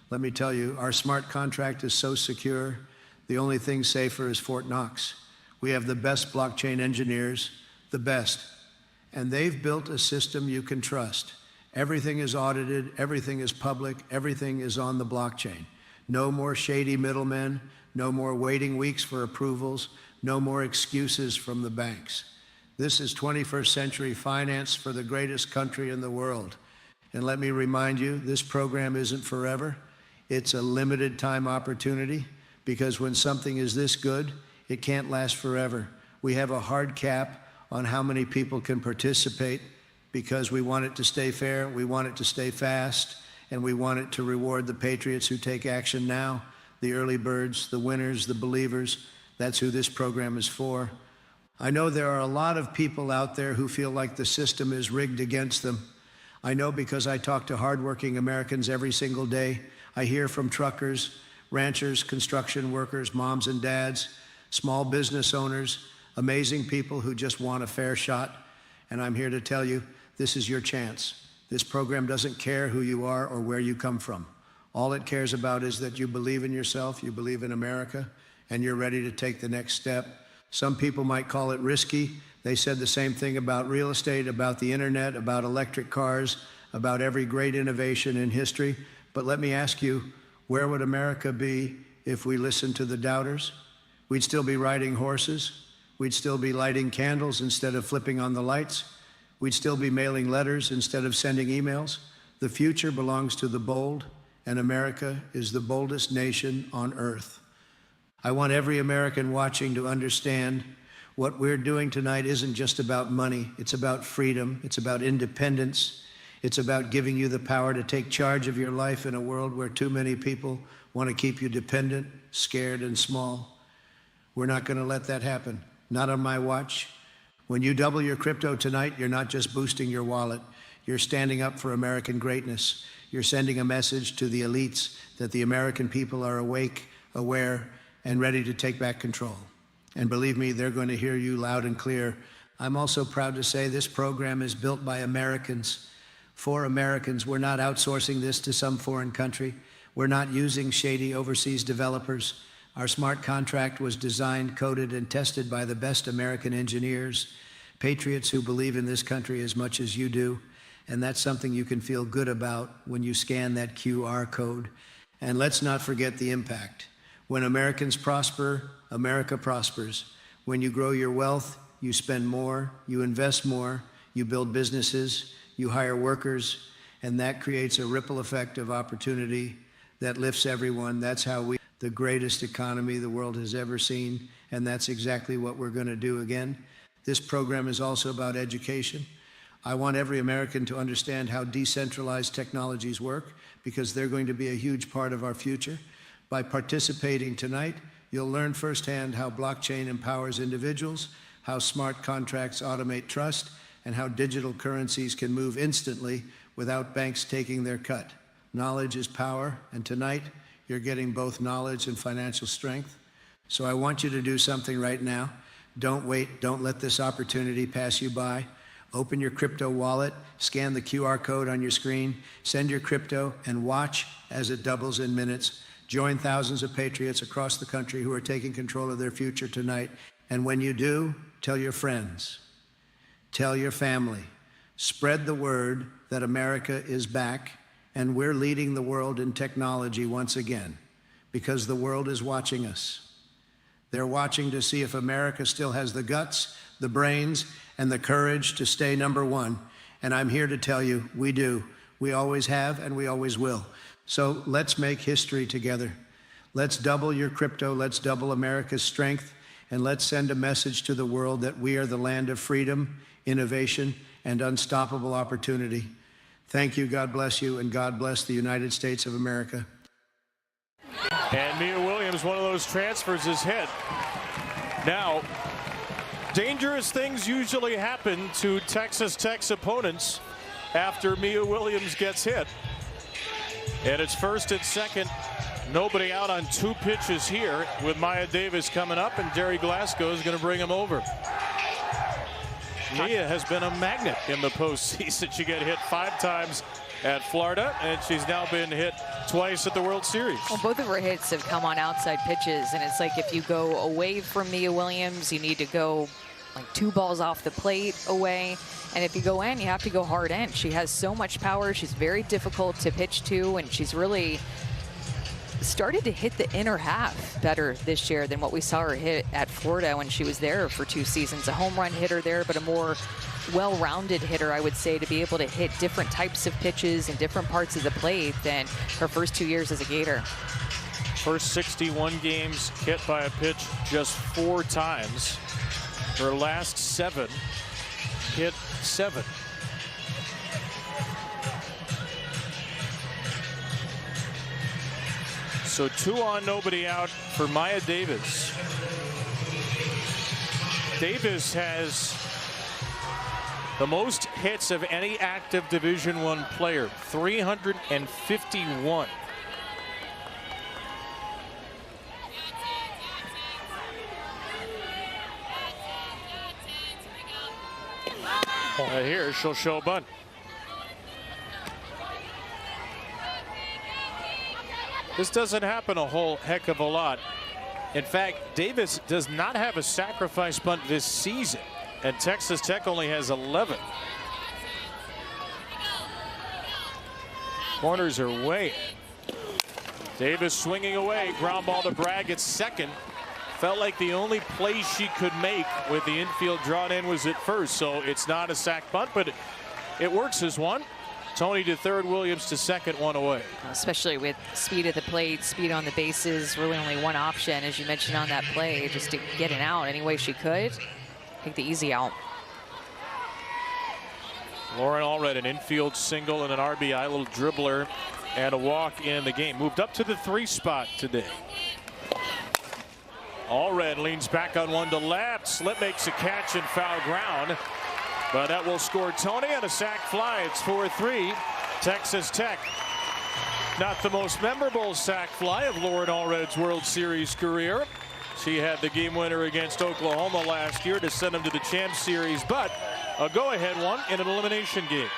Let me tell you, our smart contract is so secure, the only thing safer is Fort Knox. We have the best blockchain engineers, the best, and they've built a system you can trust. Everything is audited, everything is public, everything is on the blockchain. No more shady middlemen, no more waiting weeks for approvals, no more excuses from the banks. This is 21st century finance for the greatest country in the world. And let me remind you, this program isn't forever. It's a limited time opportunity, because when something is this good, it can't last forever. We have a hard cap on how many people can participate, because we want it to stay fair, we want it to stay fast, and we want it to reward the patriots who take action now, the early birds, the winners, the believers. That's who this program is for. I know there are a lot of people out there who feel like the system is rigged against them. I know, because I talk to hardworking Americans every single day. I hear from truckers, ranchers, construction workers, moms and dads, small business owners, amazing people who just want a fair shot. And I'm here to tell you, this is your chance. This program doesn't care who you are or where you come from. All it cares about is that you believe in yourself, you believe in America, and you're ready to take the next step. Some people might call it risky. They said the same thing about real estate, about the internet, about electric cars, about every great innovation in history. But let me ask you, Where would America be if we listened to the doubters? We'd still be riding horses. We'd still be lighting candles instead of flipping on the lights. We'd still be mailing letters instead of sending emails. The future belongs to the bold, and America is the boldest nation on earth. I want every American watching to understand what we're doing tonight isn't just about money. It's about freedom. It's about independence. It's about giving you the power to take charge of your life in a world where too many people want to keep you dependent, scared, and small. We're not going to let that happen. Not on my watch. When you double your crypto tonight, you're not just boosting your wallet. You're standing up for American greatness. You're sending a message to the elites that the American people are awake, aware, and ready to take back control. And believe me, they're going to hear you loud and clear. I'm also proud to say this program is built by Americans, for Americans. We're not outsourcing this to some foreign country. We're not using shady overseas developers. Our smart contract was designed, coded, and tested by the best American engineers, patriots who believe in this country as much as you do. And that's something you can feel good about when you scan that QR code. And let's not forget the impact. When Americans prosper, America prospers. When you grow your wealth, you spend more, you invest more, you build businesses, you hire workers, and that creates a ripple effect of opportunity that lifts everyone. That's how we, the greatest economy the world has ever seen, and that's exactly what we're going to do again. This program is also about education. I want every American to understand how decentralized technologies work, because they're going to be a huge part of our future. By participating tonight, you'll learn firsthand how blockchain empowers individuals, how smart contracts automate trust, and how digital currencies can move instantly without banks taking their cut. Knowledge is power, and tonight you're getting both knowledge and financial strength. So I want you to do something right now. Don't wait. Don't let this opportunity pass you by. Open your crypto wallet, scan the QR code on your screen, send your crypto, and watch as it doubles in minutes. Join thousands of patriots across the country who are taking control of their future tonight. And when you do, tell your friends, tell your family, spread the word that America is back, and we're leading the world in technology once again, because the world is watching us. They're watching to see if America still has the guts, the brains, and the courage to stay number one. And I'm here to tell you, we do. We always have, and we always will. So let's make history together. Let's double your crypto. Let's double America's strength. And let's send a message to the world that we are the land of freedom, innovation, and unstoppable opportunity. Thank you. God bless you. And God bless the United States of America. And Mia Williams, one of those transfers, is hit. Now, dangerous things usually happen to Texas Tech's opponents after Mia Williams gets hit. And it's first and second. Nobody out on 2 pitches here, with Maya Davis coming up, and Jerry Glasgow is going to bring him over. Mia has been a magnet in the postseason. She got hit 5 times at Florida, and she's now been hit twice at the World Series. Well, both of her hits have come on outside pitches, and it's like if you go away from Mia Williams, you need to go like 2 balls off the plate away. And if you go in, you have to go hard in. She has so much power. She's very difficult to pitch to, and she's really started to hit the inner half better this year than what we saw her hit at Florida when she was there for 2 seasons. A home run hitter there, but a more well-rounded hitter, I would say, to be able to hit different types of pitches in different parts of the plate than her first 2 years as a Gator. First 61 games hit by a pitch just 4 times. Her last 7 hit 7. So 2 on, nobody out for Maya Davis. Davis has the most hits of any active Division I player, 351. Here she'll show a bunt. This doesn't happen a whole heck of a lot. In fact, Davis does not have a sacrifice bunt this season, and Texas Tech only has 11. Corners are way in. Davis swinging away, ground ball to Bragg at second. Felt like the only play she could make with the infield drawn in was at first, so it's not a sac bunt, but it works as one. Tony to third, Williams to second, one away. Especially with speed at the plate, speed on the bases, really only one option, as you mentioned on that play, just to get an out any way she could. Take the easy out. Lauren Allred, an infield single and an RBI, a little dribbler and a walk in the game. Moved up to the 3 spot today. Allred leans back on one to left. Slip makes a catch and foul ground. But that will score Tony on a sac fly. It's 4-3. Texas Tech. Not the most memorable sac fly of Lauren Allred's World Series career. She had the game winner against Oklahoma last year to send them to the Champ Series, but a go-ahead one in an elimination game.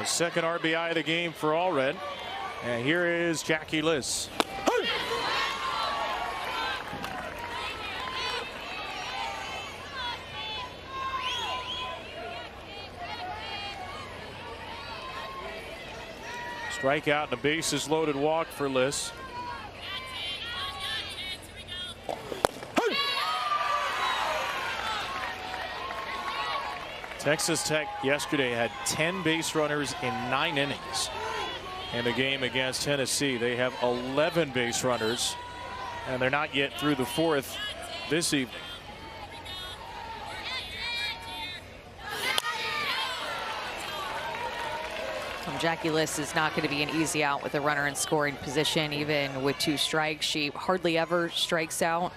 A second RBI of the game for Allred. And here is Jackie Liss. Strikeout and a bases loaded walk for Liss. Texas Tech yesterday had 10 base runners in 9 innings. In the game against Tennessee, they have 11 base runners, and they're not yet through the 4th this evening. Jackie Liss is not going to be an easy out with a runner in scoring position. Even with 2 strikes, she hardly ever strikes out.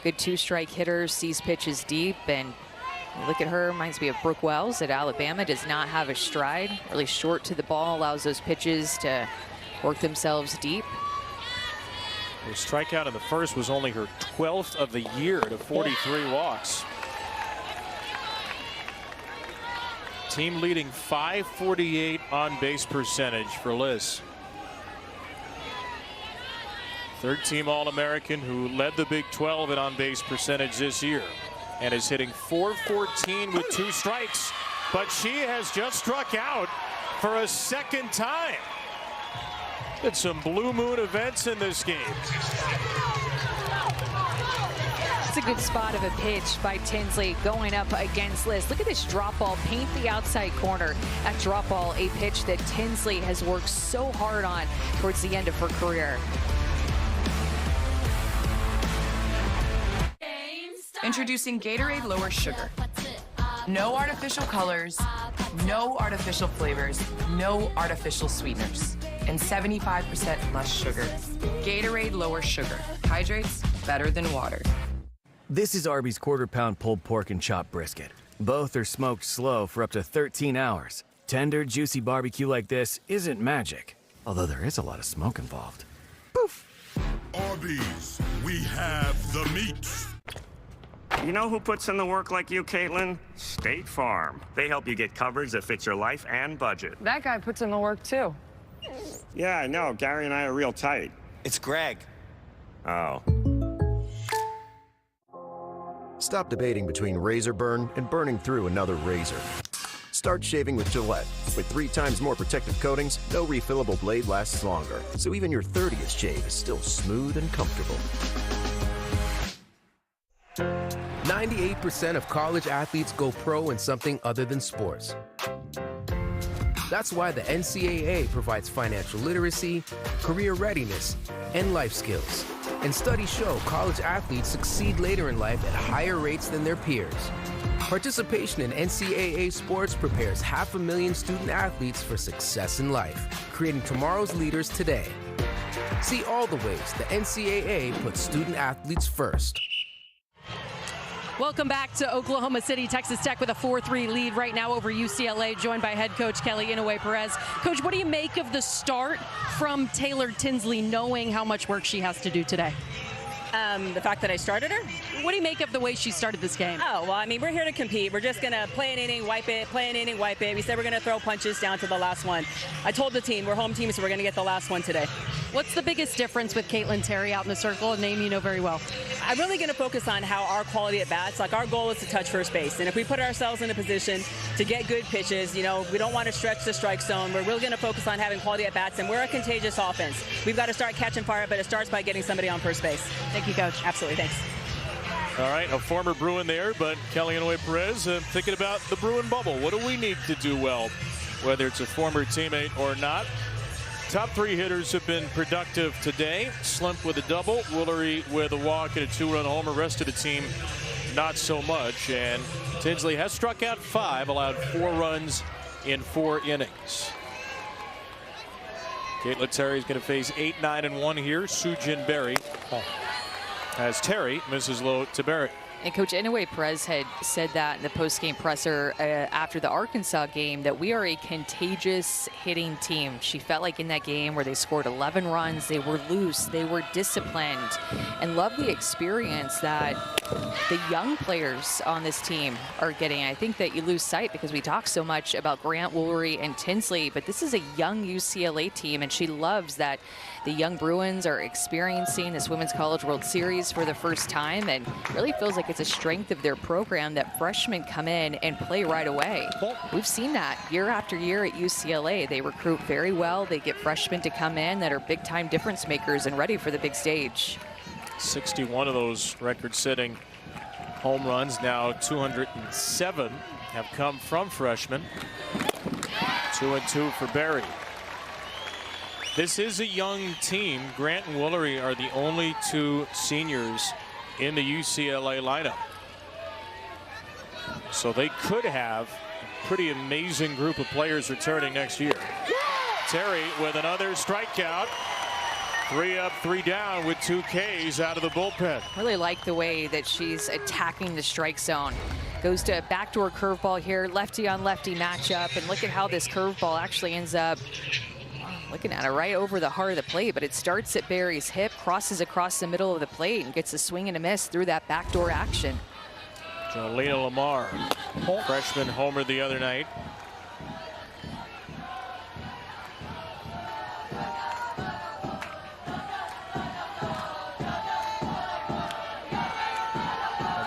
Good 2-strike hitter, sees pitches deep, and look at her, reminds me of Brooke Wells at Alabama. Does not have a stride, really short to the ball, allows those pitches to work themselves deep. The strikeout in the first was only her 12th of the year to 43 walks. Team leading .548 on base percentage for Liss. Third team All-American who led the Big 12 in on base percentage this year and is hitting .414 with 2 strikes, but she has just struck out for a second time. It's some blue moon events in this game. It's a good spot of a pitch by Tinsley going up against Liss. Look at this drop ball, paint the outside corner. That drop ball, a pitch that Tinsley has worked so hard on towards the end of her career. Introducing Gatorade Lower Sugar. No artificial colors, no artificial flavors, no artificial sweeteners, and 75% less sugar. Gatorade Lower Sugar. Hydrates better than water. This is Arby's quarter-pound pulled pork and chopped brisket. Both are smoked slow for up to 13 hours. Tender, juicy barbecue like this isn't magic, although there is a lot of smoke involved. Poof! Arby's, we have the meat. You know who puts in the work like you, Caitlin? State Farm. They help you get coverage that fits your life and budget. That guy puts in the work, too. Yeah, I know. Gary and I are real tight. It's Greg. Oh. Stop debating between razor burn and burning through another razor. Start shaving with Gillette. With 3 times more protective coatings, no refillable blade lasts longer. So even your 30th shave is still smooth and comfortable. 98% of college athletes go pro in something other than sports. That's why the NCAA provides financial literacy, career readiness, and life skills. And studies show college athletes succeed later in life at higher rates than their peers. Participation in NCAA sports prepares 500,000 student athletes for success in life, creating tomorrow's leaders today. See all the ways the NCAA puts student athletes first. Welcome back to Oklahoma City. Texas Tech with a 4-3 lead right now over UCLA, joined by head coach Kelly Inouye-Perez. Coach, what do you make of the start from Taylor Tinsley, knowing how much work she has to do today? The fact that I started her? What do you make of the way she started this game? Oh, well, I mean, we're here to compete. We're just going to play an inning, wipe it, play an inning, wipe it. We said we're going to throw punches down to the last one. I told the team, we're home team, so we're going to get the last one today. What's the biggest difference with Caitlin Terry out in the circle, a name you know very well? I'm really going to focus on how our quality at bats, like our goal is to touch first base. And if we put ourselves in a position to get good pitches, we don't want to stretch the strike zone. We're really going to focus on having quality at bats, and we're a contagious offense. We've got to start catching fire, but it starts by getting somebody on first base. Thank you, Coach. Absolutely, thanks. All right, a former Bruin there, but Kelly Inouye Perez thinking about the Bruin bubble. What do we need to do well, whether it's a former teammate or not? Top 3 hitters have been productive today. Slump with a double, Woolery with a walk and a 2-run homer. Rest of the team not so much. And Tinsley has struck out 5, allowed 4 runs in 4 innings. Caitlin Terry is going to face 8, 9, and 1 here. Sujin Berry as Terry misses low to Berry. And Coach Inouye Perez had said that in the post-game presser after the Arkansas game, that we are a contagious hitting team. She felt like in that game where they scored 11 runs, they were loose, they were disciplined, and love the experience that the young players on this team are getting. I think that you lose sight because we talk so much about Grant, Woolery, and Tinsley, but this is a young UCLA team, and she loves that the young Bruins are experiencing this Women's College World Series for the first time, and really feels like it's a strength of their program that freshmen come in and play right away. We've seen that year after year at UCLA. They recruit very well. They get freshmen to come in that are big-time difference makers and ready for the big stage. 61 of those record-setting home runs, now 207, have come from freshmen. 2-2 for Berry. This is a young team. Grant and Woolery are the only 2 seniors in the UCLA lineup. So they could have a pretty amazing group of players returning next year. Terry with another strikeout. 3 up, 3 down with 2 Ks out of the bullpen. Really like the way that she's attacking the strike zone. Goes to a backdoor curveball here, lefty on lefty matchup, and look at how this curveball actually ends up looking at it right over the heart of the plate, but it starts at Berry's hip, crosses across the middle of the plate, and gets a swing and a miss through that backdoor action. Jolena Lamar, freshman homer the other night.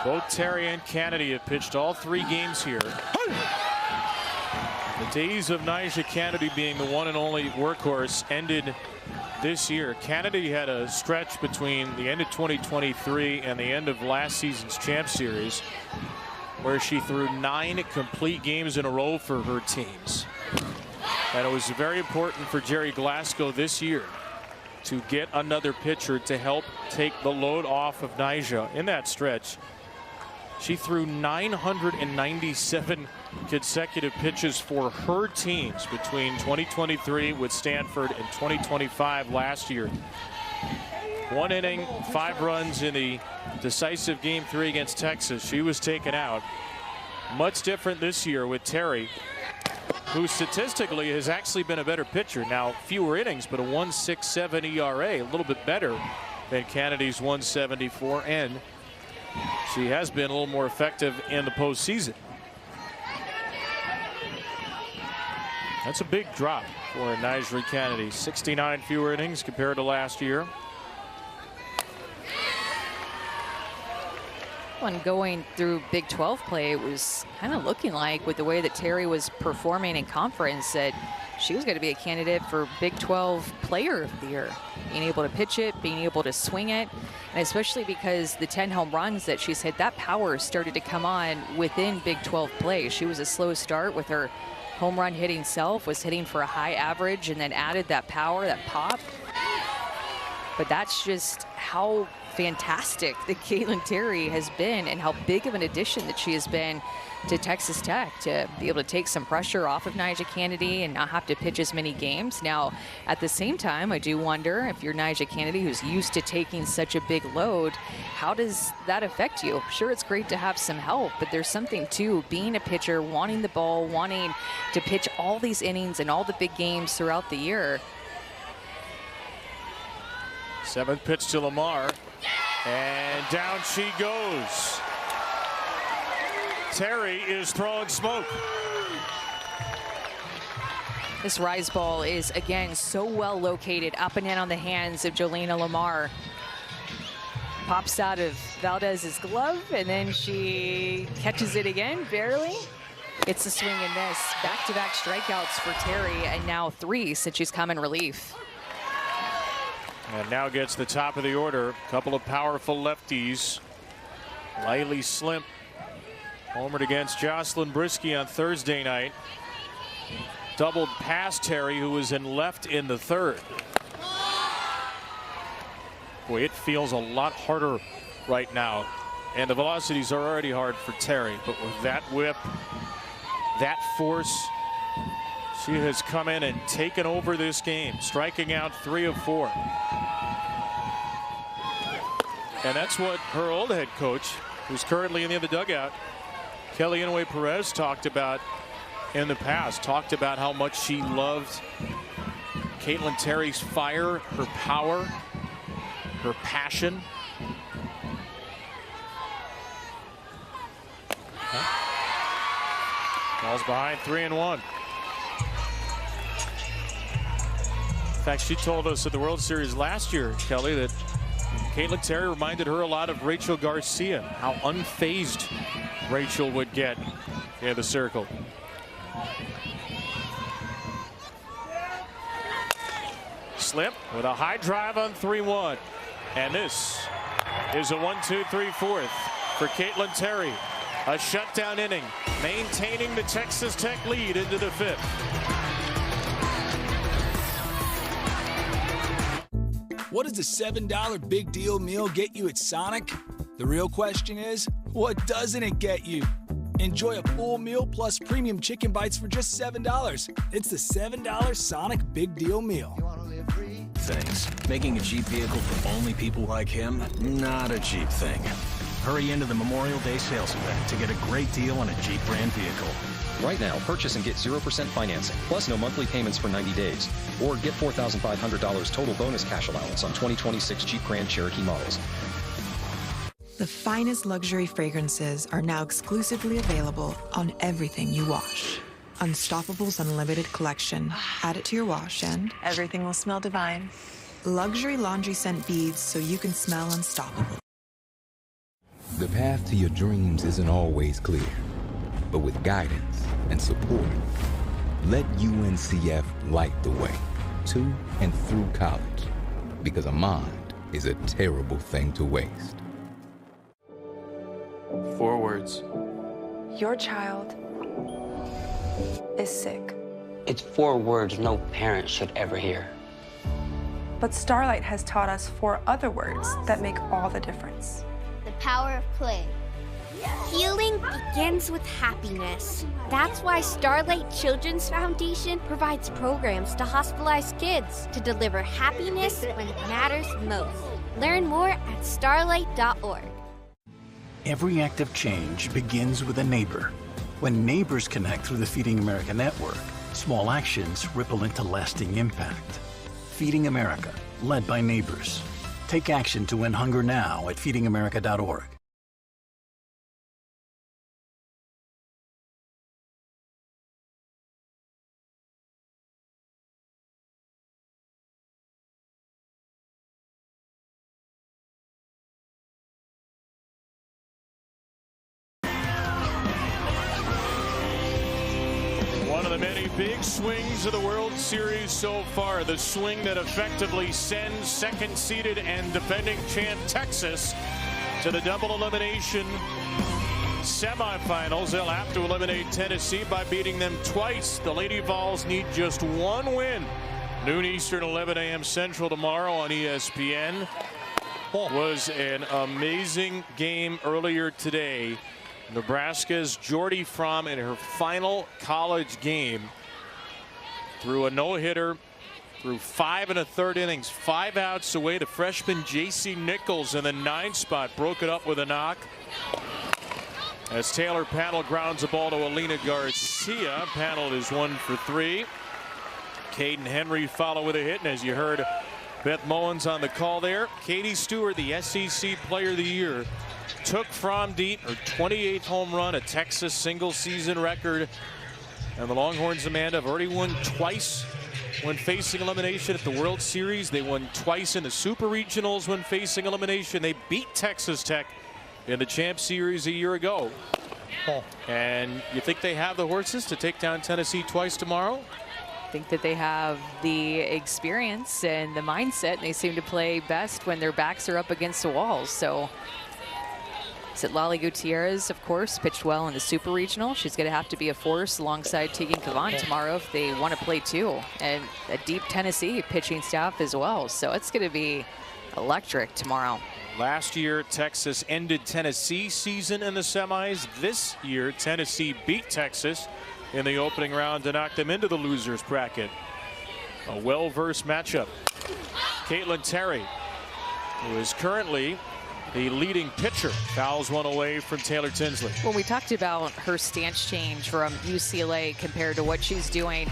Both Terry and Kennedy have pitched all 3 games here. The days of Nyjah Kennedy being the one and only workhorse ended this year. Kennedy had a stretch between the end of 2023 and the end of last season's Champ Series where she threw 9 complete games in a row for her teams. And it was very important for Jerry Glasgow this year to get another pitcher to help take the load off of Nyjah. In that stretch, she threw 997 consecutive pitches for her teams between 2023 with Stanford and 2025 last year. 1 inning, 5 runs in the decisive Game 3 against Texas. She was taken out. Much different this year with Terry, who statistically has actually been a better pitcher. Now, fewer innings, but a 1.67 ERA, a little bit better than Kennedy's 1.74, and she has been a little more effective in the postseason. That's a big drop for Nyjah Kennedy. 69 fewer innings compared to last year. When going through Big 12 play, it was kind of looking like, with the way that Terry was performing in conference, that she was going to be a candidate for Big 12 Player of the Year. Being able to pitch it, being able to swing it, and especially because the 10 home runs that she's hit, that power started to come on within Big 12 play. She was a slow start with her home run hitting self, was hitting for a high average, and then added that power, that pop. But that's just how fantastic that Caitlin Terry has been, and how big of an addition that she has been to Texas Tech, to be able to take some pressure off of Nyjah Kennedy and not have to pitch as many games. Now, at the same time, I do wonder if you're Nyjah Kennedy, who's used to taking such a big load, how does that affect you? Sure, it's great to have some help, but there's something to being a pitcher, wanting the ball, wanting to pitch all these innings and all the big games throughout the year. 7th pitch to Lamar, and down she goes. Terry is throwing smoke. This rise ball is, again, so well located, up and in on the hands of Jolena Lamar. Pops out of Valdez's glove, and then she catches it again, barely. It's a swing and miss. Back-to-back strikeouts for Terry, and now 3 since she's come in relief. And now gets the top of the order. A couple of powerful lefties. Lily Slimp homered against Jocelyn Brisky on Thursday night. Doubled past Terry, who was in left in the third. Boy, it feels a lot harder right now. And the velocities are already hard for Terry. But with that whip, that force, she has come in and taken over this game, striking out 3 of 4. And that's what her old head coach, who's currently in the other dugout, Kelly Inouye Perez, talked about in the past. Talked about how much she loved Caitlin Terry's fire, her power, her passion. Ball's behind, 3-1. In fact, she told us at the World Series last year, Kelly, that Caitlin Terry reminded her a lot of Rachel Garcia, how unfazed Rachel would get in the circle. Slip with a high drive on 3-1. And this is a 1-2-3-4 for Caitlin Terry. A shutdown inning, maintaining the Texas Tech lead into the 5th. What does the $7 big deal meal get you at Sonic? The real question is, what doesn't it get you? Enjoy a full meal plus premium chicken bites for just $7. It's the $7 Sonic Big Deal Meal. Things. Making a Jeep vehicle for only people like him, not a Jeep thing. Hurry into the Memorial Day sales event to get a great deal on a Jeep brand vehicle. Right now, purchase and get 0% financing, plus no monthly payments for 90 days. Or get $4,500 total bonus cash allowance on 2026 Jeep Grand Cherokee models. The finest luxury fragrances are now exclusively available on everything you wash. Unstoppable's Unlimited Collection. Add it to your wash and everything will smell divine. Luxury laundry scent beads so you can smell unstoppable. The path to your dreams isn't always clear, but with guidance and support, let UNCF light the way to and through college, because a mind is a terrible thing to waste. 4 words. Your child is sick. It's 4 words no parent should ever hear. But Starlight has taught us 4 other words that make all the difference. The power of play. Healing begins with happiness. That's why Starlight Children's Foundation provides programs to hospitalized kids to deliver happiness when it matters most. Learn more at starlight.org. Every act of change begins with a neighbor. When neighbors connect through the Feeding America network, small actions ripple into lasting impact. Feeding America, led by neighbors. Take action to end hunger now at feedingamerica.org. Many big swings of the World Series so far. The swing that effectively sends second-seeded and defending champ Texas to the double elimination semifinals. They'll have to eliminate Tennessee by beating them twice. The Lady Vols need just 1 win. Noon Eastern, 11 a.m. Central tomorrow on ESPN. Was an amazing game earlier today. Nebraska's Jordy Fromm in her final college game threw a no-hitter, threw 5 1/3 innings, 5 outs away. The freshman J.C. Nichols in the 9th spot broke it up with a knock. As Taylor Panel grounds a ball to Alina Garcia. Panel is 1 for 3. Caden Henry follow with a hit, and as you heard Beth Mowens on the call there, Katie Stewart, the SEC Player of the Year, took Fromm deep, her 28th home run, a Texas single season record. And the Longhorns, Amanda, have already won twice when facing elimination at the World Series. They won twice in the Super Regionals when facing elimination. They beat Texas Tech in the Champ Series a year ago. And you think they have the horses to take down Tennessee twice tomorrow? I think that they have the experience and the mindset, and they seem to play best when their backs are up against the walls. So Lali Gutierrez, of course, pitched well in the Super Regional. She's going to have to be a force alongside Tegan Cavan tomorrow if they want to play too. And a deep Tennessee pitching staff as well. So it's going to be electric tomorrow. Last year, Texas ended Tennessee's season in the semis. This year, Tennessee beat Texas in the opening round to knock them into the losers bracket. A well-versed matchup. Caitlin Terry, who is currently the leading pitcher, fouls one away from Taylor Tinsley. When we talked about her stance change from UCLA compared to what she's doing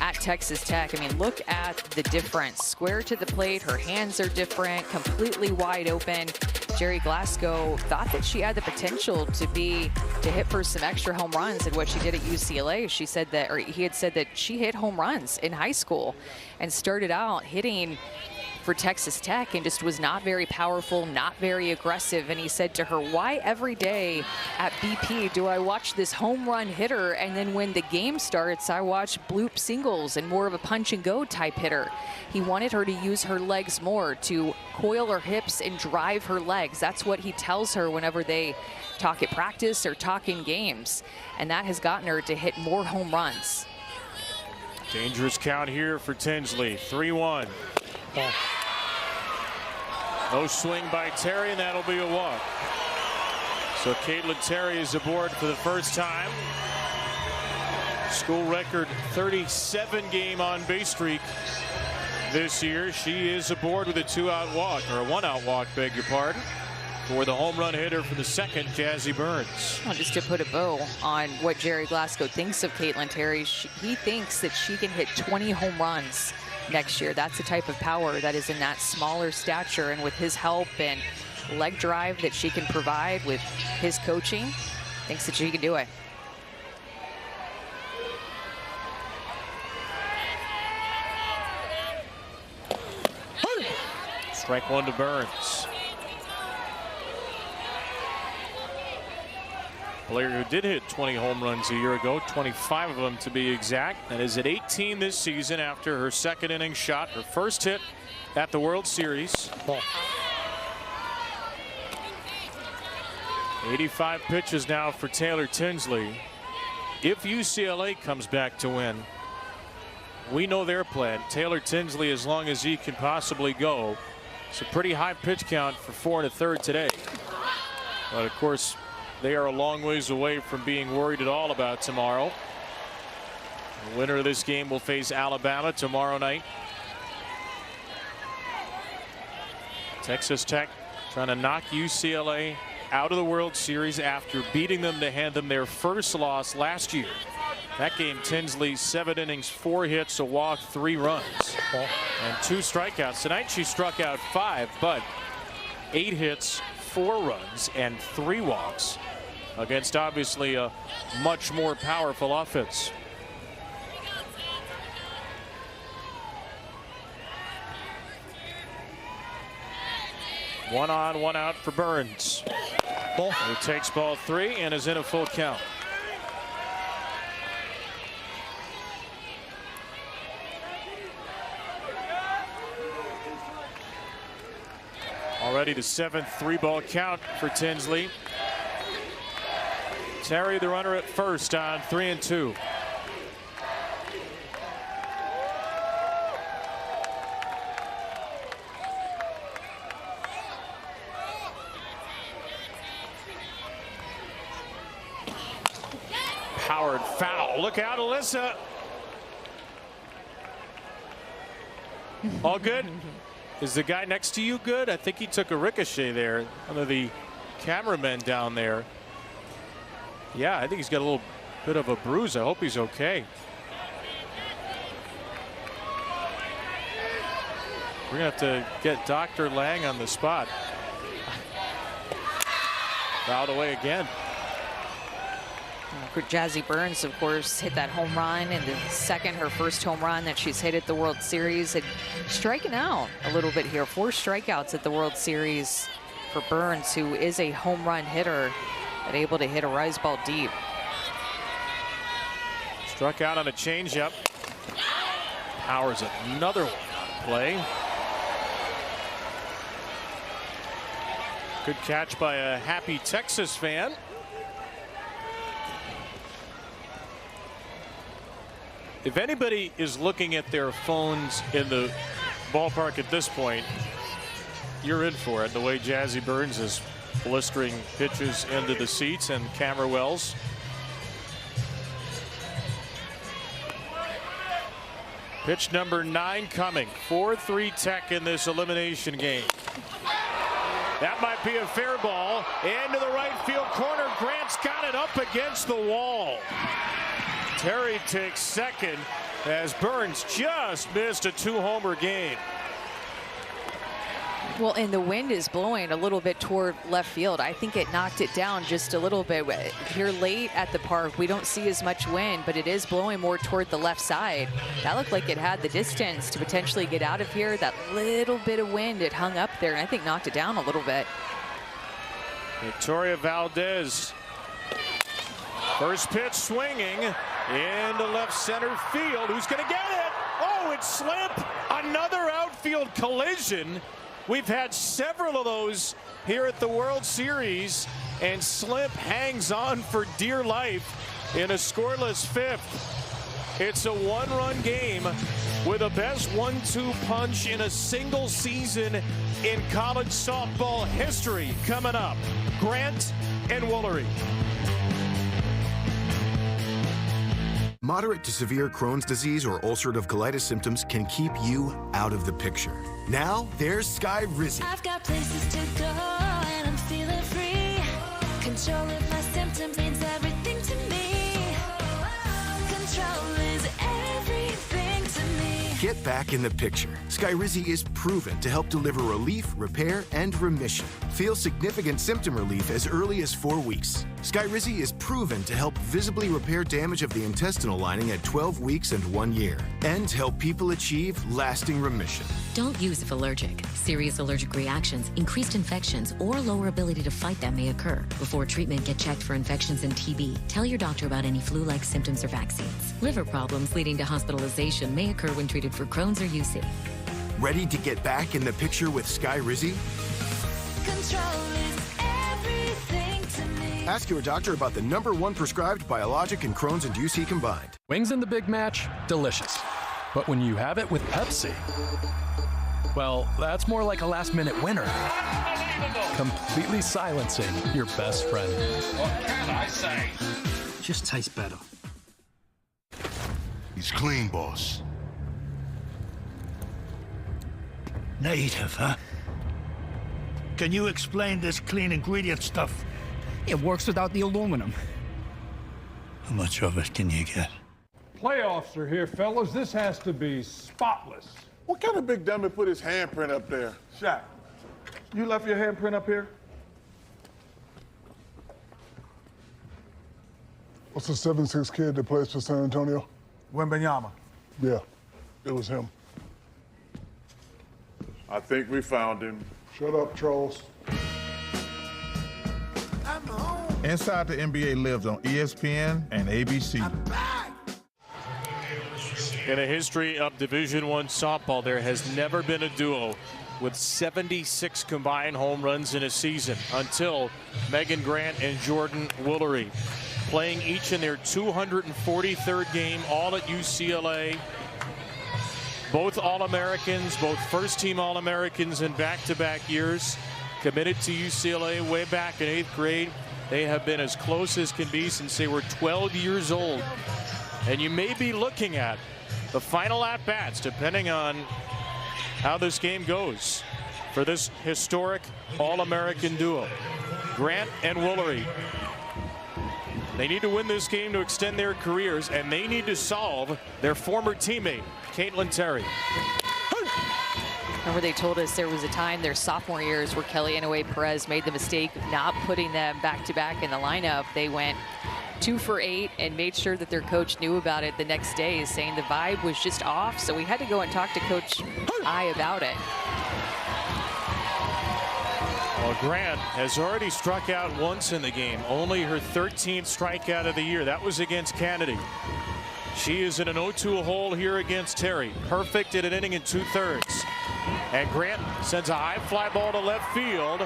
at Texas Tech, I mean, look at the difference. Square to the plate, her hands are different, completely wide open. Jerry Glasgow thought that she had the potential to hit for some extra home runs in what she did at UCLA. She said that, or he had said that she hit home runs in high school and started out hitting for Texas Tech and just was not very powerful, not very aggressive. And he said to her, why every day at BP do I watch this home run hitter, and then when the game starts I watch bloop singles and more of a punch and go type hitter? He wanted her to use her legs more, to coil her hips and drive her legs. That's what he tells her whenever they talk at practice or talk in games, and that has gotten her to hit more home runs. Dangerous count here for Tinsley. 3-1. No swing by Terry, and that'll be a walk. So Caitlin Terry is aboard for the first time. School record 37-game on-base streak this year. She is aboard with a 2-out walk, or a 1-out walk, beg your pardon, for the home run hitter for the second, Jazzy Burns. Well, just to put a bow on what Jerry Glasgow thinks of Caitlin Terry, he thinks that she can hit 20 home runs next year. That's the type of power that is in that smaller stature, and with his help and leg drive that she can provide with his coaching, thinks that she can do it. Strike one to Burns. Player who did hit 20 home runs a year ago, 25 of them to be exact, and is at 18 this season after her second inning shot, her first hit at the World Series. 85 pitches now for Taylor Tinsley. If UCLA comes back to win, we know their plan. Taylor Tinsley, as long as he can possibly go. It's a pretty high pitch count for 4 1/3 today. But of course, they are a long ways away from being worried at all about tomorrow. The winner of this game will face Alabama tomorrow night. Texas Tech trying to knock UCLA out of the World Series after beating them to hand them their first loss last year. That game, Tinsley, 7 innings, 4 hits, a walk, 3 runs, and 2 strikeouts. Tonight she struck out 5, but 8 hits, 4 runs, and 3 walks against obviously a much more powerful offense. One on, 1 out for Burns. He takes ball 3 and is in a full count. Already the 7th 3-ball count for Tinsley. Terry, the runner at first, on 3-2. Powered foul. Look out, Alyssa. All good? Is the guy next to you good? I think he took a ricochet there. One of the cameramen down there. Yeah, I think he's got a little bit of a bruise. I hope he's okay. We're going to have to get Dr. Lang on the spot. Fouled away again. Jazzy Burns, of course, hit that home run in the second, her first home run that she's hit at the World Series, and striking out a little bit here. 4 strikeouts at the World Series for Burns, who is a home run hitter, but able to hit a rise ball deep. Struck out on a changeup. Powers another one on play. Good catch by a happy Texas fan. If anybody is looking at their phones in the ballpark at this point, you're in for it. The way Jazzy Burns is blistering pitches into the seats and camera wells. Pitch number 9 coming. 4-3 Tech in this elimination game. That might be a fair ball. Into the right field corner. Grant's got it up against the wall. Terry takes second as Burns just missed a 2-homer game. Well, and the wind is blowing a little bit toward left field. I think it knocked it down just a little bit. Here late at the park, we don't see as much wind, but it is blowing more toward the left side. That looked like it had the distance to potentially get out of here. That little bit of wind, it hung up there, and I think knocked it down a little bit. Victoria Valdez. First pitch swinging into left center field. Who's going to get it? Oh, it's slipped. Another outfield collision. We've had several of those here at the World Series, and Slimp hangs on for dear life in a scoreless 5th. It's a 1-run game with a best 1-2 punch in a single season in college softball history. Coming up, Grant and Woolery. Moderate to severe Crohn's disease or ulcerative colitis symptoms can keep you out of the picture. Now, there's Skyrizi. I've got places to go and I'm feeling free. Control of my symptoms means everything to me. Control is everything to me. Get back in the picture. Skyrizi is proven to help deliver relief, repair, and remission. Feel significant symptom relief as early as 4 weeks. Skyrizi is proven to help visibly repair damage of the intestinal lining at 12 weeks and 1 year, and help people achieve lasting remission. Don't use if allergic. Serious allergic reactions, increased infections, or lower ability to fight them may occur. Before treatment, get checked for infections and TB. Tell your doctor about any flu-like symptoms or vaccines. Liver problems leading to hospitalization may occur when treated for Crohn's or UC. Ready to get back in the picture with Skyrizi? Control is everything to me. Ask your doctor about the #1 prescribed biologic in Crohn's and UC combined. Wings in the big match, delicious. But when you have it with Pepsi, well, that's more like a last-minute winner. Completely silencing your best friend. What can I say? Just tastes better. He's clean, boss. Native, huh? Can you explain this clean ingredient stuff? It works without the aluminum. How much of it can you get? Playoffs are here, fellas. This has to be spotless. What kind of big dummy put his handprint up there? Shaq, you left your handprint up here? What's the 7'6" kid that plays for San Antonio? Wembanyama. Yeah, it was him. I think we found him. Shut up, trolls. Inside the NBA lives on ESPN and ABC. In a history of Division I softball, there has never been a duo with 76 combined home runs in a season until Megan Grant and Jordan Woolery, playing each in their 243rd game, all at UCLA. Both All-Americans, both first-team All-Americans in back-to-back years, committed to UCLA way back in 8th grade. They have been as close as can be since they were 12 years old. And you may be looking at the final at-bats, depending on how this game goes, for this historic All-American duo, Grant and Woolery. They need to win this game to extend their careers, and they need to solve their former teammate, Caitlin Terry. Remember, they told us there was a time their sophomore years where Kelly Inouye Perez made the mistake of not putting them back-to-back in the lineup. They went 2 for 8 and made sure that their coach knew about it the next day, saying the vibe was just off. So we had to go and talk to Coach I about it. Well, Grant has already struck out once in the game, only her 13th strikeout of the year. That was against Kennedy. She is in an 0-2 hole here against Terry. Perfect in an inning and 2/3. And Grant sends a high fly ball to left field,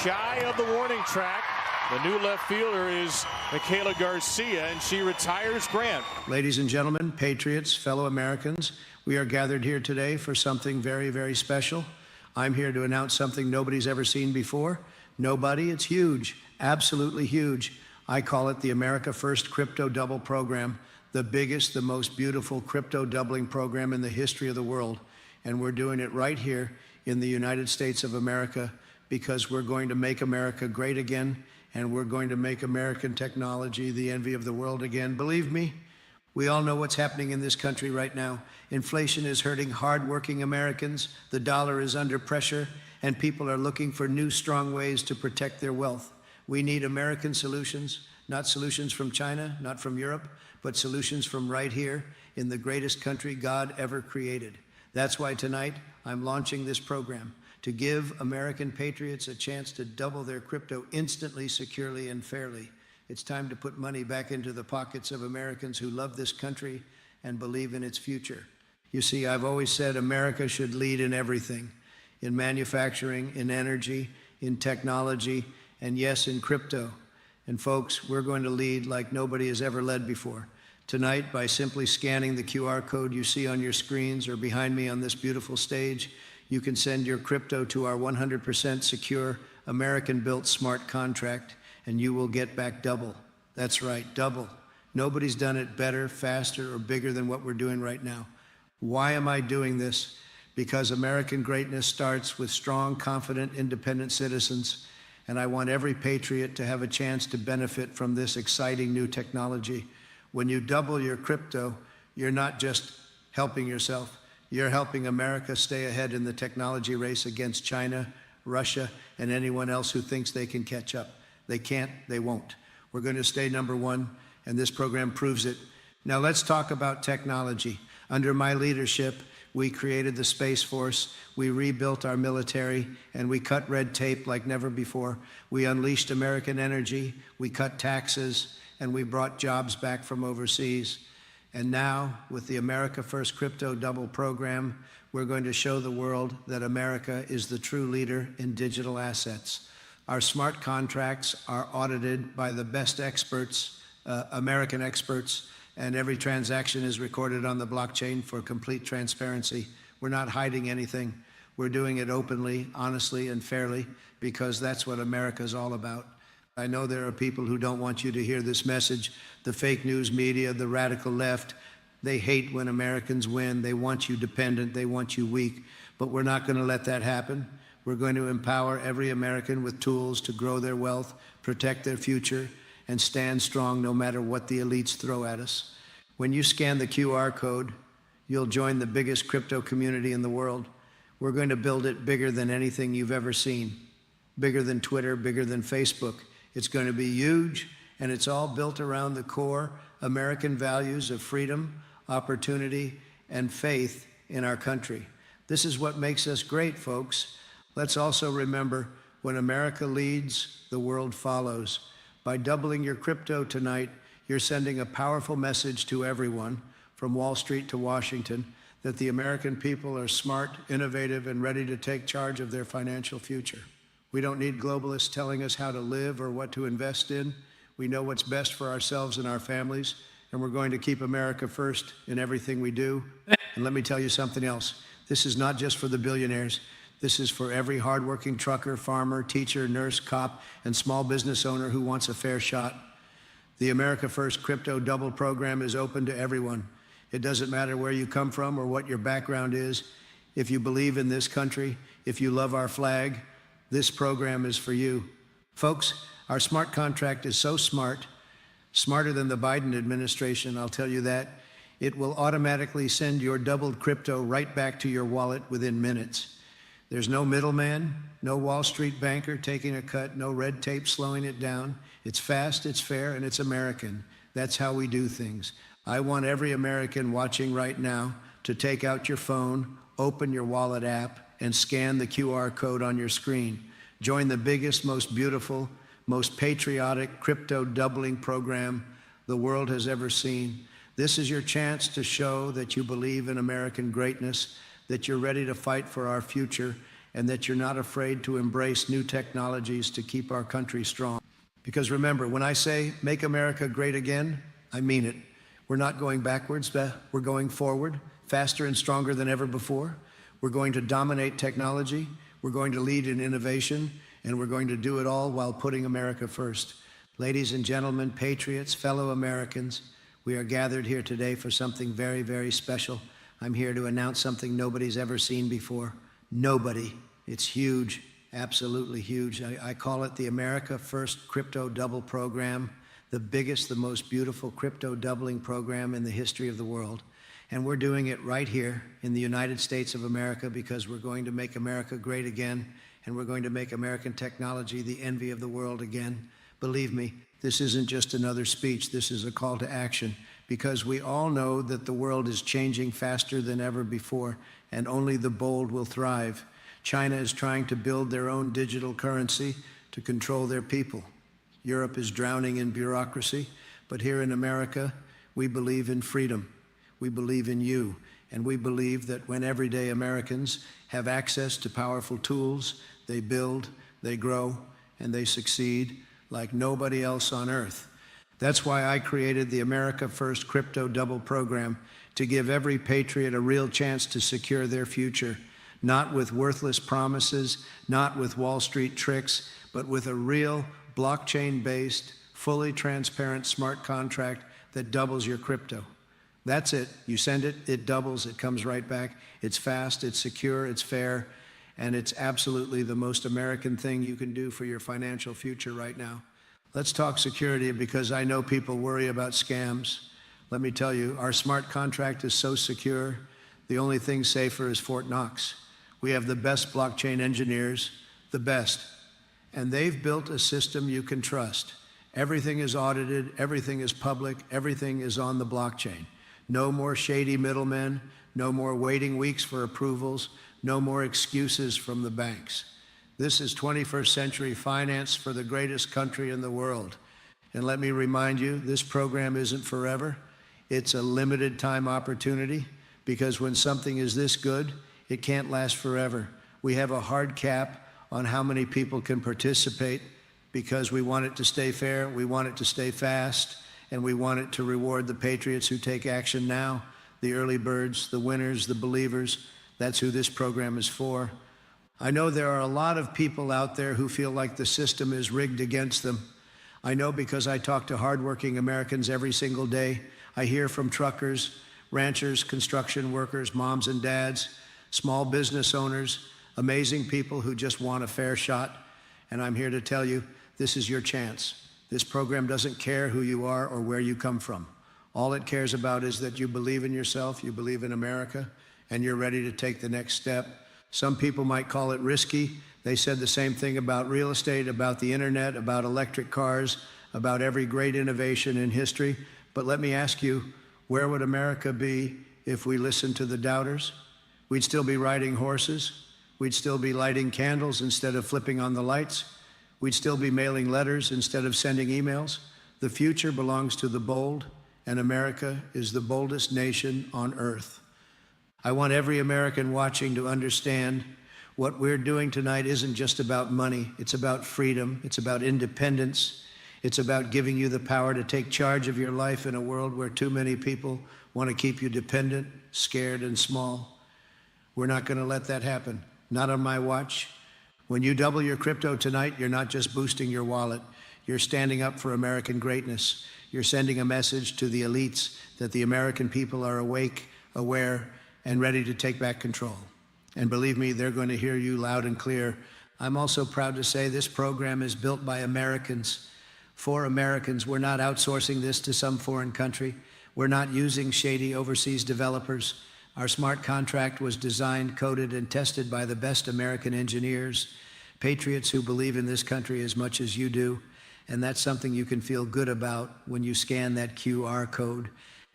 shy of the warning track. The new left fielder is Michaela Garcia, and she retires Grant. Ladies and gentlemen, patriots, fellow Americans, we are gathered here today for something very, very special. I'm here to announce something nobody's ever seen before. Nobody. It's huge, absolutely huge. I call it the America First Crypto Double Program, the biggest, the most beautiful crypto doubling program in the history of the world. And we're doing it right here in the United States of America because we're going to make America great again, and we're going to make American technology the envy of the world again. Believe me, we all know what's happening in this country right now. Inflation is hurting hardworking Americans, the dollar is under pressure, and people are looking for new, strong ways to protect their wealth. We need American solutions, not solutions from China, not from Europe, but solutions from right here in the greatest country God ever created. That's why tonight I'm launching this program to give American patriots a chance to double their crypto instantly, securely, and fairly. It's time to put money back into the pockets of Americans who love this country and believe in its future. You see, I've always said America should lead in everything, in manufacturing, in energy, in technology, and yes, in crypto. And folks, we're going to lead like nobody has ever led before. Tonight, by simply scanning the QR code you see on your screens or behind me on this beautiful stage, you can send your crypto to our 100% secure, American-built smart contract, and you will get back double. That's right, double. Nobody's done it better, faster, or bigger than what we're doing right now. Why am I doing this? Because American greatness starts with strong, confident, independent citizens, and I want every patriot to have a chance to benefit from this exciting new technology. When you double your crypto, you're not just helping yourself, you're helping America stay ahead in the technology race against China, Russia, and anyone else who thinks they can catch up. They can't, they won't. We're going to stay number one, and this program proves it. Now let's talk about technology. Under my leadership, we created the Space Force, we rebuilt our military, and we cut red tape like never before. We unleashed American energy, we cut taxes, and we brought jobs back from overseas. And now, with the America First Crypto Double program, we're going to show the world that America is the true leader in digital assets. Our smart contracts are audited by the best experts, American experts, and every transaction is recorded on the blockchain for complete transparency. We're not hiding anything. We're doing it openly, honestly, and fairly, because that's what America's all about. I know there are people who don't want you to hear this message. The fake news media, the radical left, they hate when Americans win. They want you dependent. They want you weak. But we're not going to let that happen. We're going to empower every American with tools to grow their wealth, protect their future, and stand strong no matter what the elites throw at us. When you scan the QR code, you'll join the biggest crypto community in the world. We're going to build it bigger than anything you've ever seen, bigger than Twitter, bigger than Facebook. It's going to be huge, and it's all built around the core American values of freedom, opportunity, and faith in our country. This is what makes us great, folks. Let's also remember, when America leads, the world follows. By doubling your crypto tonight, you're sending a powerful message to everyone, from Wall Street to Washington, that the American people are smart, innovative, and ready to take charge of their financial future. We don't need globalists telling us how to live or what to invest in. We know what's best for ourselves and our families, and we're going to keep America first in everything we do. And let me tell you something else. This is not just for the billionaires. This is for every hardworking trucker, farmer, teacher, nurse, cop, and small business owner who wants a fair shot. The America First Crypto Double program is open to everyone. It doesn't matter where you come from or what your background is. If you believe in this country, if you love our flag, this program is for you. Folks, our smart contract is so smart, smarter than the Biden administration, I'll tell you that. It will automatically send your doubled crypto right back to your wallet within minutes. There's no middleman, no Wall Street banker taking a cut, no red tape slowing it down. It's fast, it's fair, and it's American. That's how we do things. I want every American watching right now to take out your phone, open your wallet app, and scan the QR code on your screen. Join the biggest, most beautiful, most patriotic crypto doubling program the world has ever seen. This is your chance to show that you believe in American greatness, that you're ready to fight for our future, and that you're not afraid to embrace new technologies to keep our country strong. Because remember, when I say make America great again, I mean it. We're not going backwards, we're going forward, faster and stronger than ever before. We're going to dominate technology, we're going to lead in innovation, and we're going to do it all while putting America first. Ladies and gentlemen, patriots, fellow Americans, we are gathered here today for something very, very special. I'm here to announce something nobody's ever seen before. Nobody. It's huge, absolutely huge. I call it the America First Crypto Double Program, the biggest, the most beautiful crypto doubling program in the history of the world. And we're doing it right here in the United States of America because we're going to make America great again, and we're going to make American technology the envy of the world again. Believe me, this isn't just another speech. This is a call to action, because we all know that the world is changing faster than ever before, and only the bold will thrive. China is trying to build their own digital currency to control their people. Europe is drowning in bureaucracy, but here in America, we believe in freedom. We believe in you, and we believe that when everyday Americans have access to powerful tools, they build, they grow, and they succeed like nobody else on earth. That's why I created the America First Crypto Double Program, to give every patriot a real chance to secure their future, not with worthless promises, not with Wall Street tricks, but with a real blockchain-based, fully transparent smart contract that doubles your crypto. That's it. You send it, it doubles, it comes right back. It's fast, it's secure, it's fair, and it's absolutely the most American thing you can do for your financial future right now. Let's talk security, because I know people worry about scams. Let me tell you, our smart contract is so secure, the only thing safer is Fort Knox. We have the best blockchain engineers, the best, and they've built a system you can trust. Everything is audited, everything is public, everything is on the blockchain. No more shady middlemen, no more waiting weeks for approvals, no more excuses from the banks. This is 21st century finance for the greatest country in the world. And let me remind you, this program isn't forever. It's a limited time opportunity, because when something is this good, it can't last forever. We have a hard cap on how many people can participate, because we want it to stay fair, we want it to stay fast, and we want it to reward the patriots who take action now, the early birds, the winners, the believers. That's who this program is for. I know there are a lot of people out there who feel like the system is rigged against them. I know, because I talk to hardworking Americans every single day. I hear from truckers, ranchers, construction workers, moms and dads, small business owners, amazing people who just want a fair shot. And I'm here to tell you, this is your chance. This program doesn't care who you are or where you come from. All it cares about is that you believe in yourself, you believe in America, and you're ready to take the next step. Some people might call it risky. They said the same thing about real estate, about the internet, about electric cars, about every great innovation in history. But let me ask you, where would America be if we listened to the doubters? We'd still be riding horses. We'd still be lighting candles instead of flipping on the lights. We'd still be mailing letters instead of sending emails. The future belongs to the bold, and America is the boldest nation on earth. I want every American watching to understand what we're doing tonight isn't just about money. It's about freedom. It's about independence. It's about giving you the power to take charge of your life in a world where too many people want to keep you dependent, scared, and small. We're not going to let that happen. Not on my watch. When you double your crypto tonight, you're not just boosting your wallet. You're standing up for American greatness. You're sending a message to the elites that the American people are awake, aware, and ready to take back control. And believe me, they're going to hear you loud and clear. I'm also proud to say this program is built by Americans, for Americans. We're not outsourcing this to some foreign country. We're not using shady overseas developers. Our smart contract was designed, coded, and tested by the best American engineers, patriots who believe in this country as much as you do, and that's something you can feel good about when you scan that QR code.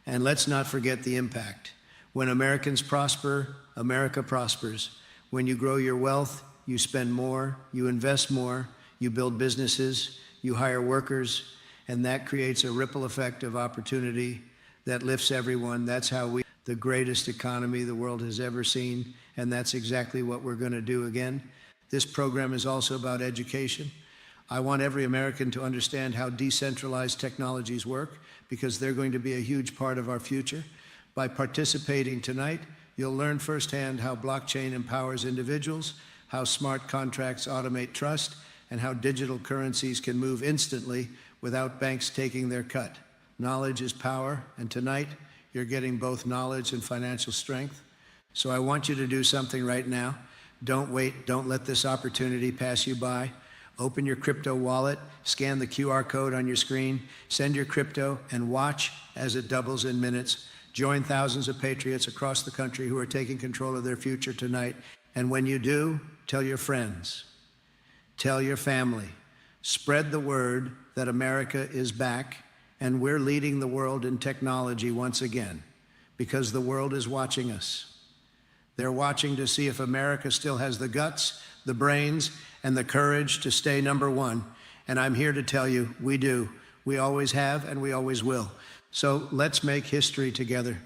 And let's not forget the impact. When Americans prosper, America prospers. When you grow your wealth, you spend more, you invest more, you build businesses, you hire workers, and that creates a ripple effect of opportunity that lifts everyone. That's how we, the greatest economy the world has ever seen, and that's exactly what we're going to do again. This program is also about education. I want every American to understand how decentralized technologies work, because they're going to be a huge part of our future. By participating tonight, you'll learn firsthand how blockchain empowers individuals, how smart contracts automate trust, and how digital currencies can move instantly without banks taking their cut. Knowledge is power, and tonight you're getting both knowledge and financial strength. So I want you to do something right now. Don't wait. Don't let this opportunity pass you by. Open your crypto wallet, scan the QR code on your screen, send your crypto, and watch as it doubles in minutes. Join thousands of patriots across the country who are taking control of their future tonight. And when you do, tell your friends, tell your family, spread the word that America is back, and we're leading the world in technology once again, because the world is watching us. They're watching to see if America still has the guts, the brains, and the courage to stay number one. And I'm here to tell you, we do. We always have, and we always will. So let's make history together.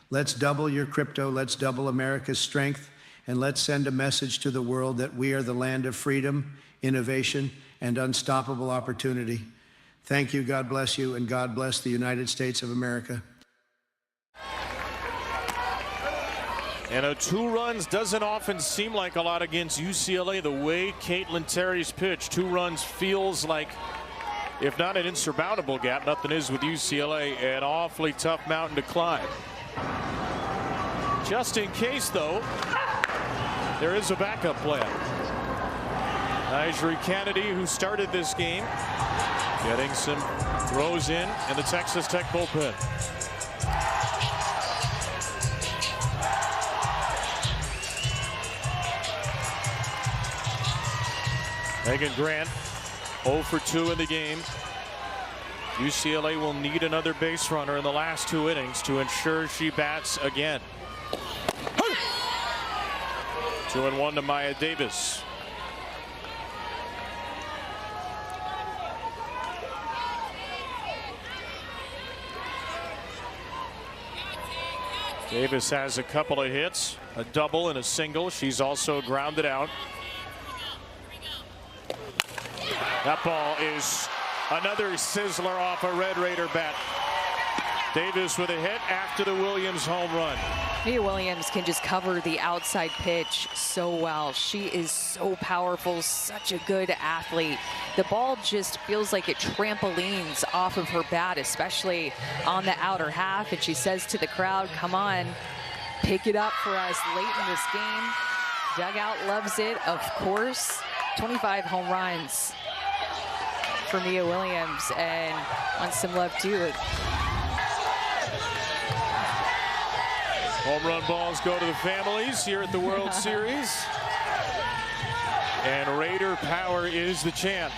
Let's double your crypto. Let's double America's strength. And let's send a message to the world that we are the land of freedom, innovation, and unstoppable opportunity. Thank you. God bless you. And God bless the United States of America. And a 2 runs doesn't often seem like a lot against UCLA. The way Caitlin Terry's pitched, 2 runs feels like, if not an insurmountable gap, nothing is with UCLA. An awfully tough mountain to climb. Just in case, though, there is a backup plan. Nigel Kennedy, who started this game, getting some throws in the Texas Tech bullpen. Megan Grant 0 for 2 in the game. UCLA will need another base runner in the last 2 innings to ensure she bats again. 2-1 to Maya Davis. Davis has a couple of hits, a double and a single. She's also grounded out. That ball is another sizzler off a Red Raider bat. Davis with a hit after the Williams home run. Mia Williams can just cover the outside pitch so well. She is so powerful, such a good athlete. The ball just feels like it trampolines off of her bat, especially on the outer half. And she says to the crowd, come on, pick it up for us late in this game. Dugout loves it, of course. 25 home runs for Mia Williams, and wants some love too. Home run balls go to the families here at the World Series. And Raider power is the chant.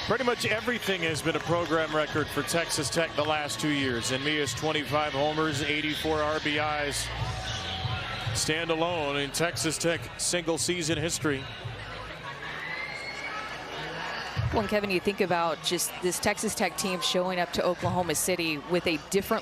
Pretty much everything has been a program record for Texas Tech the last 2 years. And Mia's 25 homers, 84 RBIs stand alone in Texas Tech single season history. Well, and Kevin, you think about just this Texas Tech team showing up to Oklahoma City with a different